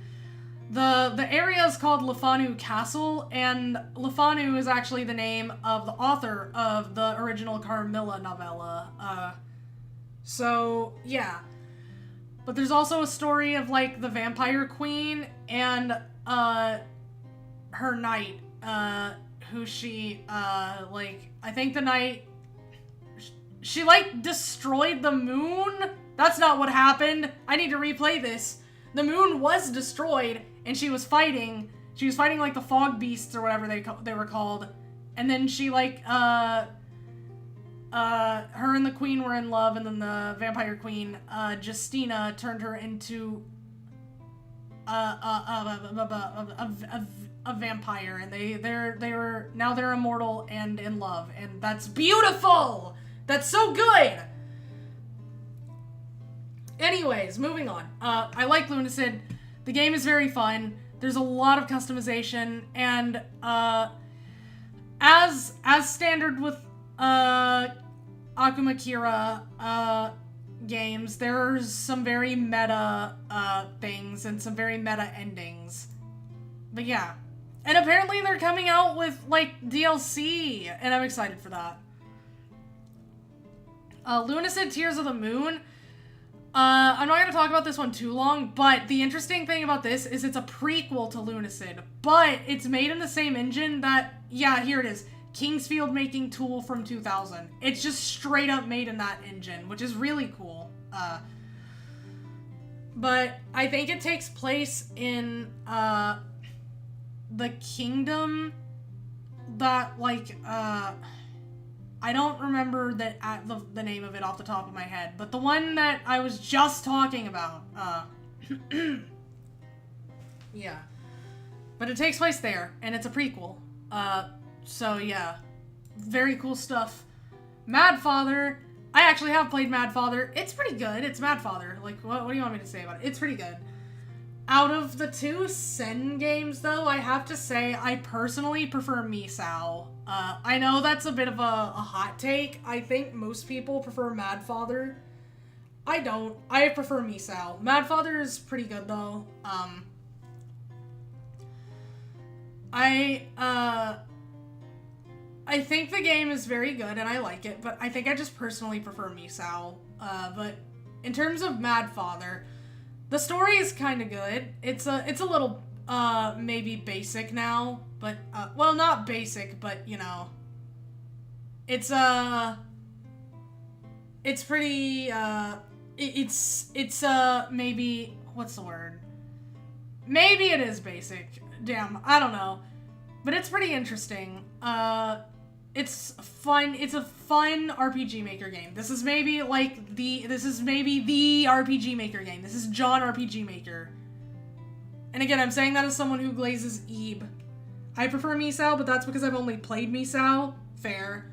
The area is called Lefanu Castle, and Lefanu is actually the name of the author of the original Carmilla novella. So, yeah. But there's also a story of, like, the vampire queen and, her knight, who she, like, I think the knight, she, like, destroyed the moon? That's not what happened. I need to replay this. The moon was destroyed, and she was fighting, like, the fog beasts or whatever they were called. And then she, like, her and the queen were in love, and then the vampire queen, Justina, turned her into a vampire, and they're immortal and in love, and that's beautiful! That's so good! Anyways, moving on. I like Lunacid. The game is very fun. There's a lot of customization, and, as standard with, Akuma Kira, games, there's some very meta, things, and some very meta endings. But yeah. And apparently they're coming out with, like, DLC, and I'm excited for that. Lunacid Tears of the Moon. I'm not gonna talk about this one too long, but the interesting thing about this is it's a prequel to Lunacid, but it's made in the same engine that, yeah, here it is. Kingsfield making Tool from 2000. It's just straight up made in that engine, which is really cool. But I think it takes place in, the kingdom that, like, I don't remember the name of it off the top of my head, but the one that I was just talking about, yeah. But it takes place there, and it's a prequel. So yeah. Very cool stuff. Mad Father. I actually have played Mad Father. It's pretty good. It's Mad Father. Like, what do you want me to say about it? It's pretty good. Out of the two Sen games, though, I have to say I personally prefer Misao. I know that's a bit of a hot take. I think most people prefer Mad Father. I don't. I prefer Misao. Mad Father is pretty good, though. I think the game is very good, and I like it, but I think I just personally prefer Misao. But in terms of Mad Father, the story is kind of good. It's a little, maybe basic now, But, well, not basic, but, you know, it's pretty, it's maybe, what's the word? Maybe it is basic. Damn, I don't know. But it's pretty interesting. It's fun. It's a fun RPG Maker game. This is maybe the RPG Maker game. This is John RPG Maker. And again, I'm saying that as someone who glazes Ebe. I prefer Misao, but that's because I've only played Misao. Fair.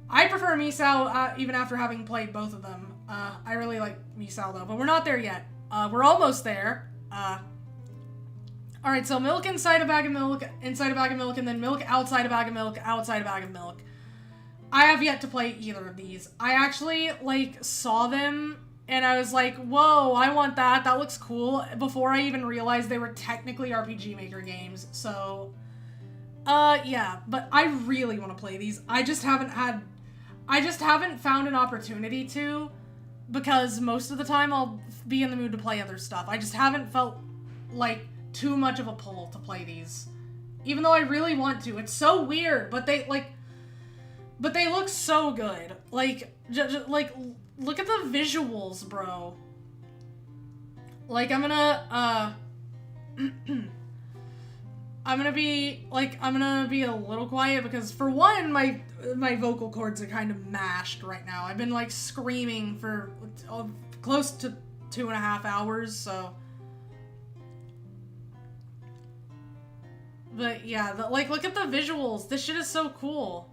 I prefer Misao even after having played both of them. I really like Misao though, but we're not there yet. We're almost there. Alright, so milk inside a bag of milk, inside a bag of milk, and then milk outside a bag of milk, outside a bag of milk. I have yet to play either of these. I actually, saw them, and I was like, whoa, I want that, that looks cool, before I even realized they were technically RPG Maker games, so... yeah, but I really want to play these. I just haven't found an opportunity to, because most of the time I'll be in the mood to play other stuff. I just haven't felt like too much of a pull to play these. Even though I really want to. It's so weird, but they look so good. Look at the visuals, bro. I'm gonna be a little quiet because, for one, my vocal cords are kind of mashed right now. I've been, screaming for close to 2.5 hours, so... But, yeah, look at the visuals. This shit is so cool.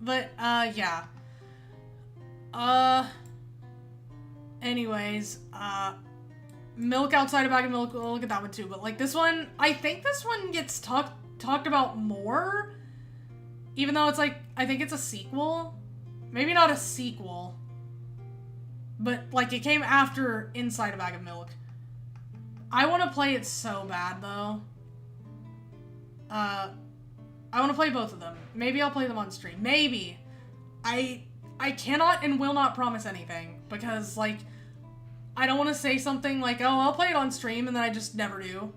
But, yeah. Anyways, milk outside a bag of milk, we'll look at that one too, but this one, I think this one gets talked about more, even though it's I think it's a sequel. Maybe not a sequel, but it came after Inside a Bag of Milk. I want to play it so bad though. I want to play both of them. Maybe I'll play them on stream. Maybe. I cannot and will not promise anything, because I don't want to say something oh, I'll play it on stream, and then I just never do.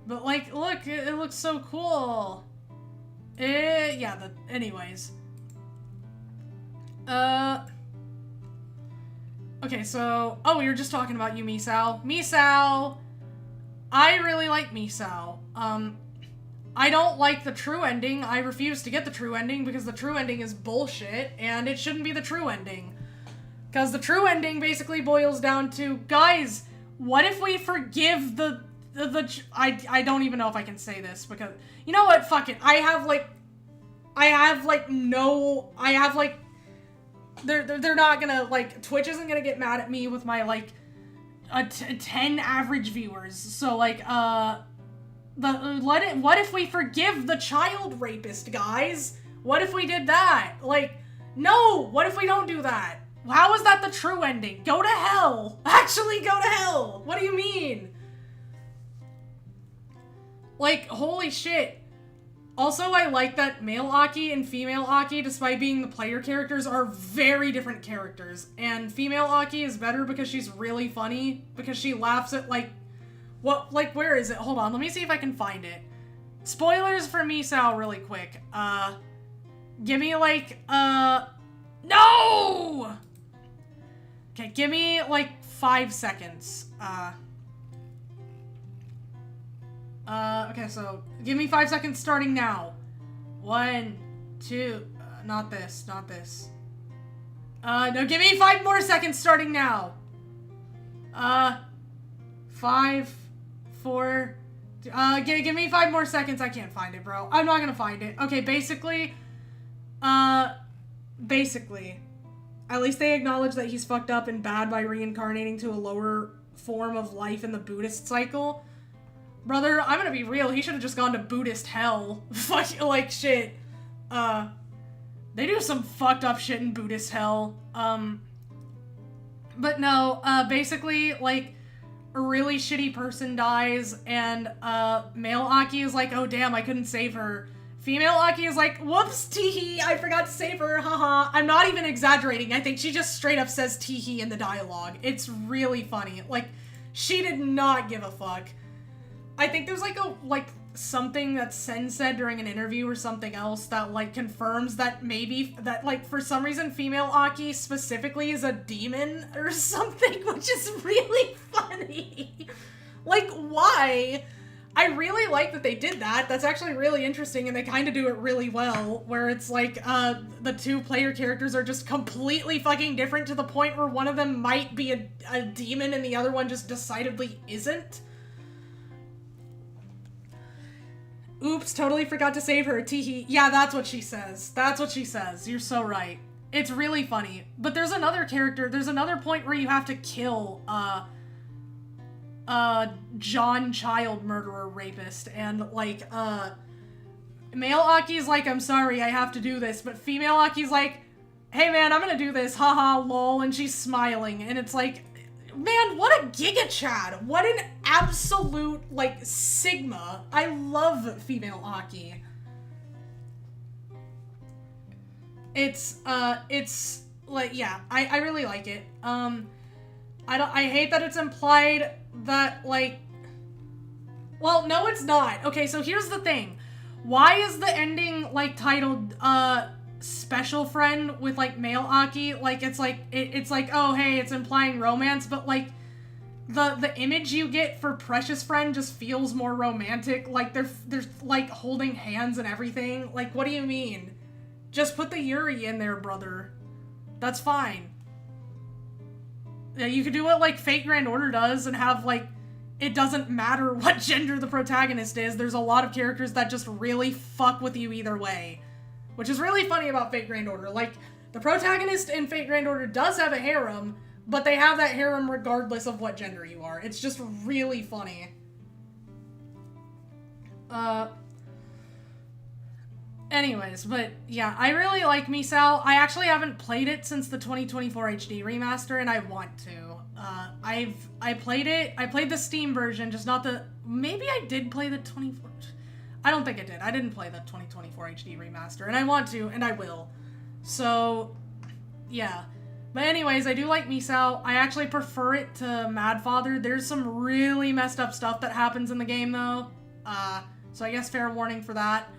But, look, it looks so cool. Yeah, anyways. Okay, so... Oh, we were just talking about you, Misao. Misao! I really like Misao. I don't like the true ending. I refuse to get the true ending, because the true ending is bullshit, and it shouldn't be the true ending. Because the true ending basically boils down to, guys, what if we forgive I don't even know if I can say this, because, you know what, fuck it, they're not gonna, Twitch isn't gonna get mad at me with my, 10 average viewers, so, what if we forgive the child rapist, guys? What if we did that? No, what if we don't do that? How is that the true ending? Go to hell! Actually go to hell! What do you mean? Holy shit. Also, I like that male Aki and female Aki, despite being the player characters, are very different characters. And female Aki is better because she's really funny, because she laughs at, where is it? Hold on, let me see if I can find it. Spoilers for Misao really quick. Give me, no! Okay, give me, 5 seconds. Okay, so, give me 5 seconds starting now. 1, 2, not this. No, give me 5 more seconds starting now. 5, 4, give me 5 more seconds. I can't find it, bro. I'm not gonna find it. Okay, basically, at least they acknowledge that he's fucked up and bad by reincarnating to a lower form of life in the Buddhist cycle. Brother, I'm gonna be real, he should have just gone to Buddhist hell. Fuck, shit. They do some fucked up shit in Buddhist hell. But no, basically, a really shitty person dies, and, male Aki is oh damn, I couldn't save her. Female Aki is whoops, teehee, I forgot to save her, haha. I'm not even exaggerating, I think she just straight up says teehee in the dialogue. It's really funny. She did not give a fuck. I think there's something that Sen said during an interview or something else that confirms that maybe that for some reason female Aki specifically is a demon or something, which is really funny. Why? I really like that they did that. That's actually really interesting, and they kind of do it really well, where it's the two player characters are just completely fucking different to the point where one of them might be a demon and the other one just decidedly isn't. Oops, totally forgot to save her, teehee. Yeah, that's what she says. That's what she says. You're so right. It's really funny. But there's another point where you have to kill, John child murderer rapist, and male Aki's I'm sorry, I have to do this, but female Aki's hey man, I'm gonna do this, haha, lol, and she's smiling, and it's man, what a giga chad, what an absolute sigma. I love female Aki. It's yeah, I really like it. I hate that it's implied that, well, no, it's not. Okay, so here's the thing. Why is the ending, titled, special friend with, male Aki? It's oh, hey, it's implying romance, but, the image you get for precious friend just feels more romantic. They're holding hands and everything. What do you mean? Just put the Yuri in there, brother. That's fine. Yeah, you could do what, Fate Grand Order does and have, it doesn't matter what gender the protagonist is. There's a lot of characters that just really fuck with you either way. Which is really funny about Fate Grand Order. The protagonist in Fate Grand Order does have a harem, but they have that harem regardless of what gender you are. It's just really funny. Anyways, but yeah, I really like Misao. I actually haven't played it since the 2024 HD remaster, and I want to. I played it. I played the Steam version, just not the... Maybe I did play the 24... I don't think I did. I didn't play the 2024 HD remaster, and I want to, and I will. So, yeah. But anyways, I do like Misao. I actually prefer it to Mad Father. There's some really messed up stuff that happens in the game, though. So I guess fair warning for that.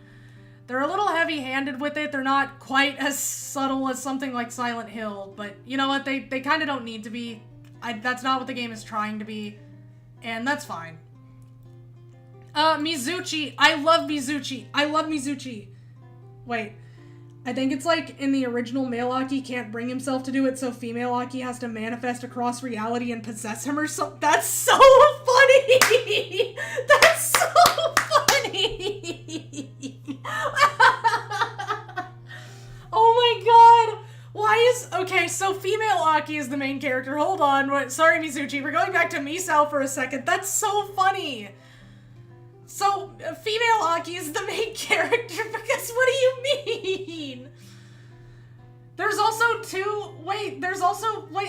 They're a little heavy-handed with it. They're not quite as subtle as something like Silent Hill, but you know what? They kind of don't need to be. That's not what the game is trying to be, and that's fine. Mizuchi. I love Mizuchi. I love Mizuchi. Wait. I think it's in the original, male Aki can't bring himself to do it, so female Aki has to manifest across reality and possess him or something. That's so funny! That's so funny! Oh my god! Why is... Okay, so female Aki is the main character. Hold on. Sorry, Mizuchi. We're going back to Misao for a second. That's so funny! So, female Aki is the main character because what do you mean? There's also two... Wait,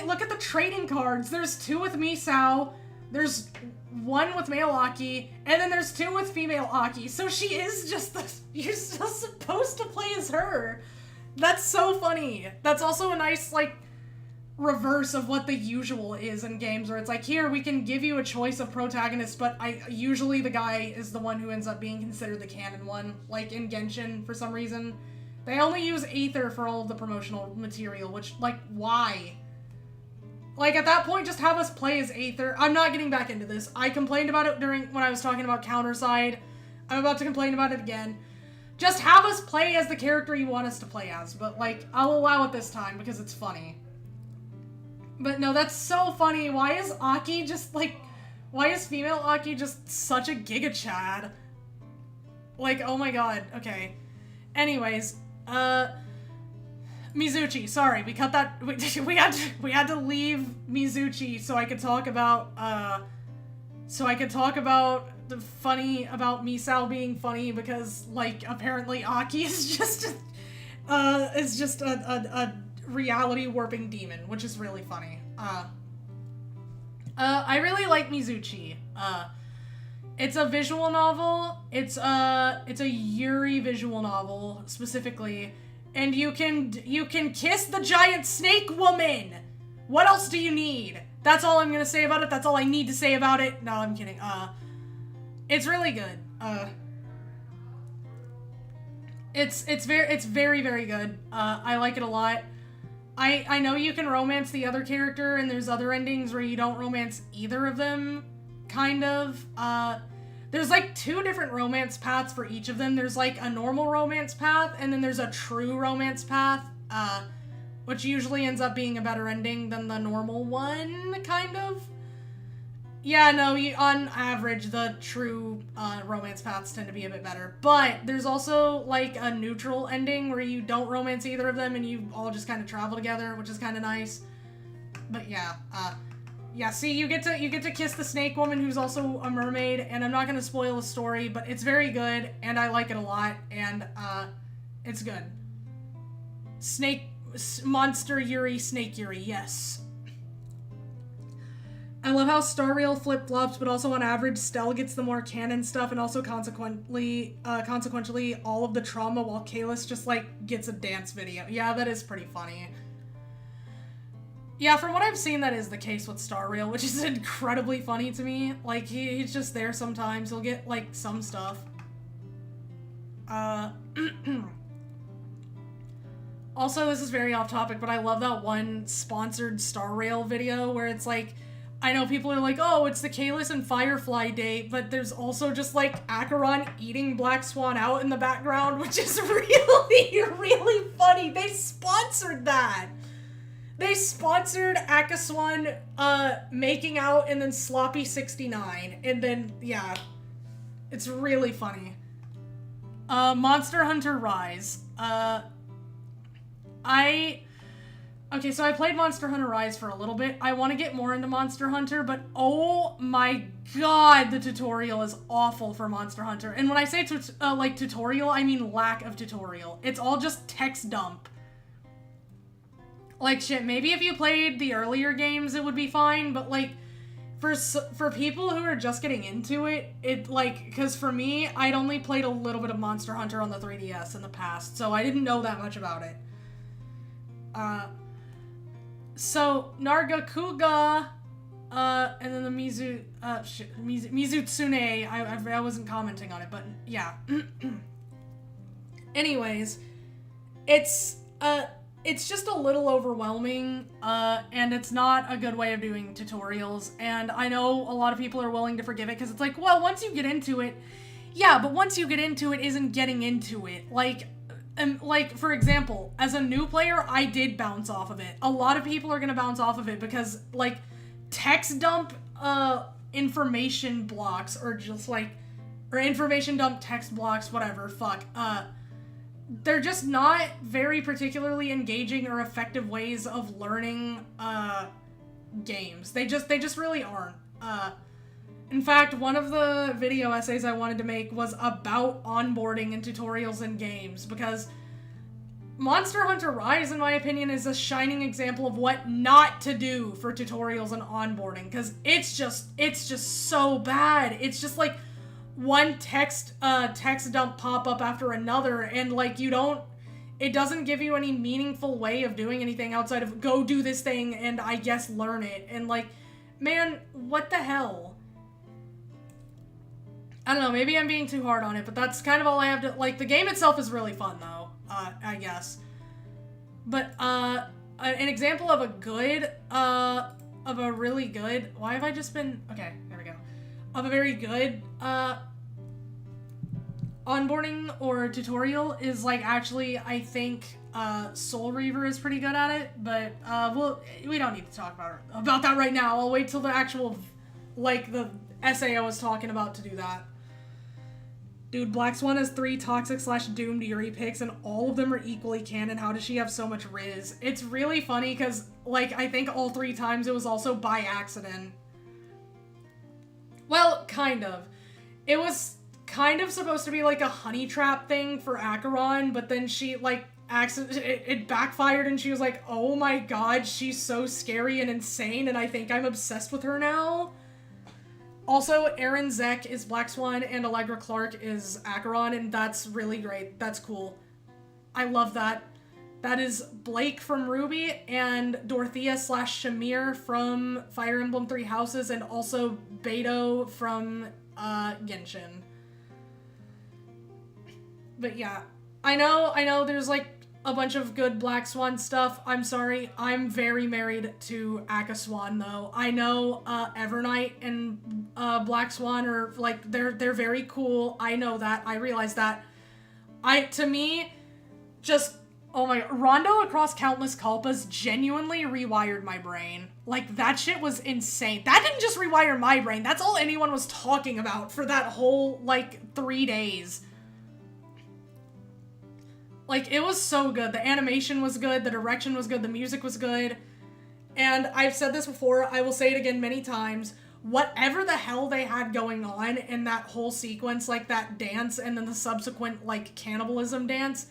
look at the trading cards. There's two with Misao. There's one with male Aki, and then there's two with female Aki. So she is just the... You're still supposed to play as her. That's so funny. That's also a nice, reverse of what the usual is in games, where it's here, we can give you a choice of protagonist, but usually the guy is the one who ends up being considered the canon one. In Genshin, for some reason. They only use Aether for all of the promotional material, which, why? At that point, just have us play as Aether. I'm not getting back into this. I complained about it when I was talking about Counterside. I'm about to complain about it again. Just have us play as the character you want us to play as, but, I'll allow it this time because it's funny. But no, that's so funny. Why is Aki just, why is female Aki just such a giga chad? Oh my god. Okay. Anyways, Mizuchi, sorry, we cut that, we had to leave Mizuchi so I could talk about, the funny about Misao being funny because, apparently Aki is just a reality warping demon, which is really funny. I really like Mizuchi. It's a visual novel. It's a Yuri visual novel specifically, and you can kiss the giant snake woman. What else do you need? That's all I'm gonna say about it. That's all I need to say about it. No, I'm kidding. It's really good. It's very, very good. I like it a lot. I know you can romance the other character, and there's other endings where you don't romance either of them, kind of. There's like 2 different romance paths for each of them. There's like a normal romance path, and then there's a true romance path, which usually ends up being a better ending than the normal one, kind of. Yeah, no, on average, the true romance paths tend to be a bit better. But there's also, like, a neutral ending where you don't romance either of them and you all just kind of travel together, which is kind of nice. But yeah, yeah, see, you get to kiss the snake woman who's also a mermaid, and I'm not going to spoil the story, but it's very good, and I like it a lot, and it's good. Monster Yuri, Snake Yuri, yes. I love how Star Rail flip-flops, but also on average, Stell gets the more canon stuff, and also consequently, all of the trauma, while Kalis just, like, gets a dance video. Yeah, that is pretty funny. Yeah, from what I've seen, that is the case with Star Rail, which is incredibly funny to me. Like, he's just there sometimes. He'll get, like, some stuff. Also, this is very off-topic, but I love that one sponsored Star Rail video where it's, like, I know people are like, oh, it's the Kalis and Firefly date, but there's also just, like, Acheron eating Black Swan out in the background, which is really, really funny. They sponsored that. They sponsored Akaswan making out and then Sloppy 69. And then, yeah. It's really funny. Monster Hunter Rise. Okay, so I played Monster Hunter Rise for a little bit. I want to get more into Monster Hunter, but oh my god, the tutorial is awful for Monster Hunter. And when I say like tutorial, I mean lack of tutorial. It's all just text dump. Like, shit, maybe if you played the earlier games, it would be fine, but, like, for people who are just getting into it, like, because for me, I'd only played a little bit of Monster Hunter on the 3DS in the past, so I didn't know that much about it. So, Nargacuga, and then the Mizutsune, I wasn't commenting on it, but, yeah. Anyways, it's just a little overwhelming, and it's not a good way of doing tutorials, and I know a lot of people are willing to forgive it, because it's like, well, once you get into it, yeah, but once you get into it isn't getting into it. Like, for example, as a new player, I did bounce off of it. A lot of people are gonna bounce off of it, because, like, text dump, information blocks, or just, like, or information dump text blocks, whatever, fuck, they're just not very particularly engaging or effective ways of learning, games. They just really aren't. In fact, one of the video essays I wanted to make was about onboarding and tutorials in games, because Monster Hunter Rise, in my opinion, is a shining example of what not to do for tutorials and onboarding, because it's just so bad. It's just, like, one text dump pop up after another, and, like, it doesn't give you any meaningful way of doing anything outside of go do this thing and I guess learn it, and, like, man, what the hell? I don't know, maybe I'm being too hard on it, but that's kind of all I have to, like, the game itself is really fun, though, I guess. But, an example of of a really good, why have I just been, okay, there we go. Of a very good, onboarding or tutorial is, like, actually, I think, Soul Reaver is pretty good at it, but, we don't need to talk about that right now. I'll wait till the actual, like, the essay I was talking about to do that. Dude, Black Swan has 3 toxic/doomed Yuri picks, and all of them are equally canon. How does she have so much Riz? It's really funny, because, like, I think all 3 times it was also by accident. Well, kind of. It was kind of supposed to be, like, a honey trap thing for Acheron, but then she, like, it backfired, and she was like, oh my god, she's so scary and insane, and I think I'm obsessed with her now. Also, Aaron Zek is Black Swan, and Allegra Clark is Acheron, and that's really great. That's cool. I love that. That is Blake from Ruby and Dorothea / Shamir from Fire Emblem Three Houses, and also Beto from Genshin. But yeah, I know there's like a bunch of good Black Swan stuff. I'm sorry, I'm very married to Akaswan though. I know Evernight and Black Swan are like they're very cool. I know that. I realize that. To me, just oh my god, Rondo Across Countless Culpas genuinely rewired my brain. Like that shit was insane. That didn't just rewire my brain. That's all anyone was talking about for that whole like 3 days. Like, it was so good. The animation was good, the direction was good, the music was good. And I've said this before, I will say it again many times. Whatever the hell they had going on in that whole sequence, like that dance and then the subsequent, like, cannibalism dance,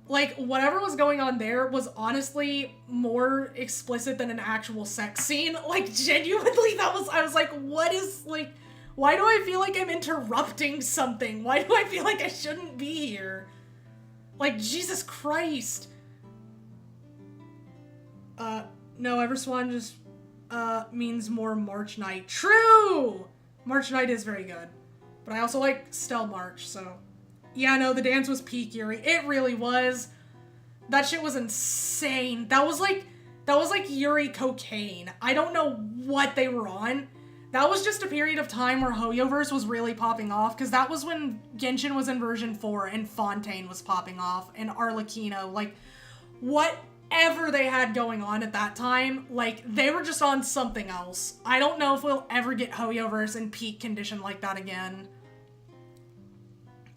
like, whatever was going on there was honestly more explicit than an actual sex scene. Like, genuinely, I was like, what is, like, why do I feel like I'm interrupting something? Why do I feel like I shouldn't be here? Like, Jesus Christ. No, Everswan just, means more March Knight. True! March Knight is very good. But I also like Stel March, so. Yeah, no, the dance was peak Yuri. It really was. That shit was insane. That was like Yuri cocaine. I don't know what they were on. That was just a period of time where Hoyoverse was really popping off, because that was when Genshin was in version 4 and Fontaine was popping off, and Arlecchino, like, whatever they had going on at that time, like, they were just on something else. I don't know if we'll ever get Hoyoverse in peak condition like that again.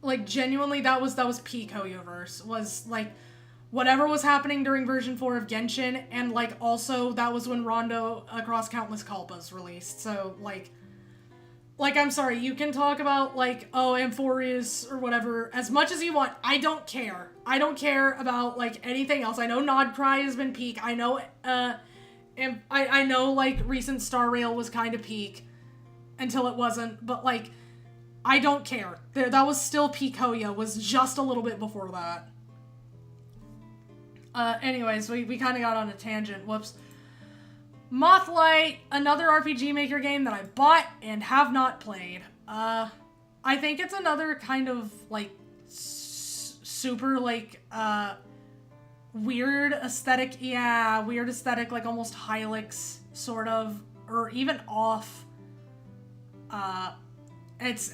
Like, genuinely, that was peak Hoyoverse, was, like, whatever was happening during version 4 of Genshin, and, like, also, that was when Rondo Across Countless Culpas released, so, like, I'm sorry, you can talk about, like, oh, Amphorius or whatever as much as you want. I don't care. I don't care about, like, anything else. I know Nodcry has been peak. I know, I know, like, recent Star Rail was kind of peak until it wasn't, but, like, I don't care. That was still peak Hoyo, was just a little bit before that. Anyways, we kind of got on a tangent. Whoops. Mothlight, another RPG Maker game that I bought and have not played. I think it's another kind of, like, super, like, weird aesthetic. Yeah, weird aesthetic, like, almost Hylix, sort of. Or even off. It's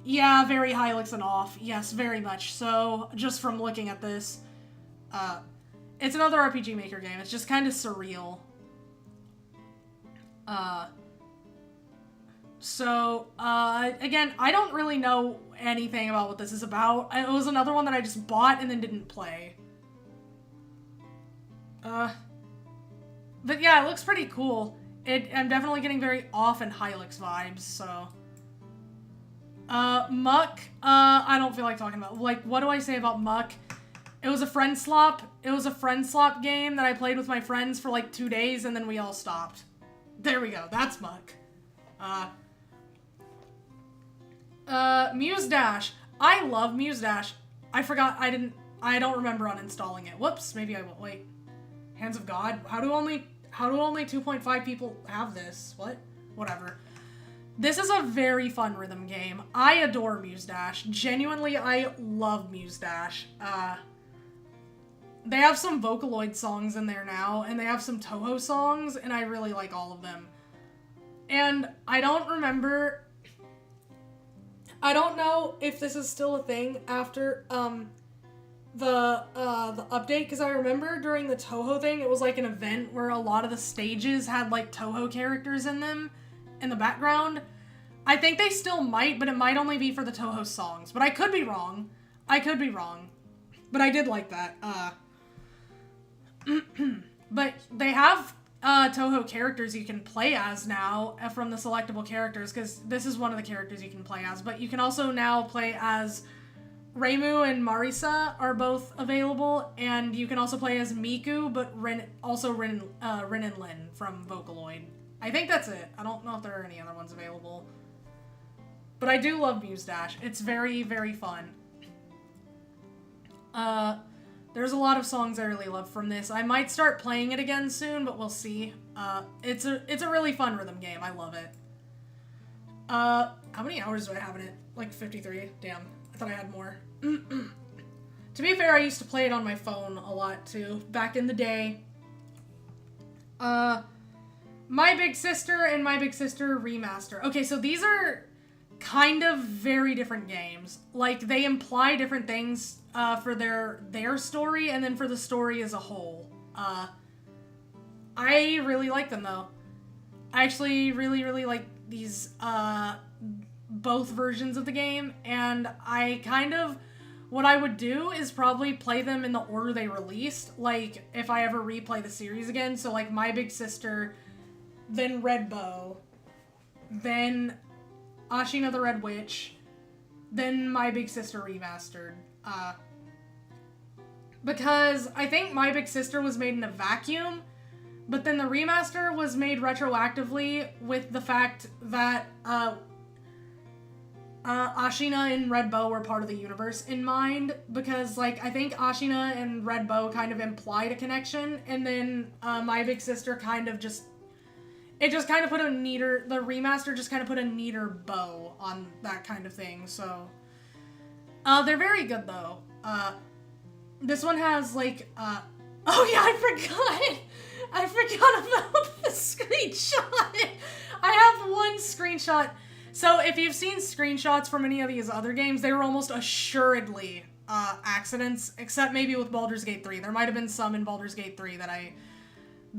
yeah, very Hylix and off. Yes, very much so, just from looking at this. It's another RPG Maker game. It's just kind of surreal. Again, I don't really know anything about what this is about. It was another one that I just bought and then didn't play. But yeah, it looks pretty cool. I'm definitely getting very off and Hylix vibes, so. Muck, I don't feel like talking about, like, what do I say about Muck? It was a friend slop. It was a friend slop game that I played with my friends for like 2 days and then we all stopped. There we go. That's Muck. Muse Dash. I love Muse Dash. I forgot I don't remember uninstalling it. Whoops. Maybe I will. Wait. Hands of God? How do only 2.5 people have this? What? Whatever. This is a very fun rhythm game. I adore Muse Dash. Genuinely, I love Muse Dash. They have some Vocaloid songs in there now, and they have some Toho songs, and I really like all of them. And I don't know if this is still a thing after, the update, because I remember during the Toho thing, it was like an event where a lot of the stages had, like, Toho characters in them, in the background. I think they still might, but it might only be for the Toho songs. But I could be wrong. But I did like that. But they have Toho characters you can play as now from the selectable characters, because this is one of the characters you can play as. But you can also now play as Reimu and Marisa are both available, and you can also play as Miku, but Rin and Lin from Vocaloid. I think that's it. I don't know if there are any other ones available. But I do love Muse Dash. It's very, very fun. There's a lot of songs I really love from this. I might start playing it again soon, but we'll see. It's a really fun rhythm game. I love it. How many hours do I have in it? Like 53? Damn. I thought I had more. To be fair, I used to play it on my phone a lot too, back in the day. My Big Sister and My Big Sister Remaster. Okay, so these are kind of very different games. Like, they imply different things for their story and then for the story as a whole. I really like them, though. I actually really, really like these, both versions of the game, and I kind of... What I would do is probably play them in the order they released, like, if I ever replay the series again. So, like, My Big Sister, then Red Bow, then Ashina the Red Witch, then My Big Sister Remastered. Because I think My Big Sister was made in a vacuum, but then the remaster was made retroactively with the fact that, Ashina and Red Bow were part of the universe in mind, because, like, I think Ashina and Red Bow kind of implied a connection, and then, My Big Sister kind of just... It just kind of put a neater... The remaster just kind of put a neater bow on that kind of thing, so... they're very good, though. This one has, like, Oh, yeah, I forgot about the screenshot! I have one screenshot... So, if you've seen screenshots from any of these other games, they were almost assuredly accidents, except maybe with Baldur's Gate 3. There might have been some in Baldur's Gate 3 that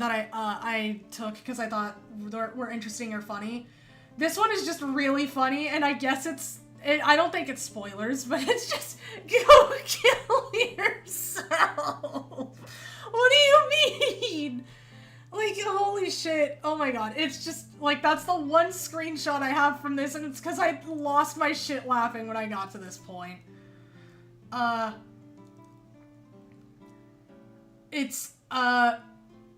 I took because I thought were interesting or funny. This one is just really funny, and I guess I don't think it's spoilers, but it's just, go kill yourself! What do you mean? Like, holy shit. Oh my god. It's just, like, that's the one screenshot I have from this, and it's because I lost my shit laughing when I got to this point. It's out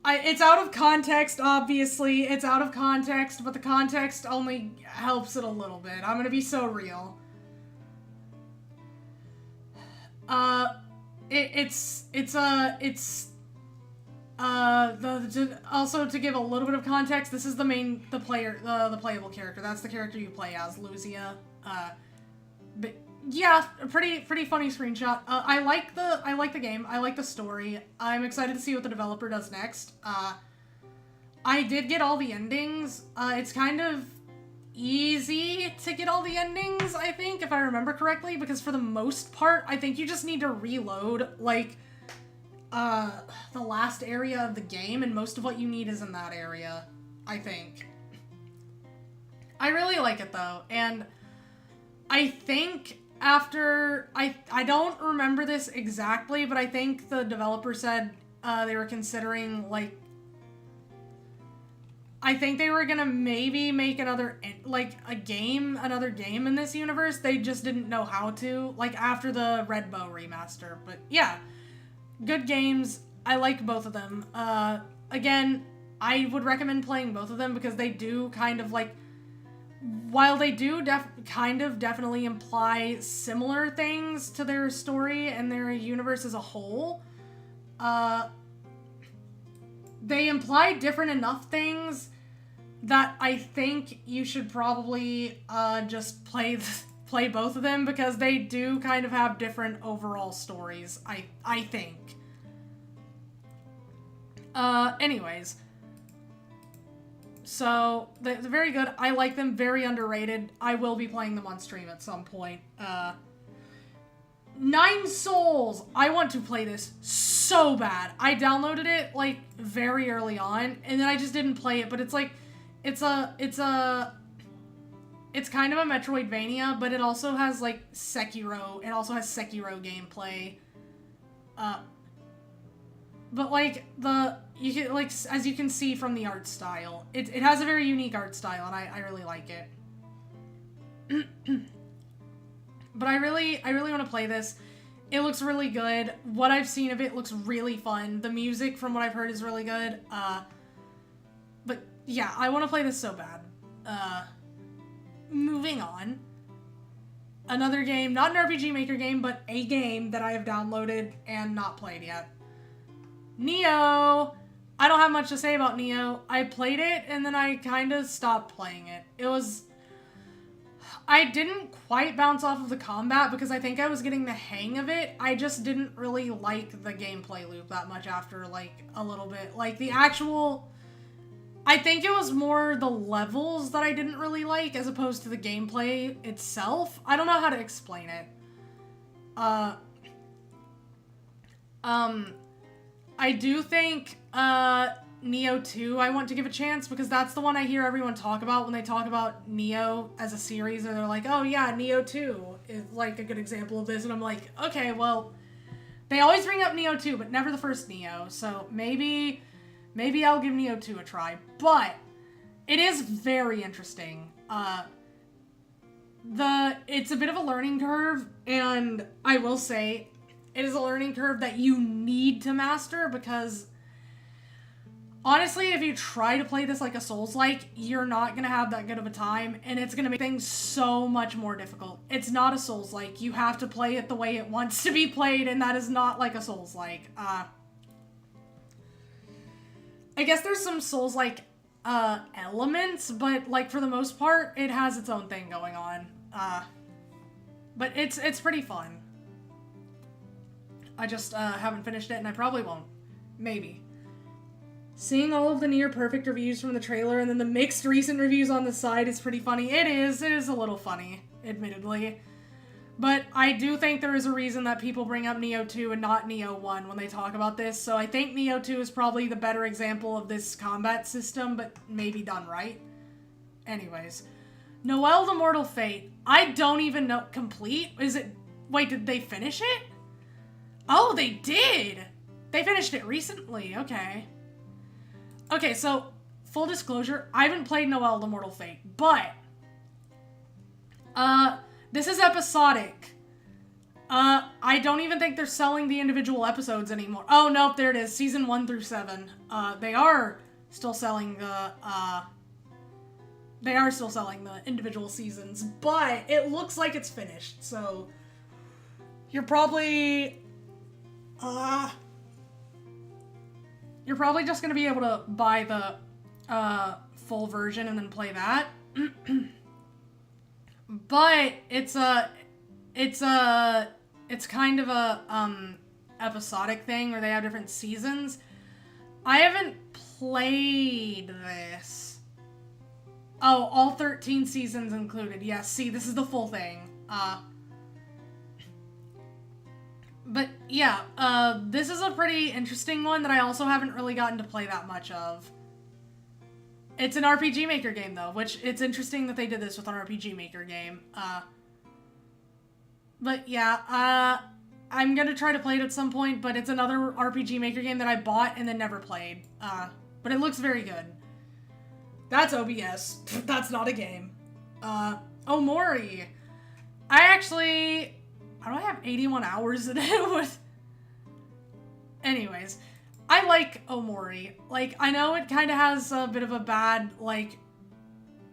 of context, obviously. It's out of context, but the context only helps it a little bit. I'm gonna be so real. Also to give a little bit of context, this is the playable character. That's the character you play as, Luzia. But yeah, a pretty funny screenshot. I like the game. I like the story. I'm excited to see what the developer does next. I did get all the endings. It's kind of easy to get all the endings, I think, if I remember correctly, because for the most part, I think you just need to reload, like, the last area of the game, and most of what you need is in that area, I think. I really like it, though, and I think after... I don't remember this exactly, but I think the developer said they were considering, like... I think they were gonna maybe make another game in this universe. They just didn't know how to, like, after the Red Bow remaster. But yeah, good games. I like both of them. Again, I would recommend playing both of them because they do kind of, like, while they do definitely imply similar things to their story and their universe as a whole, they imply different enough things that I think you should probably just play both of them, because they do kind of have different overall stories, I think. Anyways. So, they're very good. I like them. Very underrated. I will be playing them on stream at some point. Nine Souls! I want to play this so bad. I downloaded it, like, very early on, and then I just didn't play it, but it's like, it's kind of a Metroidvania, but it also has, like, Sekiro. It also has Sekiro gameplay. But, like, as you can see from the art style, it has a very unique art style, and I really like it. But I really want to play this. It looks really good. What I've seen of it looks really fun. The music, from what I've heard, is really good. But yeah, I want to play this so bad. Moving on. another game, not an RPG Maker game, but a game that I have downloaded and not played yet. Nioh. I don't have much to say about Nioh. I played it and then I kind of stopped playing it. I didn't quite bounce off of the combat because I think I was getting the hang of it. I just didn't really like the gameplay loop that much after, like, a little bit. Like, I think it was more the levels that I didn't really like as opposed to the gameplay itself. I don't know how to explain it. I do think, Nioh 2 I want to give a chance because that's the one I hear everyone talk about when they talk about Nioh as a series, and they're like, oh yeah, Nioh 2 is like a good example of this, and I'm like, okay, well, they always bring up Nioh 2, but never the first Nioh, so maybe I'll give Nioh 2 a try, but it is very interesting. It's a bit of a learning curve, and I will say, it is a learning curve that you need to master because honestly, if you try to play this like a Souls-like, you're not going to have that good of a time, and it's going to make things so much more difficult. It's not a Souls-like. You have to play it the way it wants to be played, and that is not like a Souls-like. I guess there's some Souls-like elements, but like for the most part, it has its own thing going on. But it's pretty fun. I just haven't finished it, and I probably won't. Maybe. Seeing all of the near perfect reviews from the trailer and then the mixed recent reviews on the side is pretty funny. It is a little funny, admittedly. But I do think there is a reason that people bring up Nioh 2 and not Nioh 1 when they talk about this, so I think Nioh 2 is probably the better example of this combat system, but maybe done right. Anyways. Noelle the Mortal Fate. I don't even know. Complete? Wait, did they finish it? Oh, they did! They finished it recently, okay. Okay, so, full disclosure, I haven't played Noelle the Mortal Fate, but, this is episodic. I don't even think they're selling the individual episodes anymore. Oh, nope, there it is, season 1 through 7. They are still selling the individual seasons, but it looks like it's finished, so, you're probably just gonna be able to buy the full version and then play that. But it's kind of a episodic thing where they have different seasons. I haven't played this. Oh, all 13 seasons included. Yes, see, this is the full thing. But yeah, this is a pretty interesting one that I also haven't really gotten to play that much of. It's an RPG Maker game though, which it's interesting that they did this with an RPG Maker game. But yeah, I'm gonna try to play it at some point, but it's another RPG Maker game that I bought and then never played. But it looks very good. That's OBS. That's not a game. Omori. I don't have 81 hours in it with... Anyways, I like Omori. Like, I know it kind of has a bit of a bad, like,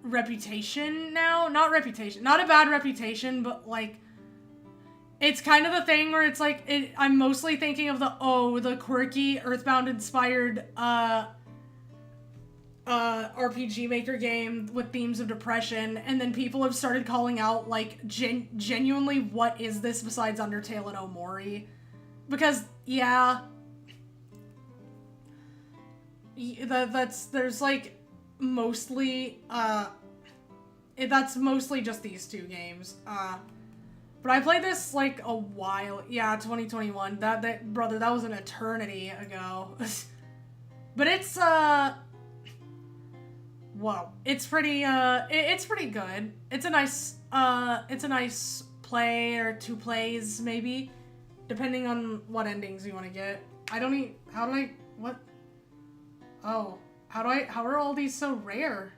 reputation now. Not a bad reputation, but, like, it's kind of the thing where it's like, I'm mostly thinking of the quirky, Earthbound-inspired, RPG Maker game with themes of depression, and then people have started calling out, like, genuinely, what is this besides Undertale and Omori? Because, yeah, there's, like, mostly, that's mostly just these two games, but I played this, like, a while, yeah, 2021, brother, that was an eternity ago, but it's, whoa, it's pretty good. It's a nice play or two plays, maybe, depending on what endings you want to get. How are all these so rare?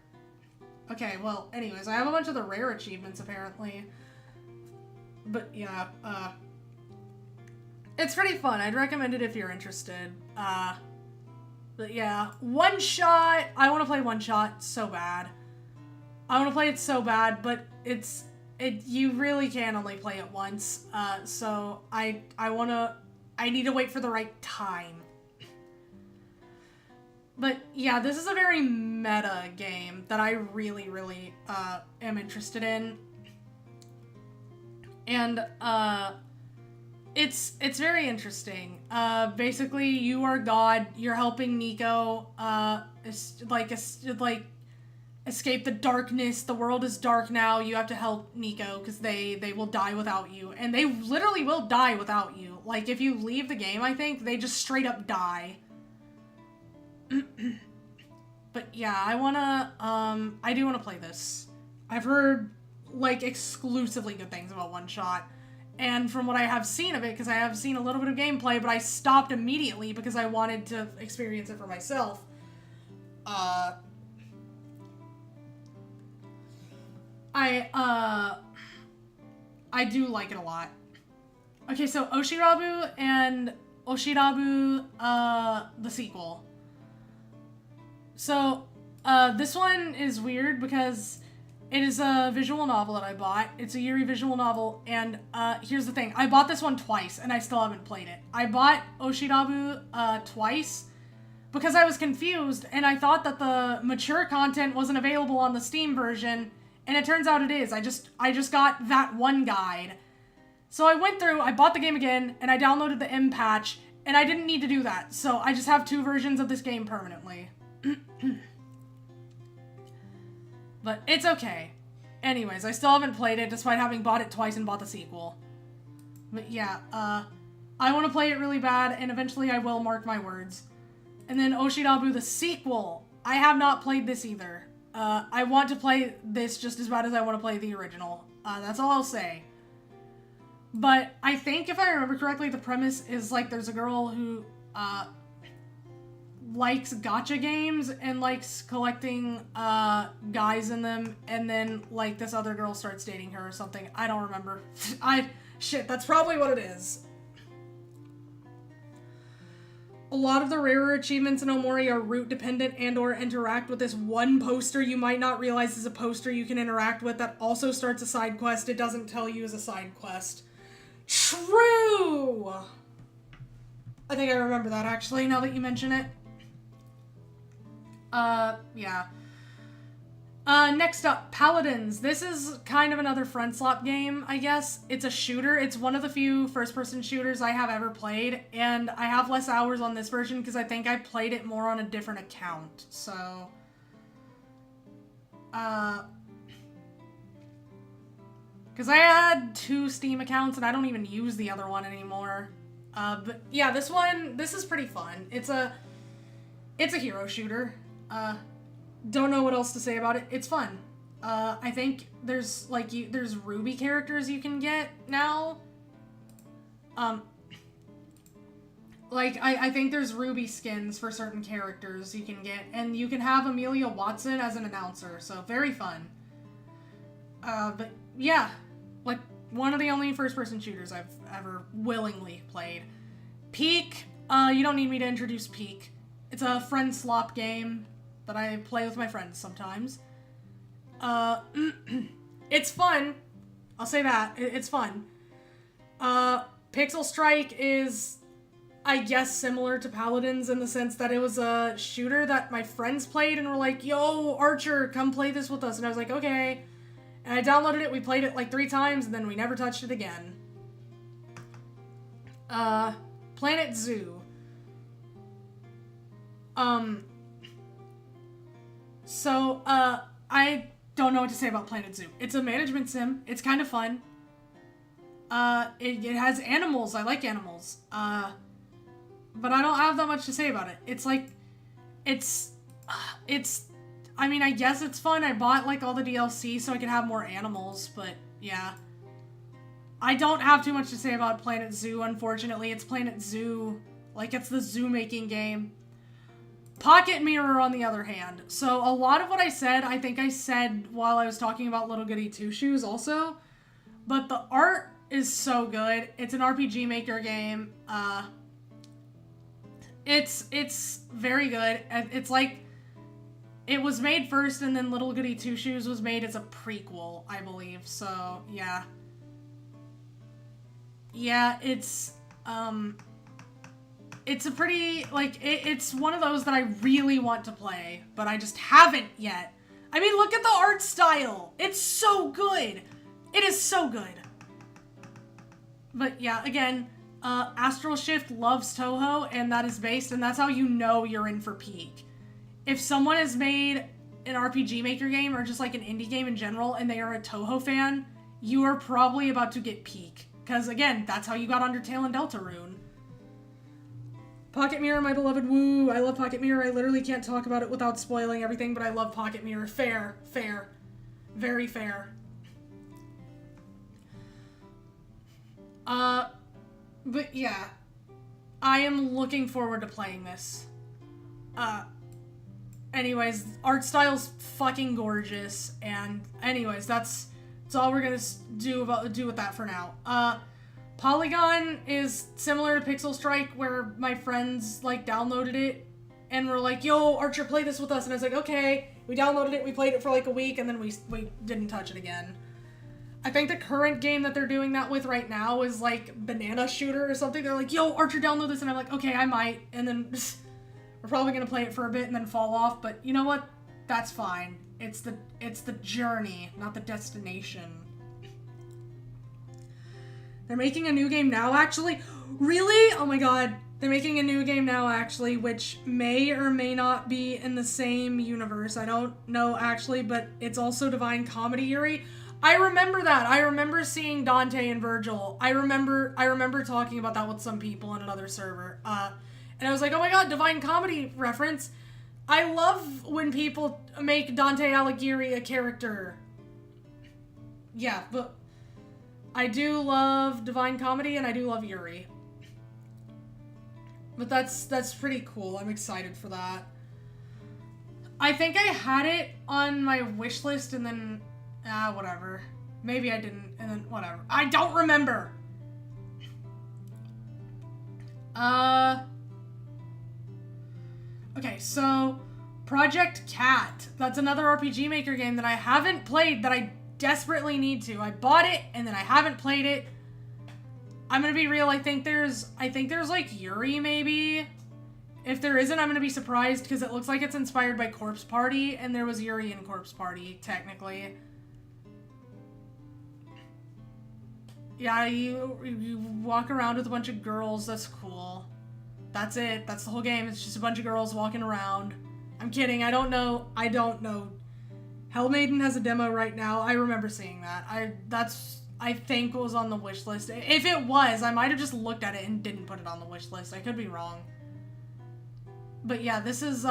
Okay, well, anyways, I have a bunch of the rare achievements, apparently. But, yeah, it's pretty fun. I'd recommend it if you're interested. But yeah, One Shot. I want to play One Shot so bad. I want to play it so bad, but it's you really can only play it once. So I need to wait for the right time. But yeah, this is a very meta game that I really, really am interested in. And it's very interesting. Basically, you are God. You're helping Nico escape the darkness. The world is dark now. You have to help Nico because they will die without you. And they literally will die without you. Like, if you leave the game, I think, they just straight up die. But yeah, I do wanna play this. I've heard, like, exclusively good things about One Shot. And from what I have seen of it, because I have seen a little bit of gameplay, but I stopped immediately because I wanted to experience it for myself. I do like it a lot. Okay, so Oshirabu and Oshirabu, the sequel. So, this one is weird because it is a visual novel that I bought. It's a Yuri visual novel, and here's the thing. I bought this one twice, and I still haven't played it. I bought Oshirabu twice because I was confused, and I thought that the mature content wasn't available on the Steam version, and it turns out it is. I just got that one guide. So I went through, I bought the game again, and I downloaded the M patch, and I didn't need to do that. So I just have 2 versions of this game permanently. But it's okay. Anyways, I still haven't played it despite having bought it twice and bought the sequel. But yeah, I want to play it really bad, and eventually I will, mark my words. And then Oshirabu the sequel. I have not played this either. I want to play this just as bad as I want to play the original. That's all I'll say. But I think, if I remember correctly, the premise is, like, there's a girl who, likes gacha games and likes collecting, guys in them, and then, like, this other girl starts dating her or something. I don't remember. Shit, that's probably what it is. A lot of the rarer achievements in Omori are route dependent and or interact with this one poster you might not realize is a poster you can interact with that also starts a side quest. It doesn't tell you is a side quest. True! I think I remember that, actually, now that you mention it. Yeah. Next up, Paladins. This is kind of another front slot game, I guess. It's a shooter. It's one of the few first-person shooters I have ever played, and I have less hours on this version because I think I played it more on a different account, so... Because I had 2 Steam accounts, and I don't even use the other one anymore. But yeah, this is pretty fun. It's a hero shooter. Don't know what else to say about it. It's fun. I think there's, like, there's Ruby characters you can get now. Like, I think there's Ruby skins for certain characters you can get, and you can have Amelia Watson as an announcer, so very fun. But yeah, like, one of the only first-person shooters I've ever willingly played. Peak, you don't need me to introduce Peak. It's a friend slop game that I play with my friends sometimes. It's fun. I'll say that. It's fun. Pixel Strike is, I guess, similar to Paladins in the sense that it was a shooter that my friends played and were like, yo, Archer, come play this with us. And I was like, okay. And I downloaded it, we played it like 3 times, and then we never touched it again. Planet Zoo. I don't know what to say about Planet Zoo. It's a management sim. It's kind of fun. It has animals. I like animals. But I don't have that much to say about it. It's like, I mean, I guess it's fun. I bought, like, all the DLC so I could have more animals, but yeah. I don't have too much to say about Planet Zoo, unfortunately. It's Planet Zoo. Like, it's the zoo-making game. Pocket Mirror, on the other hand. So, a lot of what I said, I think I said while I was talking about Little Goody Two Shoes also. But the art is so good. It's an RPG Maker game. It's very good. It's like It was made first, and then Little Goody Two Shoes was made as a prequel, I believe. So, yeah. Yeah, it's a pretty, like, it's one of those that I really want to play, but I just haven't yet. I mean, look at the art style! It's so good! It is so good! But yeah, again, Astral Shift loves Toho, and that is based, and that's how you know you're in for peak. If someone has made an RPG Maker game, or just like an indie game in general, and they are a Toho fan, you are probably about to get peak. Because again, that's how you got Undertale and Deltarune. Pocket Mirror, my beloved, woo! I love Pocket Mirror. I literally can't talk about it without spoiling everything, but I love Pocket Mirror. Fair. Fair. Very fair. But yeah. I am looking forward to playing this. Anyways, art style's fucking gorgeous, and anyways, that's all we're gonna do with that for now. Polygon is similar to Pixel Strike, where my friends, like, downloaded it, and were like, yo, Archer, play this with us, and I was like, okay. We downloaded it, we played it for, like, a week, and then we didn't touch it again. I think the current game that they're doing that with right now is, like, Banana Shooter or something. They're like, yo, Archer, download this, and I'm like, okay, I might, and then we're probably gonna play it for a bit and then fall off, but you know what? That's fine. It's the journey, not the destination. They're making a new game now, actually? Really? Oh my god. They're making a new game now, actually, which may or may not be in the same universe. I don't know, actually, but it's also Divine Comedy Yuri. I remember that. I remember seeing Dante and Virgil. I remember talking about that with some people on another server. And I was like, oh my god, Divine Comedy reference. I love when people make Dante Alighieri a character. Yeah, but I do love Divine Comedy, and I do love Yuri. But that's pretty cool. I'm excited for that. I think I had it on my wish list, and then, whatever. Maybe I didn't, and then whatever. I don't remember! Okay, so Project Cat. That's another RPG Maker game that I haven't played that I desperately need to. I bought it and then I haven't played it. I'm gonna be real, I think there's like Yuri maybe. If there isn't, I'm gonna be surprised because it looks like it's inspired by Corpse Party, and there was Yuri in Corpse Party, technically. Yeah, you walk around with a bunch of girls, that's cool. That's it. That's the whole game. It's just a bunch of girls walking around. I'm kidding. I don't know. Hellmaiden has a demo right now. I remember seeing that. I think was on the wish list. If it was, I might have just looked at it and didn't put it on the wish list. I could be wrong. But yeah, this is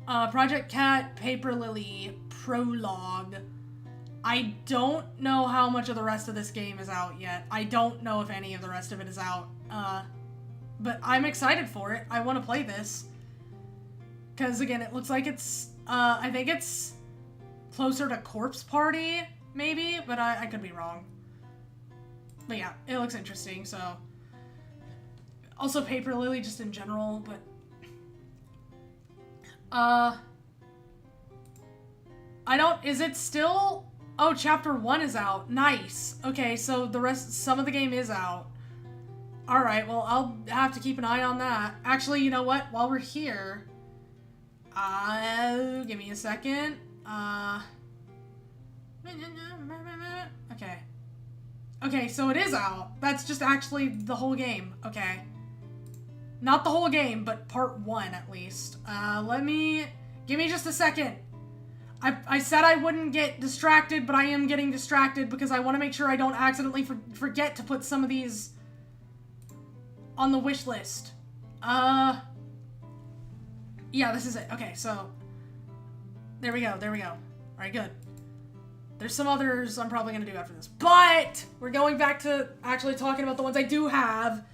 Project Cat Paper Lily Prologue. I don't know how much of the rest of this game is out yet. I don't know if any of the rest of it is out. But I'm excited for it. I want to play this. Because, again, it looks like it's, I think it's closer to Corpse Party, maybe? But I could be wrong. But yeah, it looks interesting, so. Also Paper Lily just in general, but. Is it still? Oh, chapter 1 is out. Nice. Okay, so some of the game is out. Alright, well, I'll have to keep an eye on that. Actually, you know what? While we're here, give me a second. Okay. Okay, so it is out. That's just actually the whole game. Okay. Not the whole game, but part 1 at least. Give me just a second. I said I wouldn't get distracted, but I am getting distracted because I want to make sure I don't accidentally forget to put some of these on the wish list. Yeah, this is it. Okay, so there we go. Alright, good. There's some others I'm probably going to do after this, but we're going back to actually talking about the ones I do have.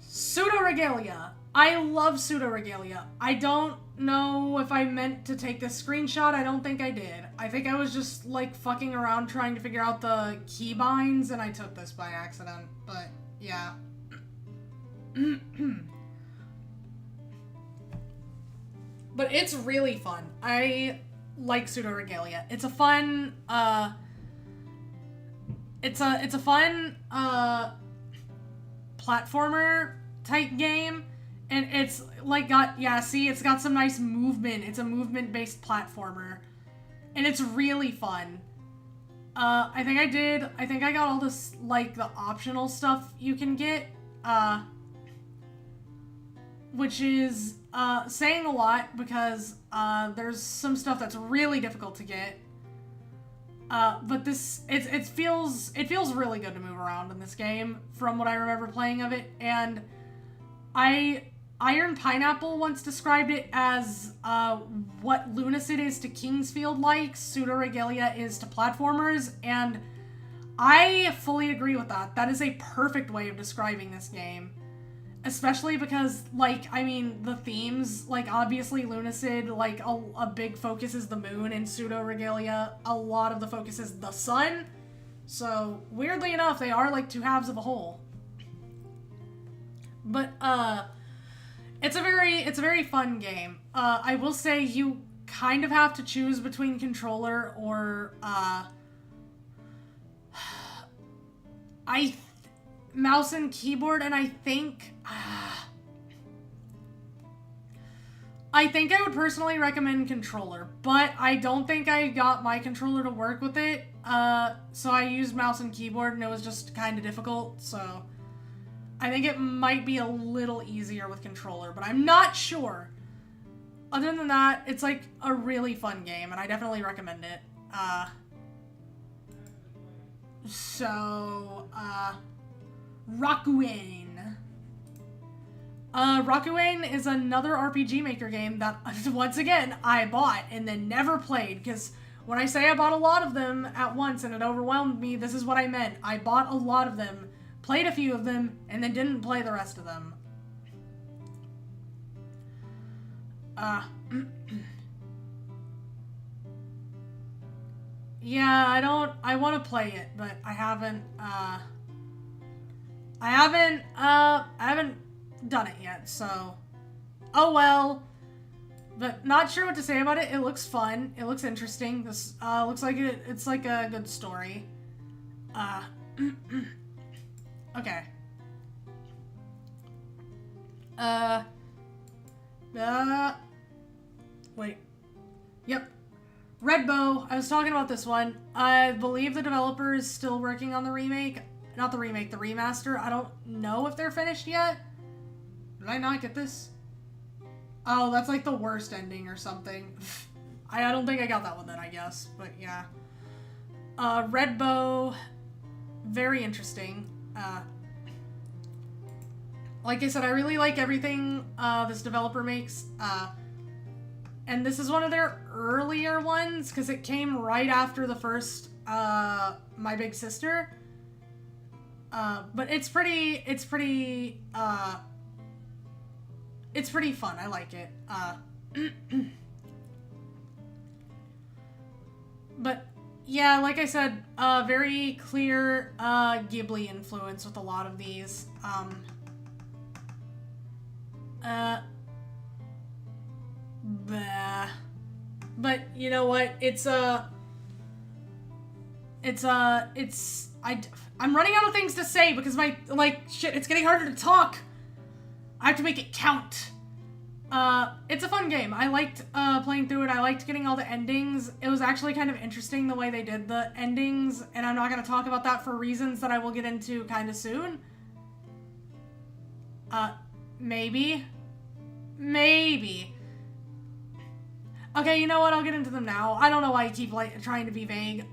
Pseudo-Regalia. I love Pseudo-Regalia. I don't know if I meant to take this screenshot. I don't think I did. I think I was just, like, fucking around trying to figure out the keybinds, and I took this by accident. But, yeah. But it's really fun. I like Pseudo Regalia. It's a fun, it's a fun, platformer type game. And it's like it's got some nice movement. It's a movement-based platformer. And it's really fun. I think I got all this, like, the optional stuff you can get, which is, saying a lot because, there's some stuff that's really difficult to get. But it feels really good to move around in this game from what I remember playing of it. And Iron Pineapple once described it as what Lunacid is to Kingsfield like, Pseudo Regalia is to platformers, and I fully agree with that. That is a perfect way of describing this game. Especially because, like, I mean, the themes, like, obviously Lunacid, like, a big focus is the moon, and Pseudo Regalia, a lot of the focus is the sun. So, weirdly enough, they are, like, two halves of a whole. But, it's a very fun game. I will say you kind of have to choose between controller or, mouse and keyboard, and I think I would personally recommend controller, but I don't think I got my controller to work with it, so I used mouse and keyboard, and it was just kind of difficult, so I think it might be a little easier with controller, but I'm not sure. Other than that, it's like a really fun game, and I definitely recommend it. Rakuin. Rakuin is another RPG Maker game that, once again, I bought and then never played, because when I say I bought a lot of them at once and it overwhelmed me, this is what I meant. I bought a lot of them, played a few of them, and then didn't play the rest of them. Yeah, I want to play it, but I haven't done it yet, so, oh well. But not sure what to say about it. It looks fun. It looks interesting. This, looks like it's like a good story. Okay. Wait. Yep. Redbow. I was talking about this one. I believe the developer is still working on the remake. Not the remake, the remaster. I don't know if they're finished yet. Did I not get this? Oh, that's like the worst ending or something. I don't think I got that one then, I guess. But yeah. Redbow. Very interesting. Like I said, I really like everything this developer makes. And this is one of their earlier ones, because it came right after the first My Big Sister. But it's pretty fun. I like it. But yeah, like I said, very clear Ghibli influence with a lot of these. But you know what? I'm running out of things to say because it's getting harder to talk. I have to make it count. It's a fun game. I liked playing through it. I liked getting all the endings. It was actually kind of interesting the way they did the endings, and I'm not going to talk about that for reasons that I will get into kind of soon. Maybe. Okay, you know what? I'll get into them now. I don't know why I keep trying to be vague.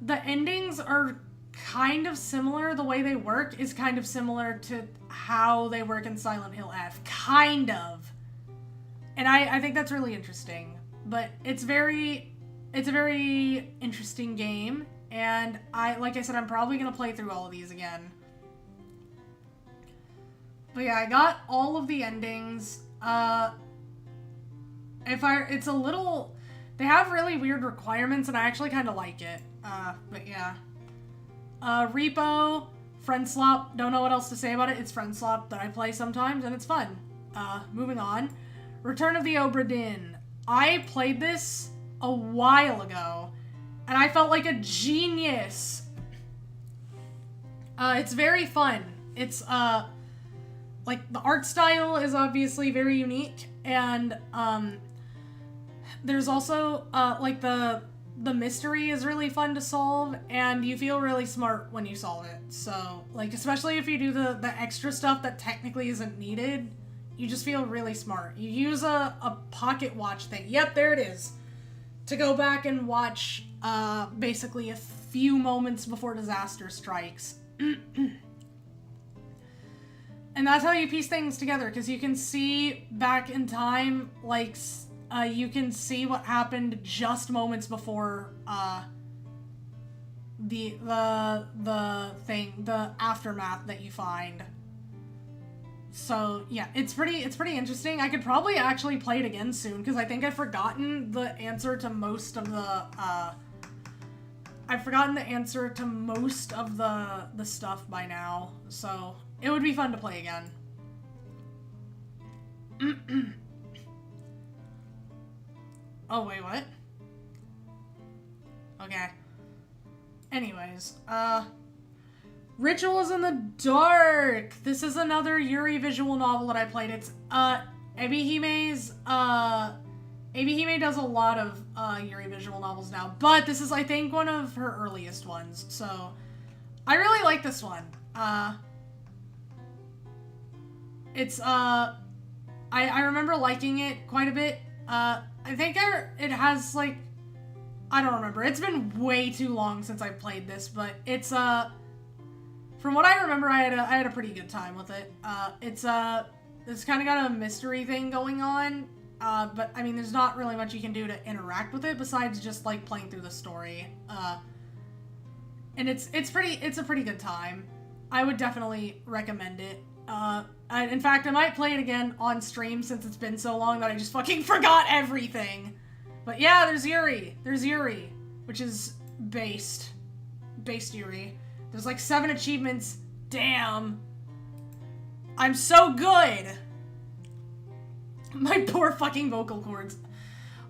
The endings are kind of similar. The way they work is kind of similar to how they work in Silent Hill F. Kind of. And I think that's really interesting. But it's a very interesting game. And like I said, I'm probably going to play through all of these again. But yeah, I got all of the endings. It's a little, they have really weird requirements, and I actually kind of like it. But yeah. Repo, Friend Slop, don't know what else to say about it. It's Friend Slop that I play sometimes, and it's fun. Moving on. Return of the Obra Dinn. I played this a while ago, and I felt like a genius. It's very fun. It's, like, the art style is obviously very unique, and, there's also, like, the mystery is really fun to solve, and you feel really smart when you solve it. So, like, especially if you do the extra stuff that technically isn't needed, you just feel really smart. You use a pocket watch thing. Yep, there it is. To go back and watch, basically a few moments before disaster strikes. And that's how you piece things together, because you can see back in time, like, you can see what happened just moments before, the aftermath that you find. So, yeah, it's pretty interesting. I could probably actually play it again soon, because I think I've forgotten the answer to most of the, the stuff by now, so it would be fun to play again. Oh, wait, what? Okay. Anyways, Rituals in the Dark! This is another Yuri visual novel that I played. It's, Ebihime does a lot of, Yuri visual novels now, but this is, I think, one of her earliest ones, so I really like this one. It's, I remember liking it quite a bit. I think it has, like, I don't remember. It's been way too long since I played this, but it's, from what I remember, I had a pretty good time with it. It's kind of got a mystery thing going on, but, I mean, there's not really much you can do to interact with it besides just, like, playing through the story. And it's a pretty good time. I would definitely recommend it. In fact, I might play it again on stream since it's been so long that I just fucking forgot everything. But yeah, there's Yuri. There's Yuri, which is based Yuri. There's like 7 achievements. Damn. I'm so good. My poor fucking vocal cords.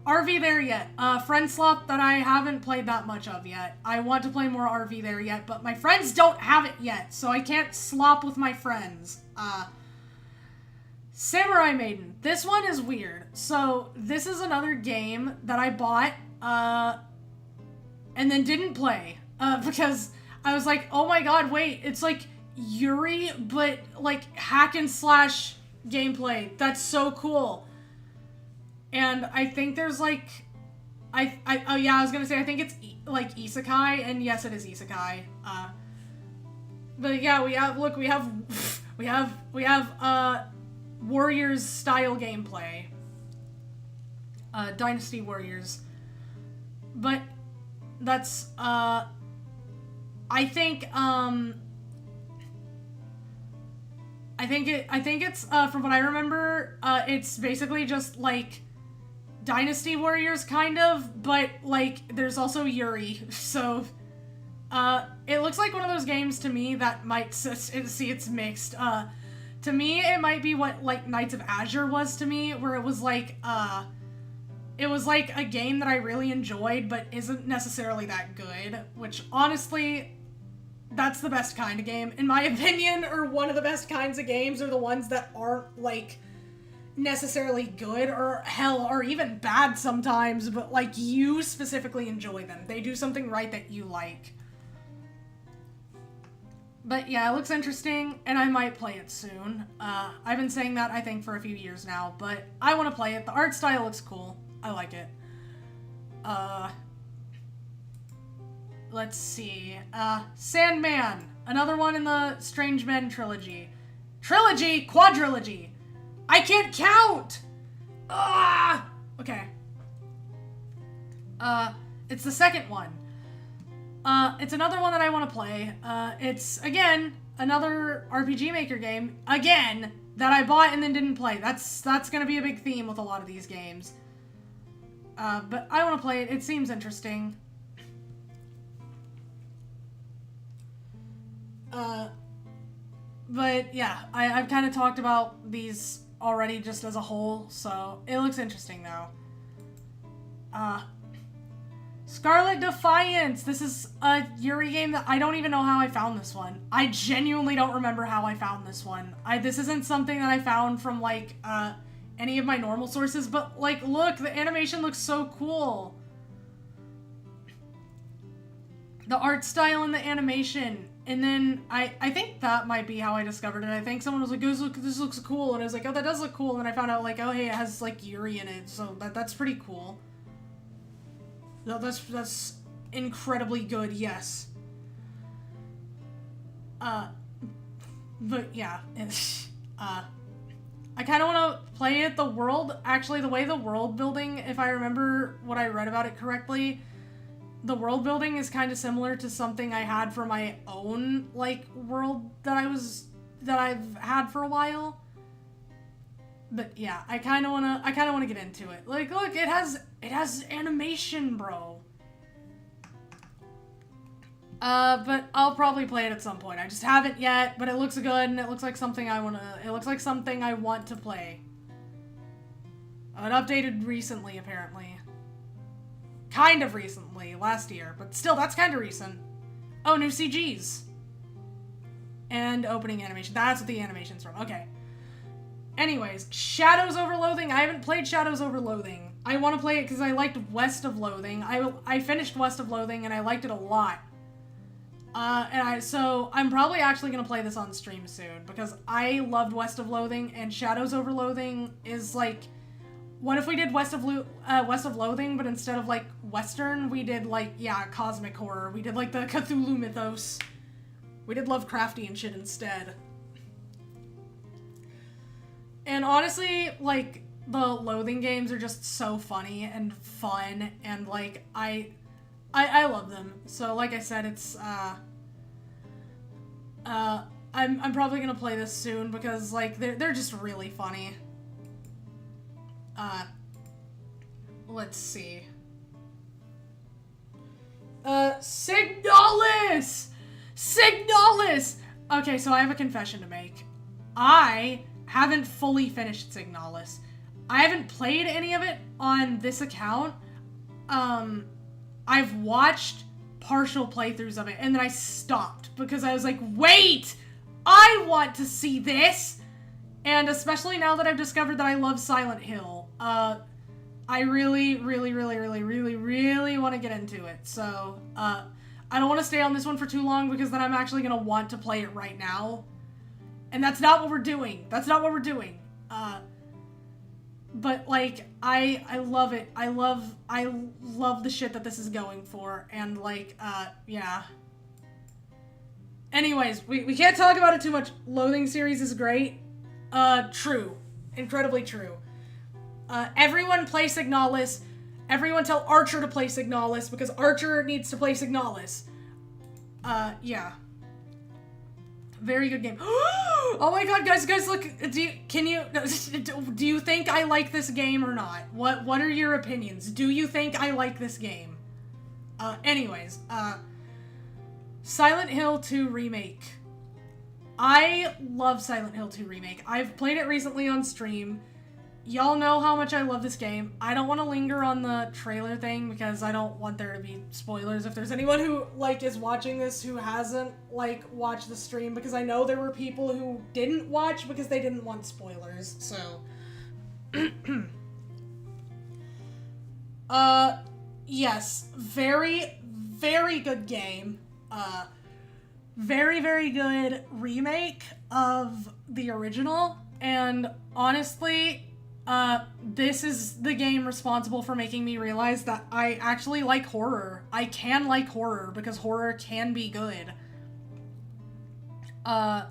RV There Yet. Friend Swap that I haven't played that much of yet. I want to play more RV There Yet, but my friends don't have it yet, so I can't slop with my friends. Samurai Maiden. This one is weird. So, this is another game that I bought, and then didn't play, because I was like, oh my god, wait, it's like Yuri, but like hack and slash gameplay. That's so cool. And I think there's like, oh yeah, I was gonna say, I think it's like isekai, and yes, it is isekai. But yeah, we have Warriors style gameplay. Dynasty Warriors. But that's, I think it's, from what I remember, it's basically just like Dynasty Warriors, kind of, but, like, there's also Yuri, so, it looks like one of those games to me that might see it's mixed. To me, it might be what, like, Knights of Azure was to me, where it was like a game that I really enjoyed, but isn't necessarily that good, which, honestly, that's the best kind of game, in my opinion, or one of the best kinds of games are the ones that aren't, like, necessarily good, or hell, or even bad sometimes, but, like, you specifically enjoy them. They do something right that you like. But yeah, it looks interesting, and I might play it soon. I've been saying that, I think, for a few years now, but I want to play it. The art style looks cool. I like it. Let's see. Sandman. Another one in the Strange Men trilogy. Trilogy? Quadrilogy. I can't count! Ah! Okay. It's the second one. It's another one that I want to play. It's, again, another RPG Maker game, again, that I bought and then didn't play. That's gonna be a big theme with a lot of these games. But I want to play it. It seems interesting. But yeah, I've kind of talked about these already just as a whole, so it looks interesting though. Scarlet Defiance! This is a Yuri game that I don't even know how I found this one. I genuinely don't remember how I found this one. This isn't something that I found from, like, any of my normal sources, but, like, look, the animation looks so cool. The art style and the animation. And then, I think that might be how I discovered it. I think someone was like, this looks cool, and I was like, oh, that does look cool, and I found out, like, oh, hey, it has, like, Yuri in it, so that's pretty cool. No, that's incredibly good, yes. But yeah, I kind of want to play it. Actually, the way the world building, if I remember what I read about it correctly, the world building is kind of similar to something I had for my own, like, world that I've had for a while. But yeah, I kind of want to get into it. Like, look, it has animation, bro. But I'll probably play it at some point. I just haven't yet, but it looks good, and it looks like something I want to play. It updated recently, apparently. Kind of recently, last year, but still, that's kind of recent. Oh, new CGs. And opening animation. That's what the animation's from. Okay. Anyways, Shadows Over Loathing. I haven't played Shadows Over Loathing. I want to play it because I liked West of Loathing. I finished West of Loathing and I liked it a lot. So I'm probably actually going to play this on stream soon because I loved West of Loathing, and Shadows Over Loathing is like, what if we did West of Loathing, but instead of like Western, we did like, yeah, cosmic horror. We did like the Cthulhu mythos. We did Lovecraftian shit instead. And honestly, like, the Loathing games are just so funny and fun, and, like, I love them. So, like I said, it's, I'm probably gonna play this soon because, like, they're just really funny. Let's see. Signalis! Signalis! Okay, so I have a confession to make. I haven't fully finished Signalis. I haven't played any of it on this account. I've watched partial playthroughs of it, and then I stopped because I was like, wait! I want to see this! And especially now that I've discovered that I love Silent Hill, I really want to get into it. So, I don't want to stay on this one for too long because then I'm actually going to want to play it right now. And that's not what we're doing. That's not what we're doing. But, like, I love it. I love the shit that this is going for. And, like, yeah. Anyways, we can't talk about it too much. Loathing series is great. True. Incredibly true. Everyone play Signalis. Everyone tell Archer to play Signalis because Archer needs to play Signalis. Yeah. Very good game. Oh my god, guys, look. Do you think I like this game or not? What are your opinions? Do you think I like this game? Anyways, Silent Hill 2 Remake. I love Silent Hill 2 Remake. I've played it recently on stream. Y'all know how much I love this game. I don't want to linger on the trailer thing because I don't want there to be spoilers if there's anyone who, like, is watching this who hasn't, like, watched the stream, because I know there were people who didn't watch because they didn't want spoilers, so. Yes. Very, very good game. Very good remake of the original, and honestly, this is the game responsible for making me realize that I actually like horror. I can like horror because horror can be good. I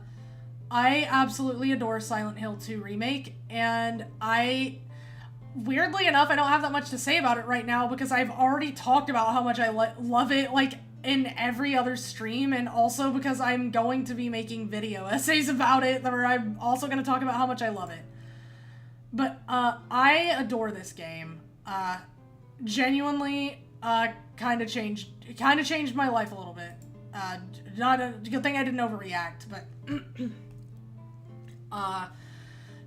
absolutely adore Silent Hill 2 Remake, and weirdly enough, I don't have that much to say about it right now because I've already talked about how much I love it, like, in every other stream, and also because I'm going to be making video essays about it where I'm also going to talk about how much I love it. But, I adore this game. Genuinely, kind of changed my life a little bit. Not a good thing I didn't overreact, but,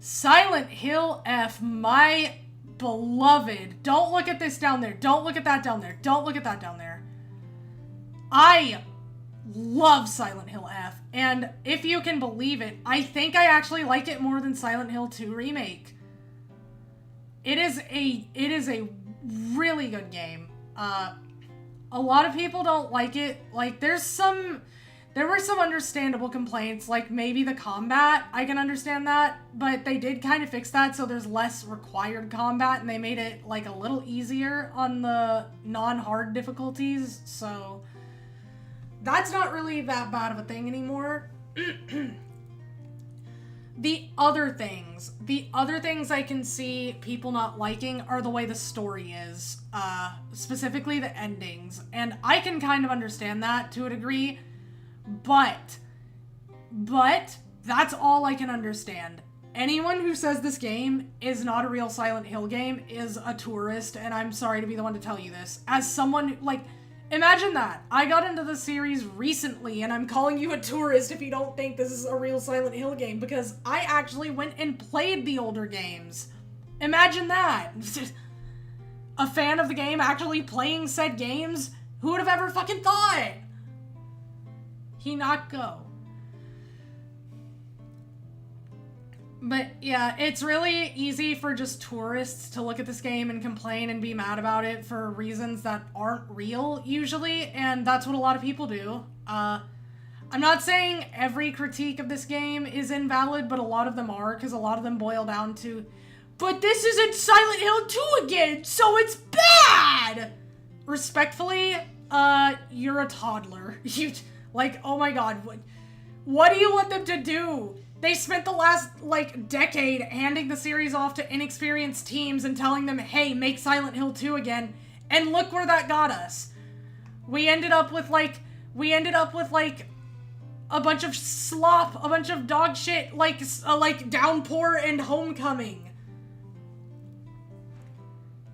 Silent Hill F, my beloved. Don't look at this down there. Don't look at that down there. Don't look at that down there. I love Silent Hill F, and if you can believe it, I think I actually like it more than Silent Hill 2 Remake. It is a really good game. A lot of people don't like it. Like, there were some understandable complaints, like maybe the combat, I can understand that, but they did kind of fix that, so there's less required combat, and they made it, like, a little easier on the non-hard difficulties, so that's not really that bad of a thing anymore. The other things I can see people not liking are the way the story is, specifically the endings, and I can kind of understand that to a degree, but that's all I can understand. Anyone who says this game is not a real Silent Hill game is a tourist, and I'm sorry to be the one to tell you this. As someone who, like, imagine that. I got into the series recently, and I'm calling you a tourist if you don't think this is a real Silent Hill game, because I actually went and played the older games. Imagine that. A fan of the game actually playing said games? Who would have ever fucking thought? He not go. But yeah, it's really easy for just tourists to look at this game and complain and be mad about it for reasons that aren't real usually, and that's what a lot of people do. I'm not saying every critique of this game is invalid, but a lot of them are, because a lot of them boil down to, but this isn't Silent Hill 2 again, so it's bad! Respectfully, you're a toddler. Like, oh my god, what do you want them to do? They spent the last, like, decade handing the series off to inexperienced teams and telling them, hey, make Silent Hill 2 again, and look where that got us. We ended up with, like, a bunch of slop, a bunch of dog shit, like Downpour and Homecoming.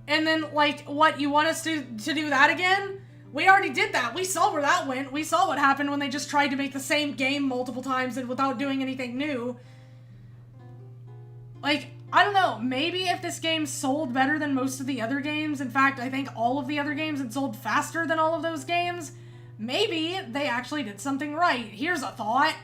And then, like, what, you want us to do that again? We already did that. We saw where that went. We saw what happened when they just tried to make the same game multiple times and without doing anything new. Like, I don't know. Maybe if this game sold better than most of the other games, in fact, I think all of the other games had sold faster than all of those games, maybe they actually did something right. Here's a thought.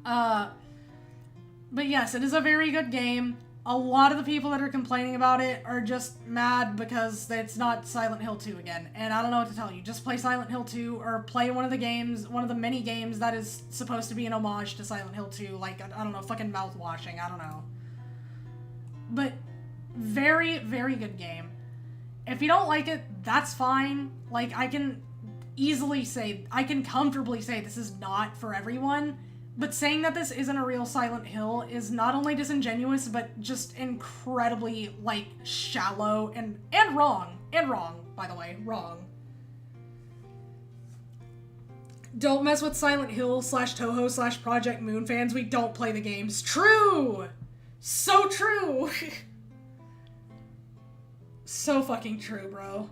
But yes, it is a very good game. A lot of the people that are complaining about it are just mad because it's not Silent Hill 2 again. And I don't know what to tell you. Just play Silent Hill 2 or play one of the games, one of the many games that is supposed to be an homage to Silent Hill 2. Like, I don't know, fucking mouth-washing. I don't know. But very, very good game. If you don't like it, that's fine. Like, I can comfortably say this is not for everyone. But saying that this isn't a real Silent Hill is not only disingenuous, but just incredibly, like, shallow and wrong. And wrong, by the way. Wrong. Don't mess with Silent Hill / Toho / Project Moon fans. We don't play the games. True! So true! So fucking true, bro.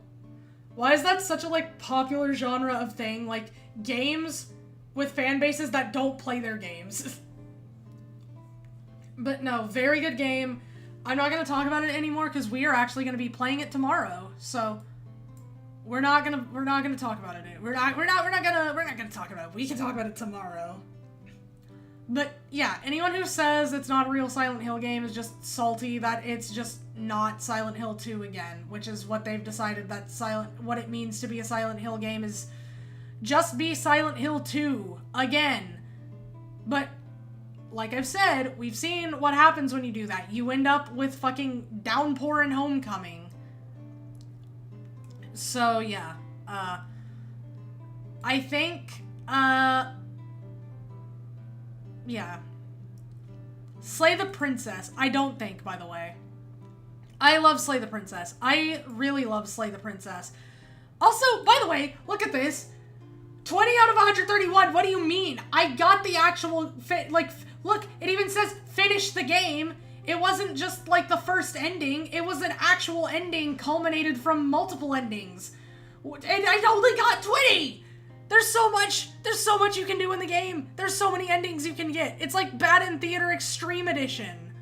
Why is that such a, like, popular genre of thing? Like, games with fan bases that don't play their games. But no, very good game. I'm not going to talk about it anymore because we are actually going to be playing it tomorrow. So we're not going to talk about it. We're not going to talk about it. We can talk about it tomorrow. But yeah, anyone who says it's not a real Silent Hill game is just salty that it's just not Silent Hill 2 again, which is what they've decided that what it means to be a Silent Hill game is just be Silent Hill 2 again. But like I've said, we've seen what happens when you do that. You end up with fucking Downpour and Homecoming. So yeah, I think, yeah. Slay the Princess. I don't think, by the way. I love Slay the Princess. I really love Slay the Princess. Also, by the way, look at this. 20 out of 131. What do you mean? I got the actual, look, it even says finish the game. It wasn't just like the first ending. It was an actual ending culminated from multiple endings. And I only got 20. There's so much you can do in the game. There's so many endings you can get. It's like Bad in Theater Extreme Edition.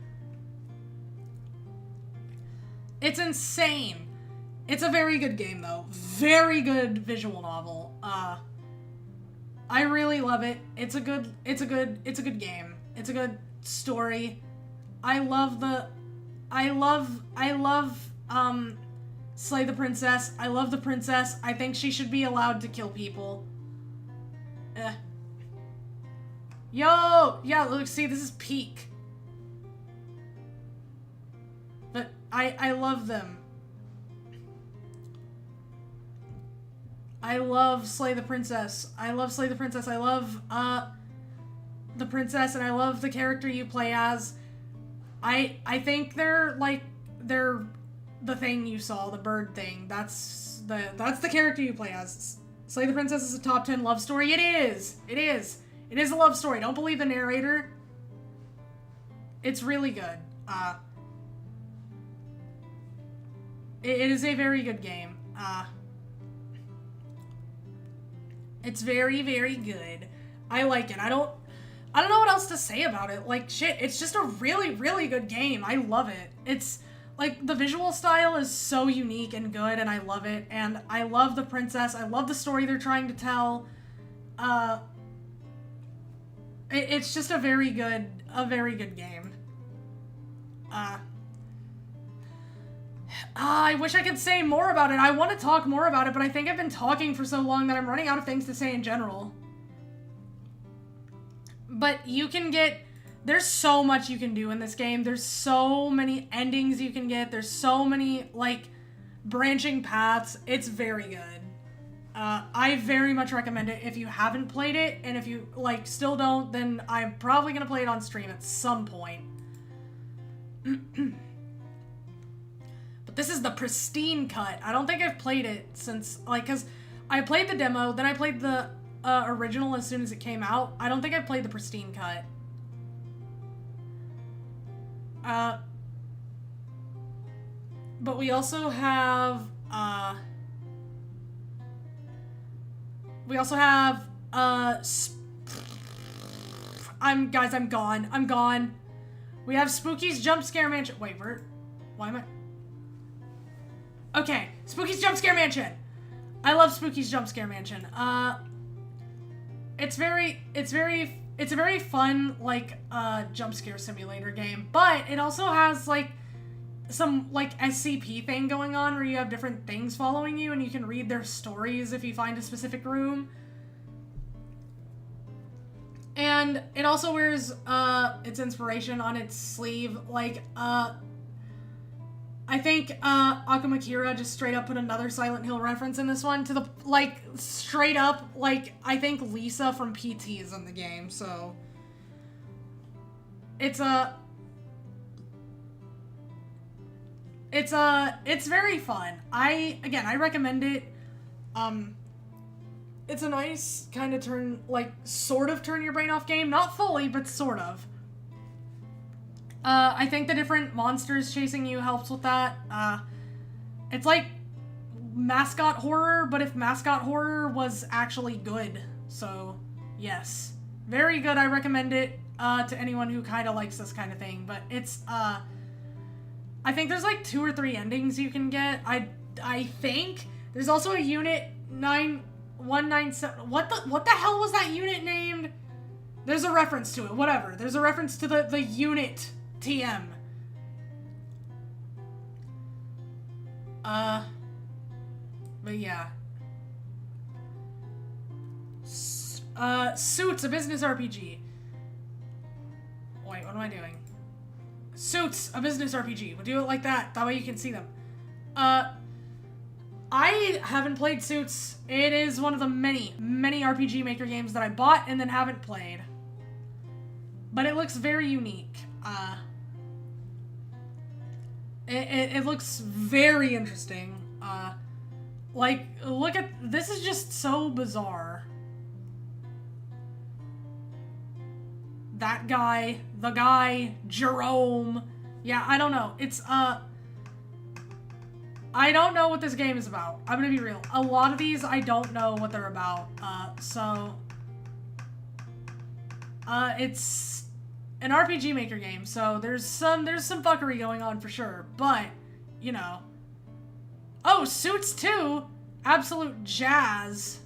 It's insane. It's a very good game though. Very good visual novel. I really love it. It's a good game. It's a good story. I love Slay the Princess. I love the princess. I think she should be allowed to kill people. Yo! Yeah, look, see, this is peak. But I love them. I love Slay the Princess. I love Slay the Princess. I love, the princess, and I love the character you play as. I think they're the thing you saw, the bird thing. That's the character you play as. Slay the Princess is a top 10 love story. It is. It is. It is a love story. Don't believe the narrator. It's really good. It is a very good game. It's very, very good. I like it. I don't know what else to say about it. Like, shit, it's just a really, really good game. I love it. It's, like, the visual style is so unique and good, and I love it. And I love the princess. I love the story they're trying to tell. It's just a very good game. I wish I could say more about it. I want to talk more about it, but I think I've been talking for so long that I'm running out of things to say in general. But you can get... There's so much you can do in this game. There's so many endings you can get. There's so many, like, branching paths. It's very good. I very much recommend it if you haven't played it, and if you, like, still don't, then I'm probably gonna play it on stream at some point. But this is the pristine cut. I don't think I've played it since, like, because I played the demo, then I played the original as soon as it came out. I don't think I've played the pristine cut. But we also have, I'm gone. We have Spooky's Jump Scare Mansion. Wait, why am I? Okay, Spooky's Jump Scare Mansion. I love Spooky's Jump Scare Mansion. It's a very fun, like, jump scare simulator game, but it also has, like, some, like, SCP thing going on where you have different things following you and you can read their stories if you find a specific room. And it also wears, its inspiration on its sleeve, like, I think, Akumakira just straight up put another Silent Hill reference in this one to the, like, straight up, like, I think Lisa from PT is in the game, so. It's very fun. I recommend it. It's a nice kind of sort of turn your brain off game. Not fully, but sort of. I think the different monsters chasing you helps with that. It's like mascot horror, but if mascot horror was actually good. So, yes. Very good. I recommend it to anyone who kind of likes this kind of thing. But it's, I think there's like 2 or 3 endings you can get. I think there's also a unit 9197. What the hell was that unit named? There's a reference to it. Whatever. There's a reference to the unit TM. But yeah. Suits, a business RPG. Wait, what am I doing? Suits, a business RPG. We'll do it like that. That way you can see them. I haven't played Suits. It is one of the many, many RPG Maker games that I bought and then haven't played. But it looks very unique. It looks very interesting. Like, look at, this is just so bizarre. That guy, the guy, Jerome. Yeah, I don't know. It's, I don't know what this game is about. I'm gonna be real. A lot of these, I don't know what they're about. It's an RPG Maker game, so there's some fuckery going on for sure, but, you know. Oh, Suits 2? Absolute jazz.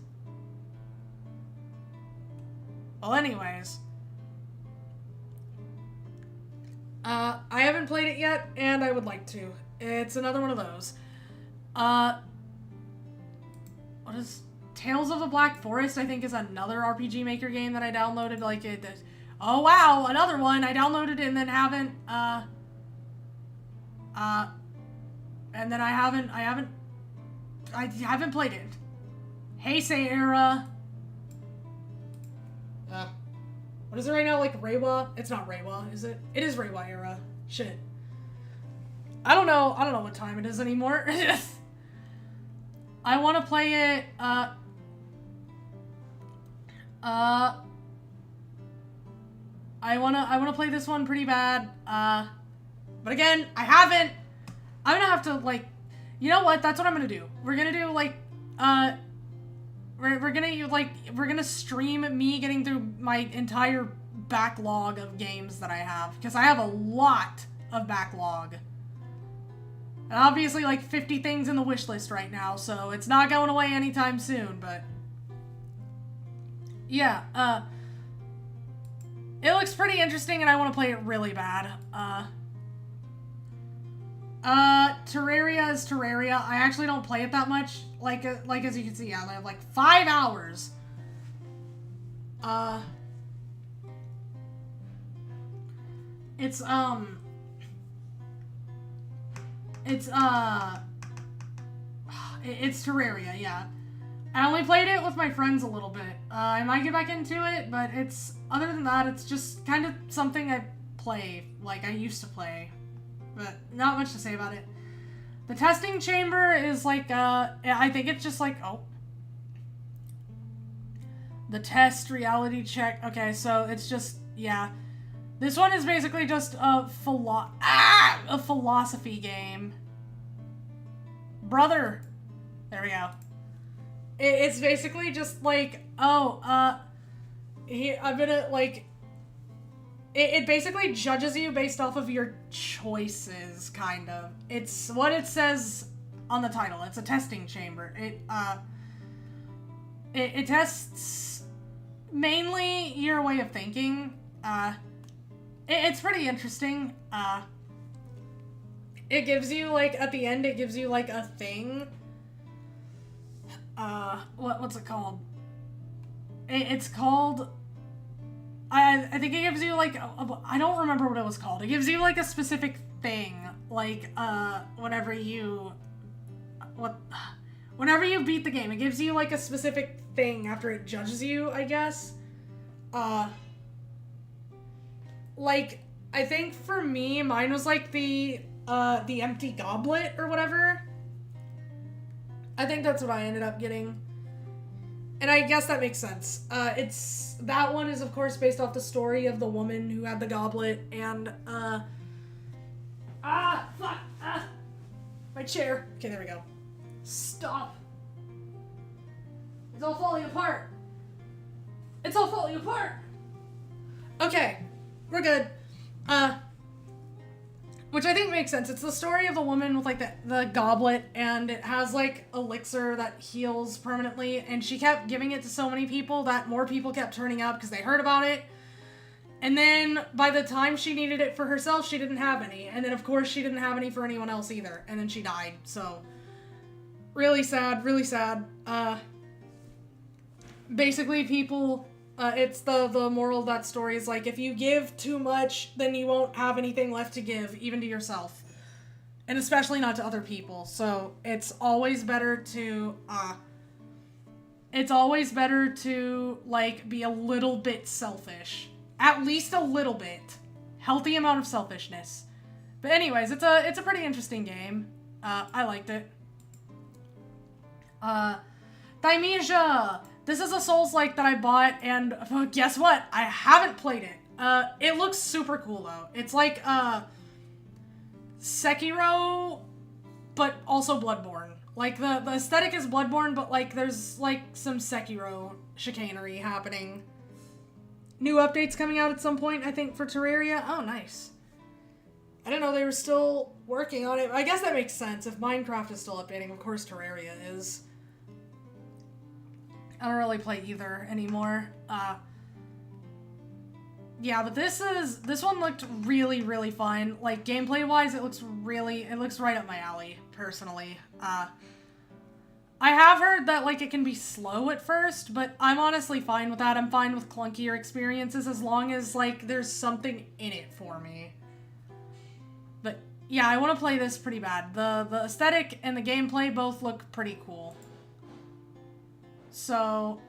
Well, anyways. I haven't played it yet, and I would like to. It's another one of those. What is... Tales of the Black Forest, I think, is another RPG Maker game that I downloaded, like, oh, wow, another one! I downloaded it and then haven't, and then I haven't played it. Heisei era. What is it right now, like, Reiwa? It's not Reiwa, is it? It is Reiwa era. Shit. I don't know what time it is anymore. I want to play it, I wanna play this one pretty bad, but again, I haven't. I'm gonna have to, like, you know what, that's what I'm gonna do. We're gonna do, like, we're gonna stream me getting through my entire backlog of games that I have, because I have a lot of backlog. And obviously, like, 50 things in the wish list right now, so it's not going away anytime soon, but... Yeah, it looks pretty interesting, and I want to play it really bad. Terraria is Terraria. I actually don't play it that much. Like as you can see, I have like 5 hours. It's Terraria, yeah. I only played it with my friends a little bit. I might get back into it, but it's, other than that, it's just kind of something I play, like I used to play. But not much to say about it. The testing chamber is like, I think it's just like, oh. The test reality check. Okay, so it's just, yeah. This one is basically just a philosophy game. Brother. There we go. It's basically just like, oh, I'm gonna, like, it basically judges you based off of your choices, kind of. It's what it says on the title. It's a testing chamber. It tests mainly your way of thinking. It's pretty interesting. It gives you, like, at the end, it gives you, like, a thing. What's it called? It's called, I think it gives you, like, I don't remember what it was called. It gives you, like, a specific thing, like, whenever you beat the game, it gives you, like, a specific thing after it judges you, I guess. Like, I think for me, mine was, like, the empty goblet or whatever. I think that's what I ended up getting. And I guess that makes sense. That one is, of course, based off the story of the woman who had the goblet, and, fuck! My chair. Okay, there we go. Stop. It's all falling apart. It's all falling apart! Okay, we're good. Which I think makes sense. It's the story of a woman with, like, the goblet, and it has, like, elixir that heals permanently, and she kept giving it to so many people that more people kept turning up because they heard about it. And then, by the time she needed it for herself, she didn't have any. And then, of course, she didn't have any for anyone else either. And then she died, so... Really sad, really sad. Basically, people... it's the moral of that story is, like, if you give too much, then you won't have anything left to give, even to yourself. And especially not to other people. So, it's always better to, like, be a little bit selfish. At least a little bit. Healthy amount of selfishness. But anyways, it's a pretty interesting game. I liked it. Daimija! This is a Souls-like that I bought, and guess what? I haven't played it. It looks super cool, though. It's like, Sekiro but also Bloodborne. Like, the aesthetic is Bloodborne, but, like, there's, like, some Sekiro chicanery happening. New updates coming out at some point, I think, for Terraria. Oh, nice. I didn't know they were still working on it. I guess that makes sense. If Minecraft is still updating, of course Terraria is. I don't really play either anymore. Yeah, but this one looked really, really fun. Like, gameplay-wise, it looks right up my alley, personally. I have heard that, like, it can be slow at first, but I'm honestly fine with that. I'm fine with clunkier experiences as long as, like, there's something in it for me. But, yeah, I want to play this pretty bad. The aesthetic and the gameplay both look pretty cool. So,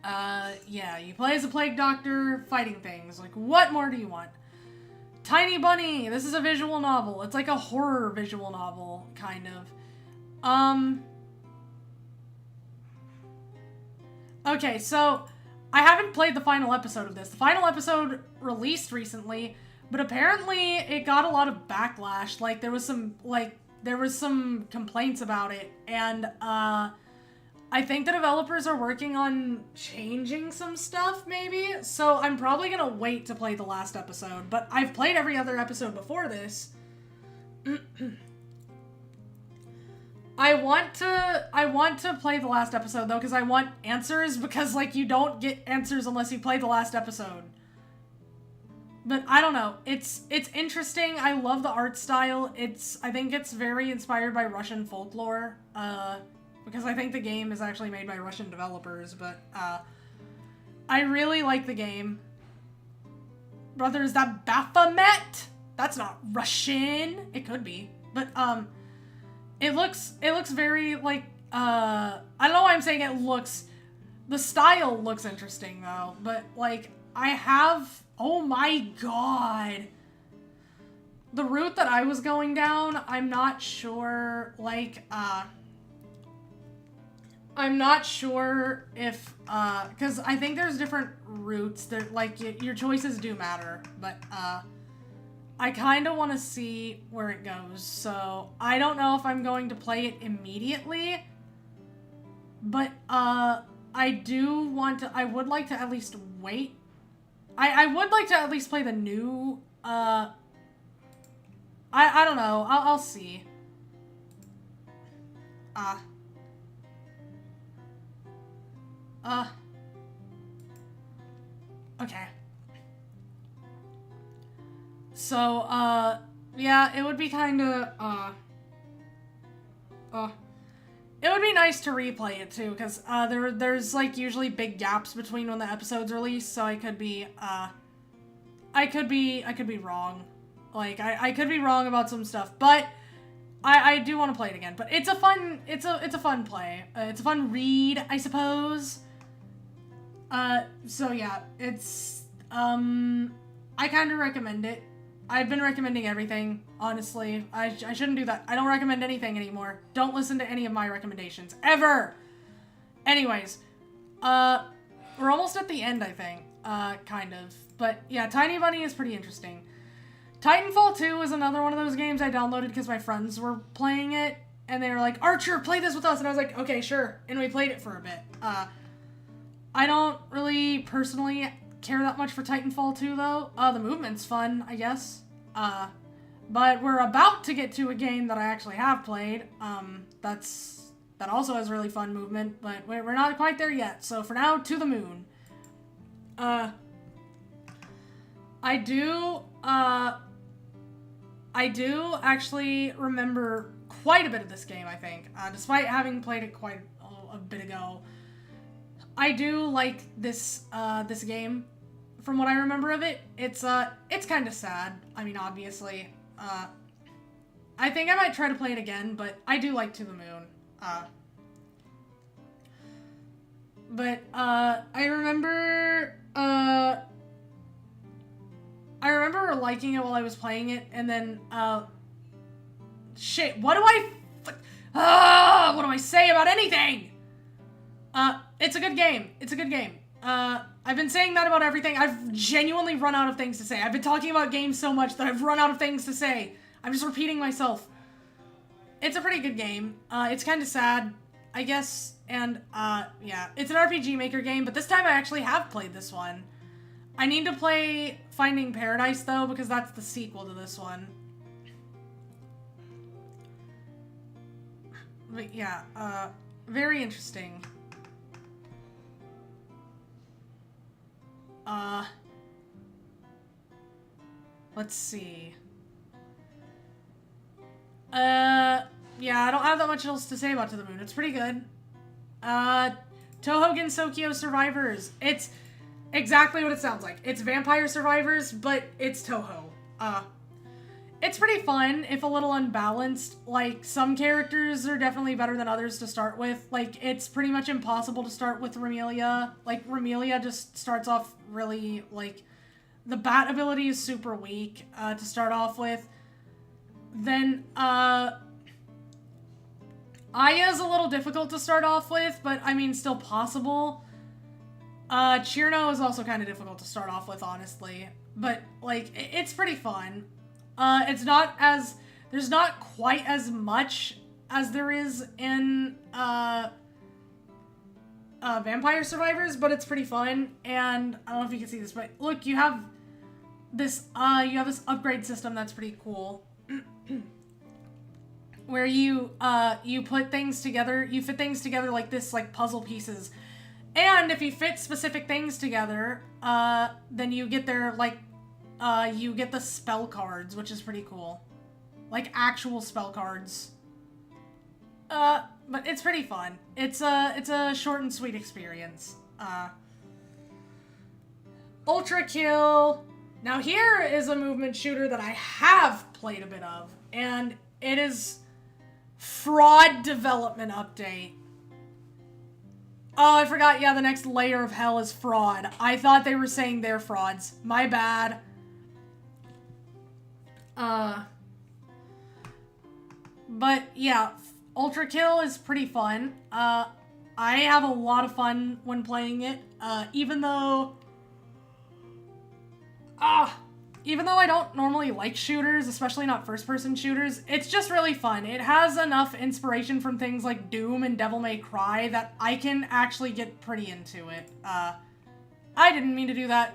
yeah, you play as a plague doctor fighting things. Like, what more do you want? Tiny Bunny! This is a visual novel. It's like a horror visual novel, kind of. Okay, so I haven't played the final episode of this. The final episode released recently, but apparently it got a lot of backlash. Like, there was some complaints about it, and, I think the developers are working on changing some stuff, maybe? So I'm probably gonna wait to play the last episode, but I've played every other episode before this. I want to play the last episode, though, because I want answers, because, like, you don't get answers unless you play the last episode. But I don't know. It's interesting. I love the art style. I think it's very inspired by Russian folklore, because I think the game is actually made by Russian developers, but, I really like the game. Brother, is that Baphomet? That's not Russian. It could be, but, it looks very, like, I don't know why I'm saying it looks, the style looks interesting, though, but, like, oh my god. The route that I was going down, I'm not sure, like, I'm not sure if, because I think there's different routes that, like, your choices do matter, but, I kind of want to see where it goes, so I don't know if I'm going to play it immediately, but, I would like to at least wait. I would like to at least play the new, I don't know, I'll see. Okay. So, yeah, it would be kinda, it would be nice to replay it, too, because, there's, like, usually big gaps between when the episodes release, so I could be wrong. Like, I could be wrong about some stuff, but I do want to play it again. But it's a fun play. It's a fun read, I suppose. So yeah, it's, I kind of recommend it. I've been recommending everything, honestly. I shouldn't do that. I don't recommend anything anymore. Don't listen to any of my recommendations. Ever! Anyways, we're almost at the end, I think. Kind of. But yeah, Tiny Bunny is pretty interesting. Titanfall 2 is another one of those games I downloaded because my friends were playing it, and they were like, Archer, play this with us! And I was like, okay, sure. And we played it for a bit. I don't really personally care that much for Titanfall 2, though. The movement's fun, I guess. But we're about to get to a game that I actually have played. That also has really fun movement, but we're not quite there yet. So for now, To the Moon. I do actually remember quite a bit of this game, I think. Despite having played it quite a bit ago. I do like this game. From what I remember of it, it's kind of sad. I mean, obviously. I think I might try to play it again, but I do like To the Moon. But I remember liking it while I was playing it, and then shit. What do I say about anything? It's a good game. It's a good game. I've been saying that about everything. I've genuinely run out of things to say. I've been talking about games so much that I've run out of things to say. I'm just repeating myself. It's a pretty good game. It's kind of sad, I guess, and, yeah. It's an RPG Maker game, but this time I actually have played this one. I need to play Finding Paradise, though, because that's the sequel to this one. But, yeah, very interesting. Let's see. Yeah, I don't have that much else to say about To the Moon. It's pretty good. Touhou Gensokyo Survivors. It's exactly what it sounds like. It's Vampire Survivors, but it's Touhou. It's pretty fun, if a little unbalanced. Like, some characters are definitely better than others to start with. Like, it's pretty much impossible to start with Remelia. Like, Remelia just starts off really, like, the bat ability is super weak, to start off with. Then, Aya's a little difficult to start off with, but, I mean, still possible. Chirno is also kind of difficult to start off with, honestly. But, like, it's pretty fun. It's not as... There's not quite as much as there is in, Vampire Survivors, but it's pretty fun. And, I don't know if you can see this, but look, you have this upgrade system that's pretty cool. Where you put things together, you fit things together like this, like puzzle pieces. And if you fit specific things together, then you get their, like, you get the spell cards, which is pretty cool. Like, actual spell cards. But it's pretty fun. It's a short and sweet experience. Ultra Kill. Now here is a movement shooter that I have played a bit of, and it is Fraud Development Update. Oh, I forgot, yeah, the next layer of hell is fraud. I thought they were saying they're frauds. My bad. But yeah, Ultra Kill is pretty fun. I have a lot of fun when playing it, even though I don't normally like shooters, especially not first-person shooters, it's just really fun. It has enough inspiration from things like Doom and Devil May Cry that I can actually get pretty into it. I didn't mean to do that.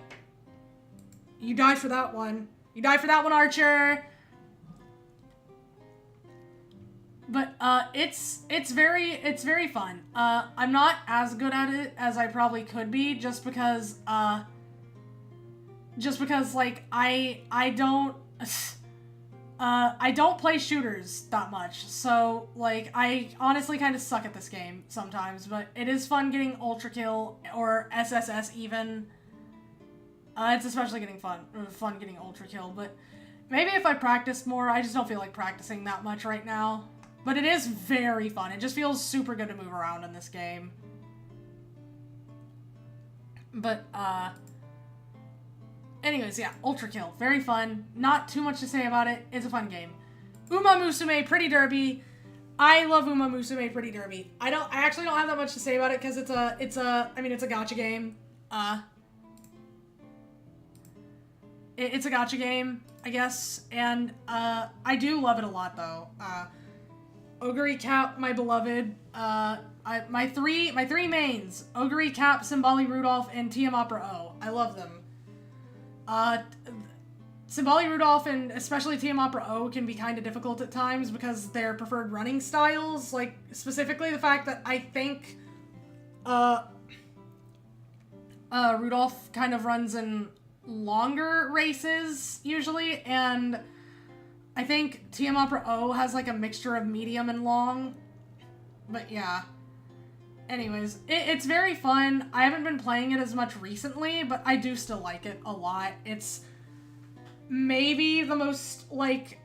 You died for that one. You died for that one, Archer! But, it's very fun. I'm not as good at it as I probably could be, just because, like, I don't play shooters that much, so, like, I honestly kind of suck at this game sometimes, but it is fun getting Ultra Kill, or SSS even. It's especially fun getting Ultra Kill, but maybe if I practiced more, I just don't feel like practicing that much right now. But it is very fun. It just feels super good to move around in this game. But, anyways, yeah, Ultra Kill. Very fun. Not too much to say about it. It's a fun game. Uma Musume Pretty Derby. I love Uma Musume Pretty Derby. I actually don't have that much to say about it because it's a gacha game. It's a gacha game, I guess. And, I do love it a lot, though. Ogre Cap, my beloved. My three mains: Ogre Cap, Simbali Rudolph, and Tiamopera O. I love them. Simbali Rudolph and especially Tiamopera O can be kind of difficult at times because their preferred running styles, like specifically the fact that I think Rudolph kind of runs in longer races usually, and I think Tiamopera O has like a mixture of medium and long. But yeah. Anyways, it's very fun. I haven't been playing it as much recently, but I do still like it a lot. It's maybe the most, like,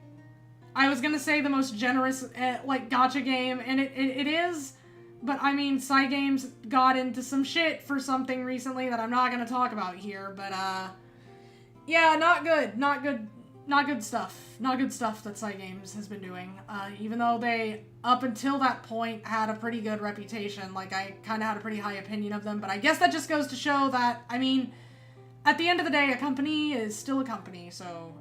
I was gonna say the most generous, like, gacha game, and it is, but I mean, Cygames got into some shit for something recently that I'm not gonna talk about here, but, yeah, not good stuff that Cygames has been doing, even though they, up until that point, had a pretty good reputation. Like, I kind of had a pretty high opinion of them, but I guess that just goes to show that, I mean, at the end of the day, a company is still a company, so,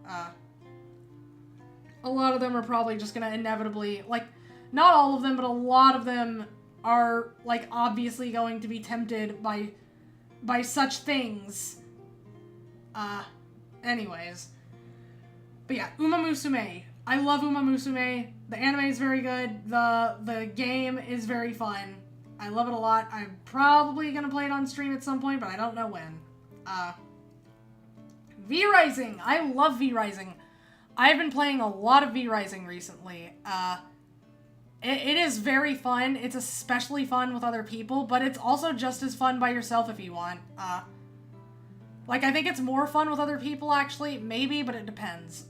a lot of them are probably just gonna inevitably, like, not all of them, but a lot of them are, like, obviously going to be tempted by such things. Anyways. But yeah, Uma Musume. I love Uma Musume. The anime is very good. The game is very fun. I love it a lot. I'm probably gonna play it on stream at some point, but I don't know when. V-Rising. I love V-Rising. I've been playing a lot of V-Rising recently. It is very fun. It's especially fun with other people, but it's also just as fun by yourself if you want. Like, I think it's more fun with other people, actually. Maybe, but it depends.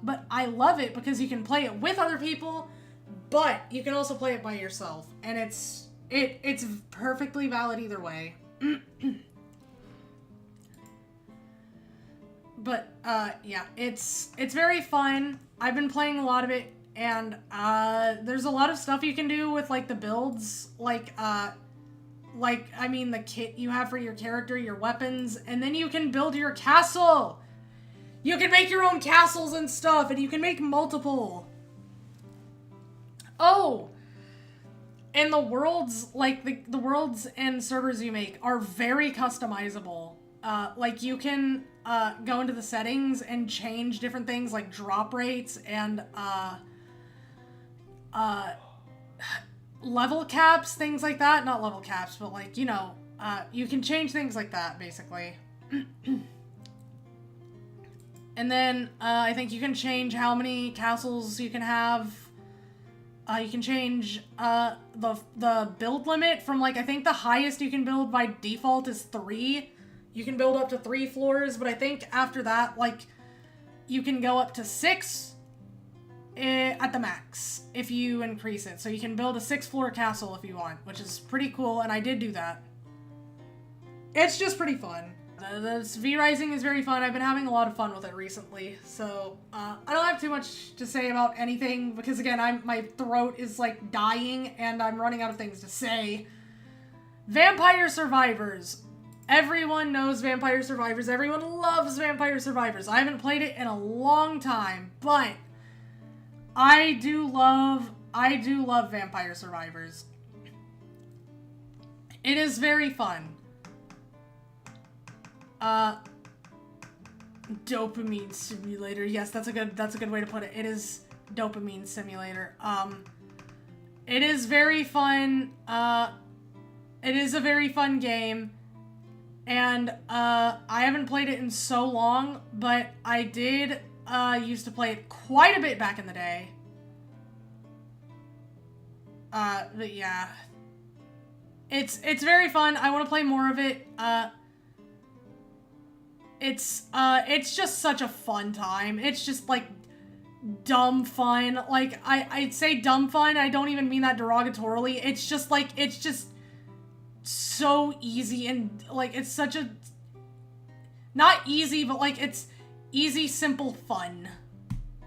But I love it because you can play it with other people, but you can also play it by yourself. And it's perfectly valid either way. But, yeah, it's very fun. I've been playing a lot of it, and, there's a lot of stuff you can do with, like, the builds. Like, I mean, the kit you have for your character, your weapons, and then you can build your castle! You can make your own castles and stuff, and you can make multiple. Oh! And the worlds, like, the worlds and servers you make are very customizable. Like, you can, go into the settings and change different things, like drop rates and, level caps, things like that. Not level caps, but, like, you know, you can change things like that, basically. And then, I think you can change how many castles you can have. You can change, the build limit from, like, I think the highest you can build by default is 3. You can build up to 3 floors, but I think after that, like, you can go up to 6 at the max if you increase it. So you can build a 6-floor castle if you want, which is pretty cool, and I did do that. It's just pretty fun. The V-Rising is very fun. I've been having a lot of fun with it recently, so I don't have too much to say about anything because, again, my throat is, like, dying and I'm running out of things to say. Vampire Survivors. Everyone knows Vampire Survivors. Everyone loves Vampire Survivors. I haven't played it in a long time, but I do love Vampire Survivors. It is very fun. Dopamine simulator. Yes, that's a good way to put it. It is dopamine simulator. It is very fun. It is a very fun game. And, I haven't played it in so long, but I did, used to play it quite a bit back in the day. But yeah. It's very fun. I want to play more of it. It's just such a fun time. It's just, like, dumb fun. Like, I'd say dumb fun. I don't even mean that derogatorily. It's just, like, it's just so easy and, like, it's such a... Not easy, but, like, it's easy, simple fun.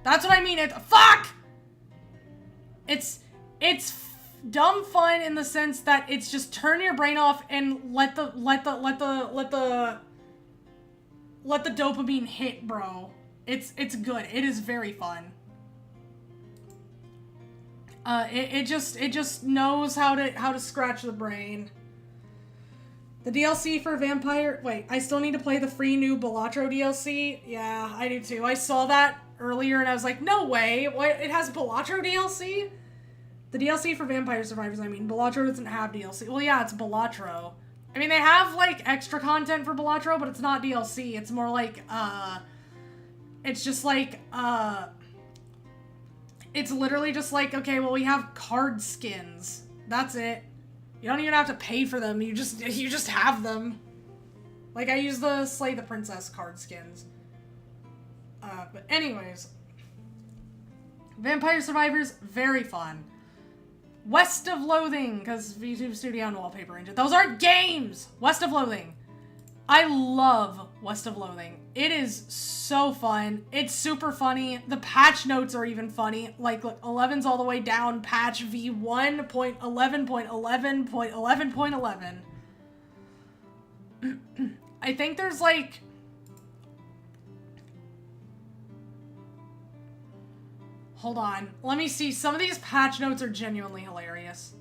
That's what I mean. Fuck! It's dumb fun in the sense that it's just turn your brain off and let the dopamine hit, bro. It's good. It is very fun. It just knows how to scratch the brain. The DLC for Vampire... Wait, I still need to play the free new Balatro DLC? Yeah, I do too. I saw that earlier and I was like, no way! What? It has Balatro DLC? The DLC for Vampire Survivors, I mean. Balatro doesn't have DLC. Well, yeah, it's Balatro. I mean, they have, like, extra content for Balatro, but it's not DLC. It's more like, it's just like, it's literally just like, okay, well, we have card skins. That's it. You don't even have to pay for them. You just have them. Like, I use the Slay the Princess card skins. But anyways. Vampire Survivors, very fun. West of Loathing, because YouTube Studio and Wallpaper Engine. Those aren't games! West of Loathing. I love West of Loathing. It is so fun. It's super funny. The patch notes are even funny. Like, look, 11's all the way down. Patch V1.11.11.11.11. I think there's, like... Hold on. Let me see. Some of these patch notes are genuinely hilarious.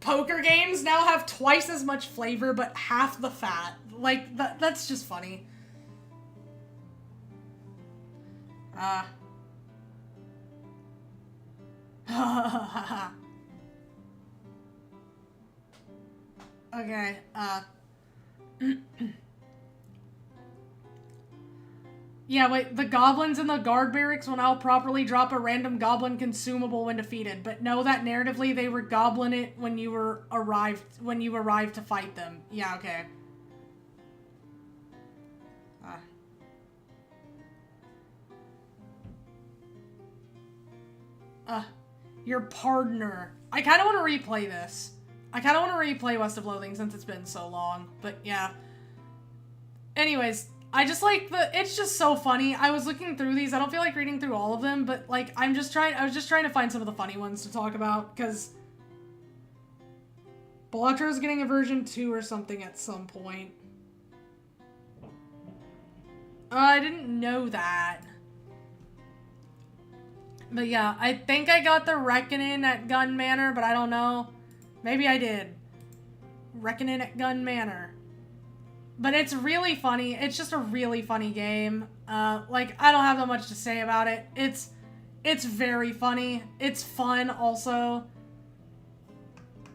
Poker games now have twice as much flavor, but half the fat. Like, that's just funny. Okay, yeah, wait, the goblins in the guard barracks will now properly drop a random goblin consumable when defeated, but know that narratively they were goblin it when you arrived to fight them. Yeah, okay. Your partner. I kind of want to replay this. I kind of want to replay West of Loathing since it's been so long, but yeah. Anyways, I just like it's just so funny. I was looking through these. I don't feel like reading through all of them, but like I was just trying to find some of the funny ones to talk about, because Balatro's getting a version 2 or something at some point. I didn't know that. But yeah, I think I got the Reckoning at Gun Manor, but I don't know. Maybe I did. Reckoning at Gun Manor. But it's really funny. It's just a really funny game. Like, I don't have that much to say about it. It's very funny. It's fun also.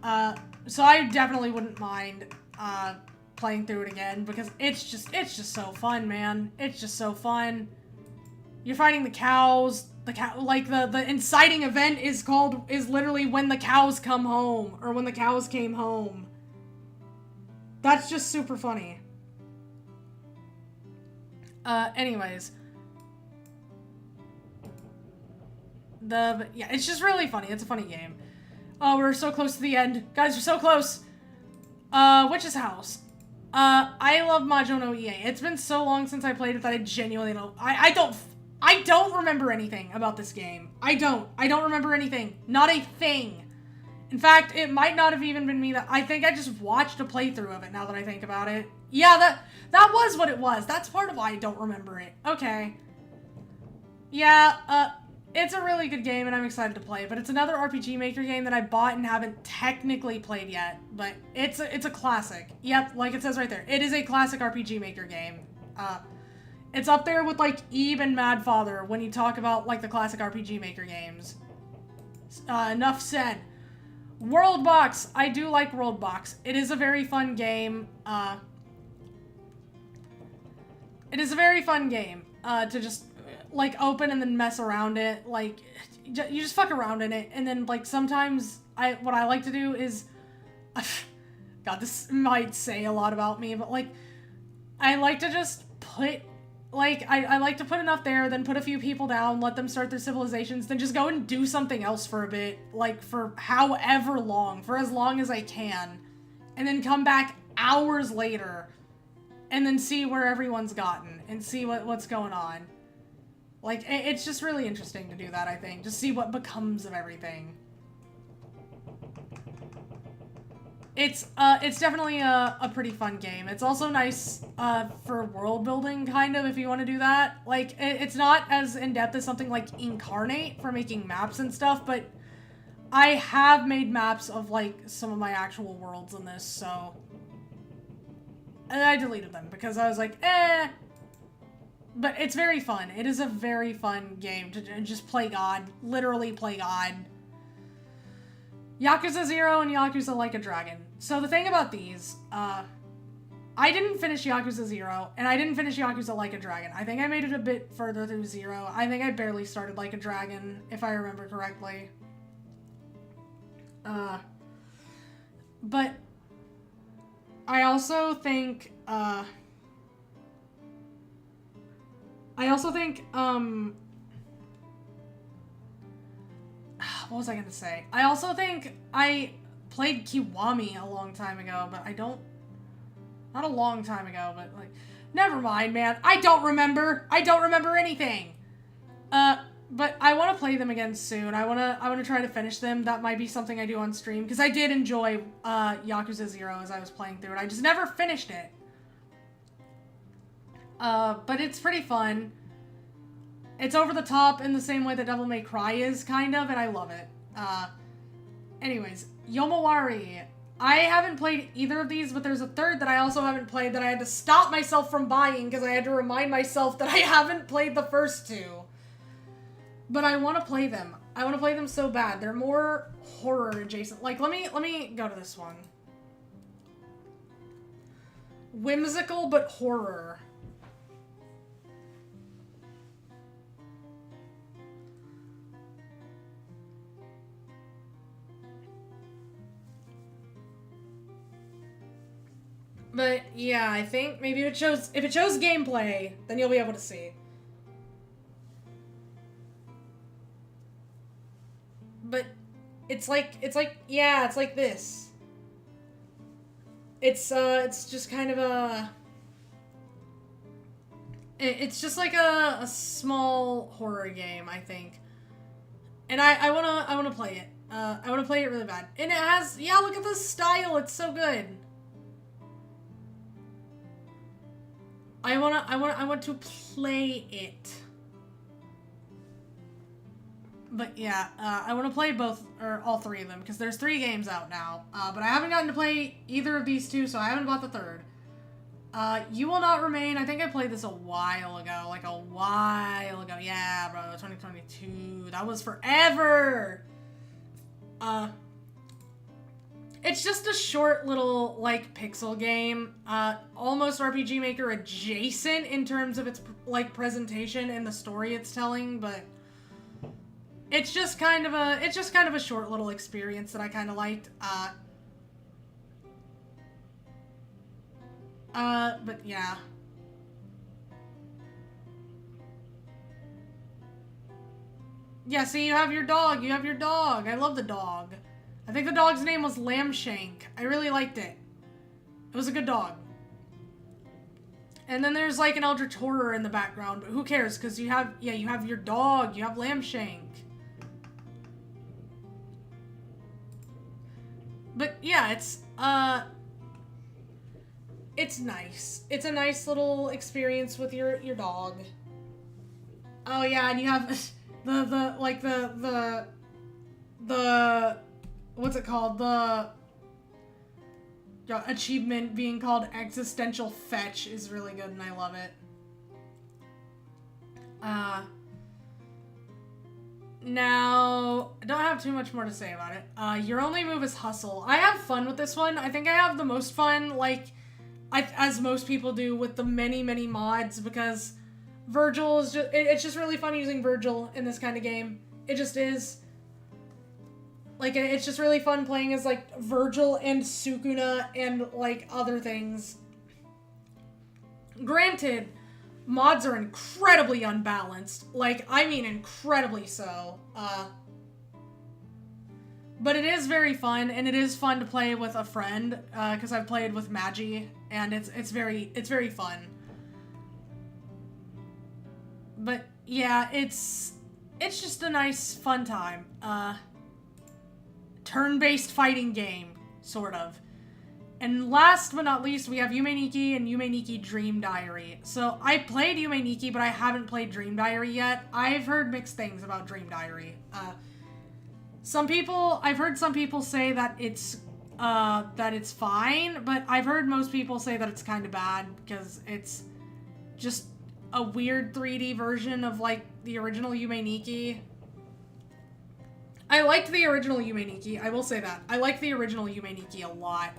So I definitely wouldn't mind playing through it again, because it's just so fun, man. It's just so fun. You're fighting the cows. The inciting event is literally when the cows come home, or when the cows came home. That's just super funny. Anyways. Yeah, it's just really funny. It's a funny game. Oh, we're so close to the end. Guys, we're so close. Witch's House. I love Mahjong no EA. It's been so long since I played it that I genuinely don't... I don't remember anything about this game. I don't remember anything. Not a thing. In fact, it might not have even been me that... I think I just watched a playthrough of it now that I think about it. Yeah, that was what it was. That's part of why I don't remember it. Okay. Yeah, it's a really good game and I'm excited to play it, but it's another RPG Maker game that I bought and haven't technically played yet, but it's a classic. Yep, like it says right there. It is a classic RPG Maker game. It's up there with, like, Eve and Mad Father when you talk about, like, the classic RPG Maker games. Enough said. Worldbox. I do like Worldbox. It is a very fun game. It is a very fun game to just, like, open and then mess around it. Like, you just fuck around in it. And then, like, sometimes what I like to do is... God, this might say a lot about me, but, like, I like to just put... Like, I like to put enough there, then put a few people down, let them start their civilizations, then just go and do something else for a bit, like, for however long, for as long as I can, and then come back hours later, and then see where everyone's gotten, and see what's going on. Like, it's just really interesting to do that, I think, just see what becomes of everything. It's definitely a pretty fun game. It's also nice, for world building, kind of, if you want to do that. Like, it's not as in-depth as something like Incarnate for making maps and stuff, but I have made maps of, like, some of my actual worlds in this, so... And I deleted them, because I was like, eh... But it's very fun. It is a very fun game to just play God. Literally play God. Yakuza 0 and Yakuza Like a Dragon. So the thing about these, I didn't finish Yakuza 0, and I didn't finish Yakuza Like a Dragon. I think I made it a bit further through 0. I think I barely started Like a Dragon, if I remember correctly. But I also think, what was I gonna say? I also think I played Kiwami a long time ago, but I don't... Not a long time ago, but, like... Never mind, man. I don't remember! I don't remember anything! But I want to play them again soon. I want to try to finish them. That might be something I do on stream because I did enjoy Yakuza 0 as I was playing through it. I just never finished it. But it's pretty fun. It's over the top in the same way that Devil May Cry is, kind of, and I love it. Anyways, Yomawari. I haven't played either of these, but there's a third that I also haven't played that I had to stop myself from buying because I had to remind myself that I haven't played the first two. But I want to play them. I want to play them so bad. They're more horror adjacent. Like, let me go to this one. Whimsical but horror. But yeah, I think maybe if it shows gameplay, then you'll be able to see. But it's like yeah, it's like this. It's just kind of a it's just like a small horror game, I think. And I wanna play it. I wanna play it really bad. And it has, yeah, look at the style, it's so good. I want to play it. But yeah, I want to play both, or all three of them, because there's 3 games out now. But I haven't gotten to play either of these 2, so I haven't bought the third. You Will Not Remain, I think I played this a while ago. Like, a while ago. Yeah, bro, 2022. That was forever! It's just a short little, like, pixel game. Almost RPG Maker adjacent in terms of its, like, presentation and the story it's telling, but it's just kind of a short little experience that I kind of liked. But yeah. Yeah, see, you have your dog. You have your dog. I love the dog. I think the dog's name was Lambshank. I really liked it. It was a good dog. And then there's like an eldritch horror in the background, but who cares? Because you have your dog. You have Lambshank. But yeah, it's nice. It's a nice little experience with your dog. Oh yeah, and you have the what's it called? The achievement being called Existential Fetch is really good and I love it. Now, I don't have too much more to say about it. Your only move is Hustle. I have fun with this one. I think I have the most fun, like, as most people do, with the many, many mods, because Virgil is just, it's just really fun using Virgil in this kind of game. It just is. Like, it's just really fun playing as, like, Virgil and Sukuna and, like, other things. Granted, mods are incredibly unbalanced. Like, I mean incredibly so. But it is very fun, and it is fun to play with a friend, because I've played with Magi, and it's very fun. But, yeah, it's just a nice, fun time. Turn-based fighting game, sort of. And last but not least, we have Yume Nikki and Yume Nikki Dream Diary. So, I played Yume Nikki, but I haven't played Dream Diary yet. I've heard mixed things about Dream Diary. I've heard some people say that it's fine, but I've heard most people say that it's kind of bad, because it's just a weird 3D version of, like, the original Yume Nikki. I liked the original Yume Nikki, I will say that. I like the original Yume Nikki a lot.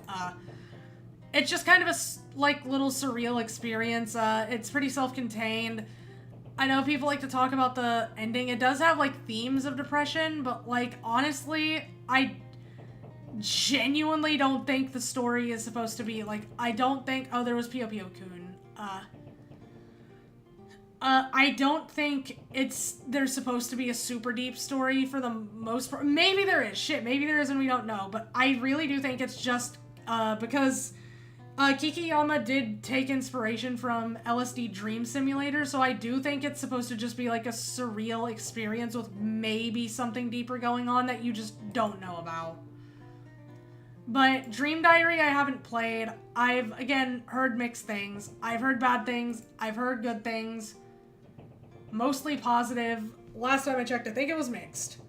It's just kind of a, like, little surreal experience. It's pretty self-contained. I know people like to talk about the ending. It does have, like, themes of depression, but, like, honestly, I genuinely don't think the story is supposed to be, like, I don't think, oh, there was Pio Pio Kun. I don't think there's supposed to be a super deep story for the most part. Maybe there is. Shit, maybe there is and we don't know. But I really do think it's just, because Kikiyama did take inspiration from LSD Dream Simulator, so I do think it's supposed to just be like a surreal experience with maybe something deeper going on that you just don't know about. But Dream Diary I haven't played. I've, again, heard mixed things. I've heard bad things. I've heard good things. Mostly positive. Last time I checked, I think it was mixed.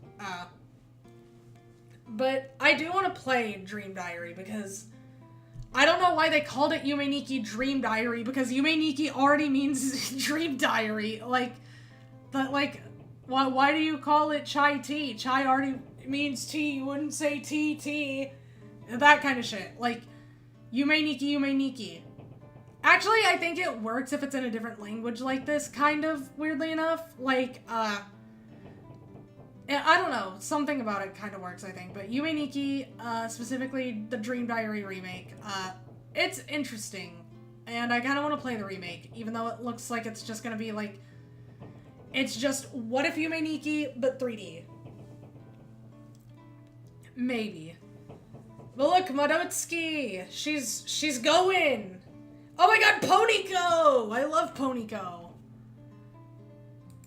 But I do want to play Dream Diary because I don't know why they called it Yume Nikki Dream Diary, because Yume Nikki already means Dream Diary. Like, why do you call it chai tea? Chai already means tea. You wouldn't say tea. That kind of shit. Like, Yume Nikki. Actually, I think it works if it's in a different language like this, kind of, weirdly enough. Like, I don't know. Something about it kind of works, I think. But Yume Nikki, specifically the Dream Diary remake, it's interesting. And I kind of want to play the remake, even though it looks like it's just going to be, like, it's just, what if Yume Nikki, but 3D? Maybe. But look, Madotsuki! She's going! Oh my god, Poniko! I love Poniko.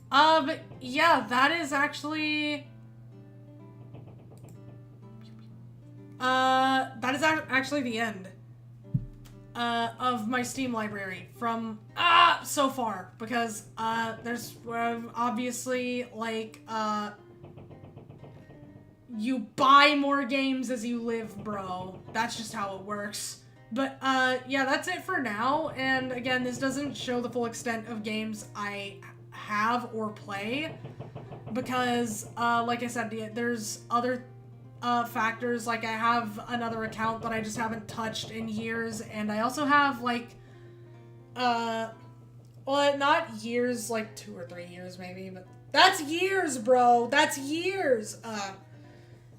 But yeah, that is actually... that is actually the end. Of my Steam library from, so far. Because, there's, obviously, like, you buy more games as you live, bro. That's just how it works. But, yeah, that's it for now. And again, this doesn't show the full extent of games I have or play. Because, like I said, there's other factors. Like, I have another account that I just haven't touched in years. And I also have, like, well, not years, like 2 or 3 years maybe. But that's years, bro. That's years.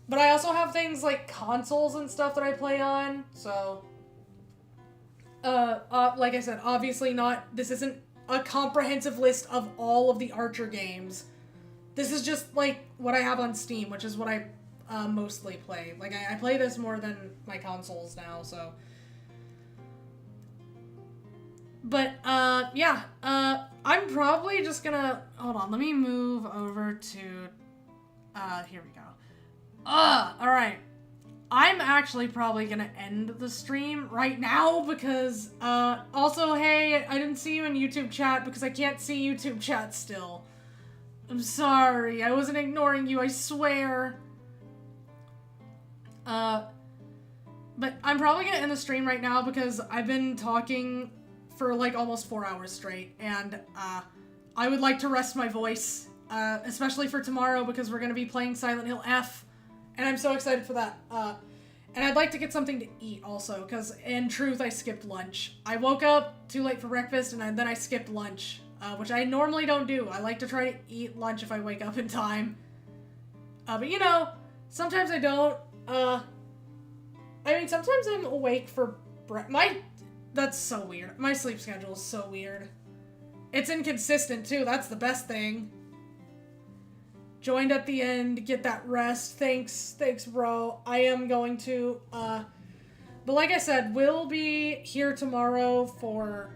But I also have things like consoles and stuff that I play on, so, like I said, obviously this isn't a comprehensive list of all of the Archer games. This is just, like, what I have on Steam, which is what I, mostly play. Like, I play this more than my consoles now, so. But, yeah, I'm probably just gonna, hold on, let me move over to, here we go. Alright. I'm actually probably gonna end the stream right now because, also, hey, I didn't see you in YouTube chat because I can't see YouTube chat still. I'm sorry, I wasn't ignoring you, I swear. But I'm probably gonna end the stream right now because I've been talking for, like, almost 4 hours straight, and, I would like to rest my voice, especially for tomorrow because we're gonna be playing Silent Hill F. And I'm so excited for that. And I'd like to get something to eat also, because in truth, I skipped lunch. I woke up too late for breakfast, and then I skipped lunch, which I normally don't do. I like to try to eat lunch if I wake up in time. But you know, sometimes I don't. I mean, sometimes I'm awake for that's so weird. My sleep schedule is so weird. It's inconsistent, too. That's the best thing. Joined at the end, get that rest. Thanks, bro. I am going to, but like I said, we'll be here tomorrow for,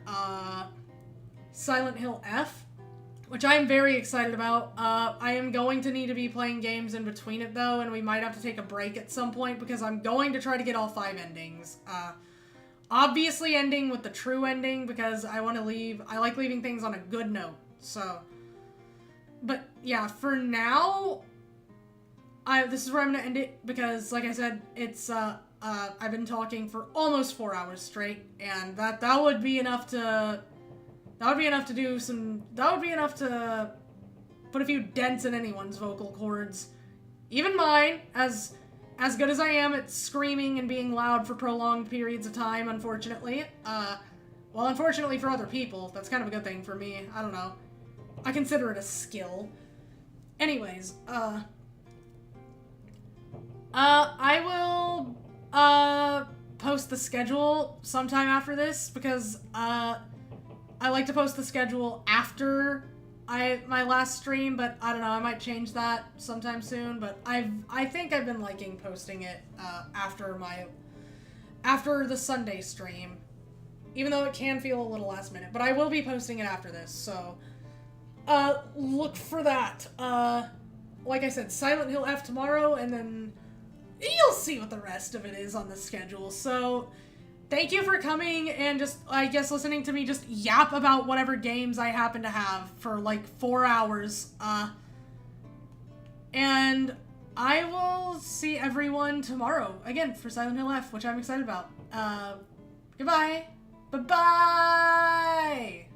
Silent Hill F, which I'm very excited about. I am going to need to be playing games in between it, though, and we might have to take a break at some point, because I'm going to try to get all 5 endings. Obviously ending with the true ending, because I like leaving things on a good note, so... But, yeah, for now, this is where I'm gonna end it, because, like I said, it's, I've been talking for almost 4 hours straight, and that would be enough to put a few dents in anyone's vocal cords. Even mine, as good as I am at screaming and being loud for prolonged periods of time, unfortunately. Well, unfortunately for other people, that's kind of a good thing for me, I don't know. I consider it a skill. Anyways, I will, post the schedule sometime after this, because, I like to post the schedule after my last stream, but I don't know, I might change that sometime soon, but I think I've been liking posting it, after the Sunday stream. even though it can feel a little last minute. But I will be posting it after this, so look for that. Like I said, Silent Hill F tomorrow, and then you'll see what the rest of it is on the schedule. So thank you for coming and just, I guess, listening to me just yap about whatever games I happen to have for like 4 hours. And I will see everyone tomorrow, again, for Silent Hill F, which I'm excited about. Goodbye. Bye-bye!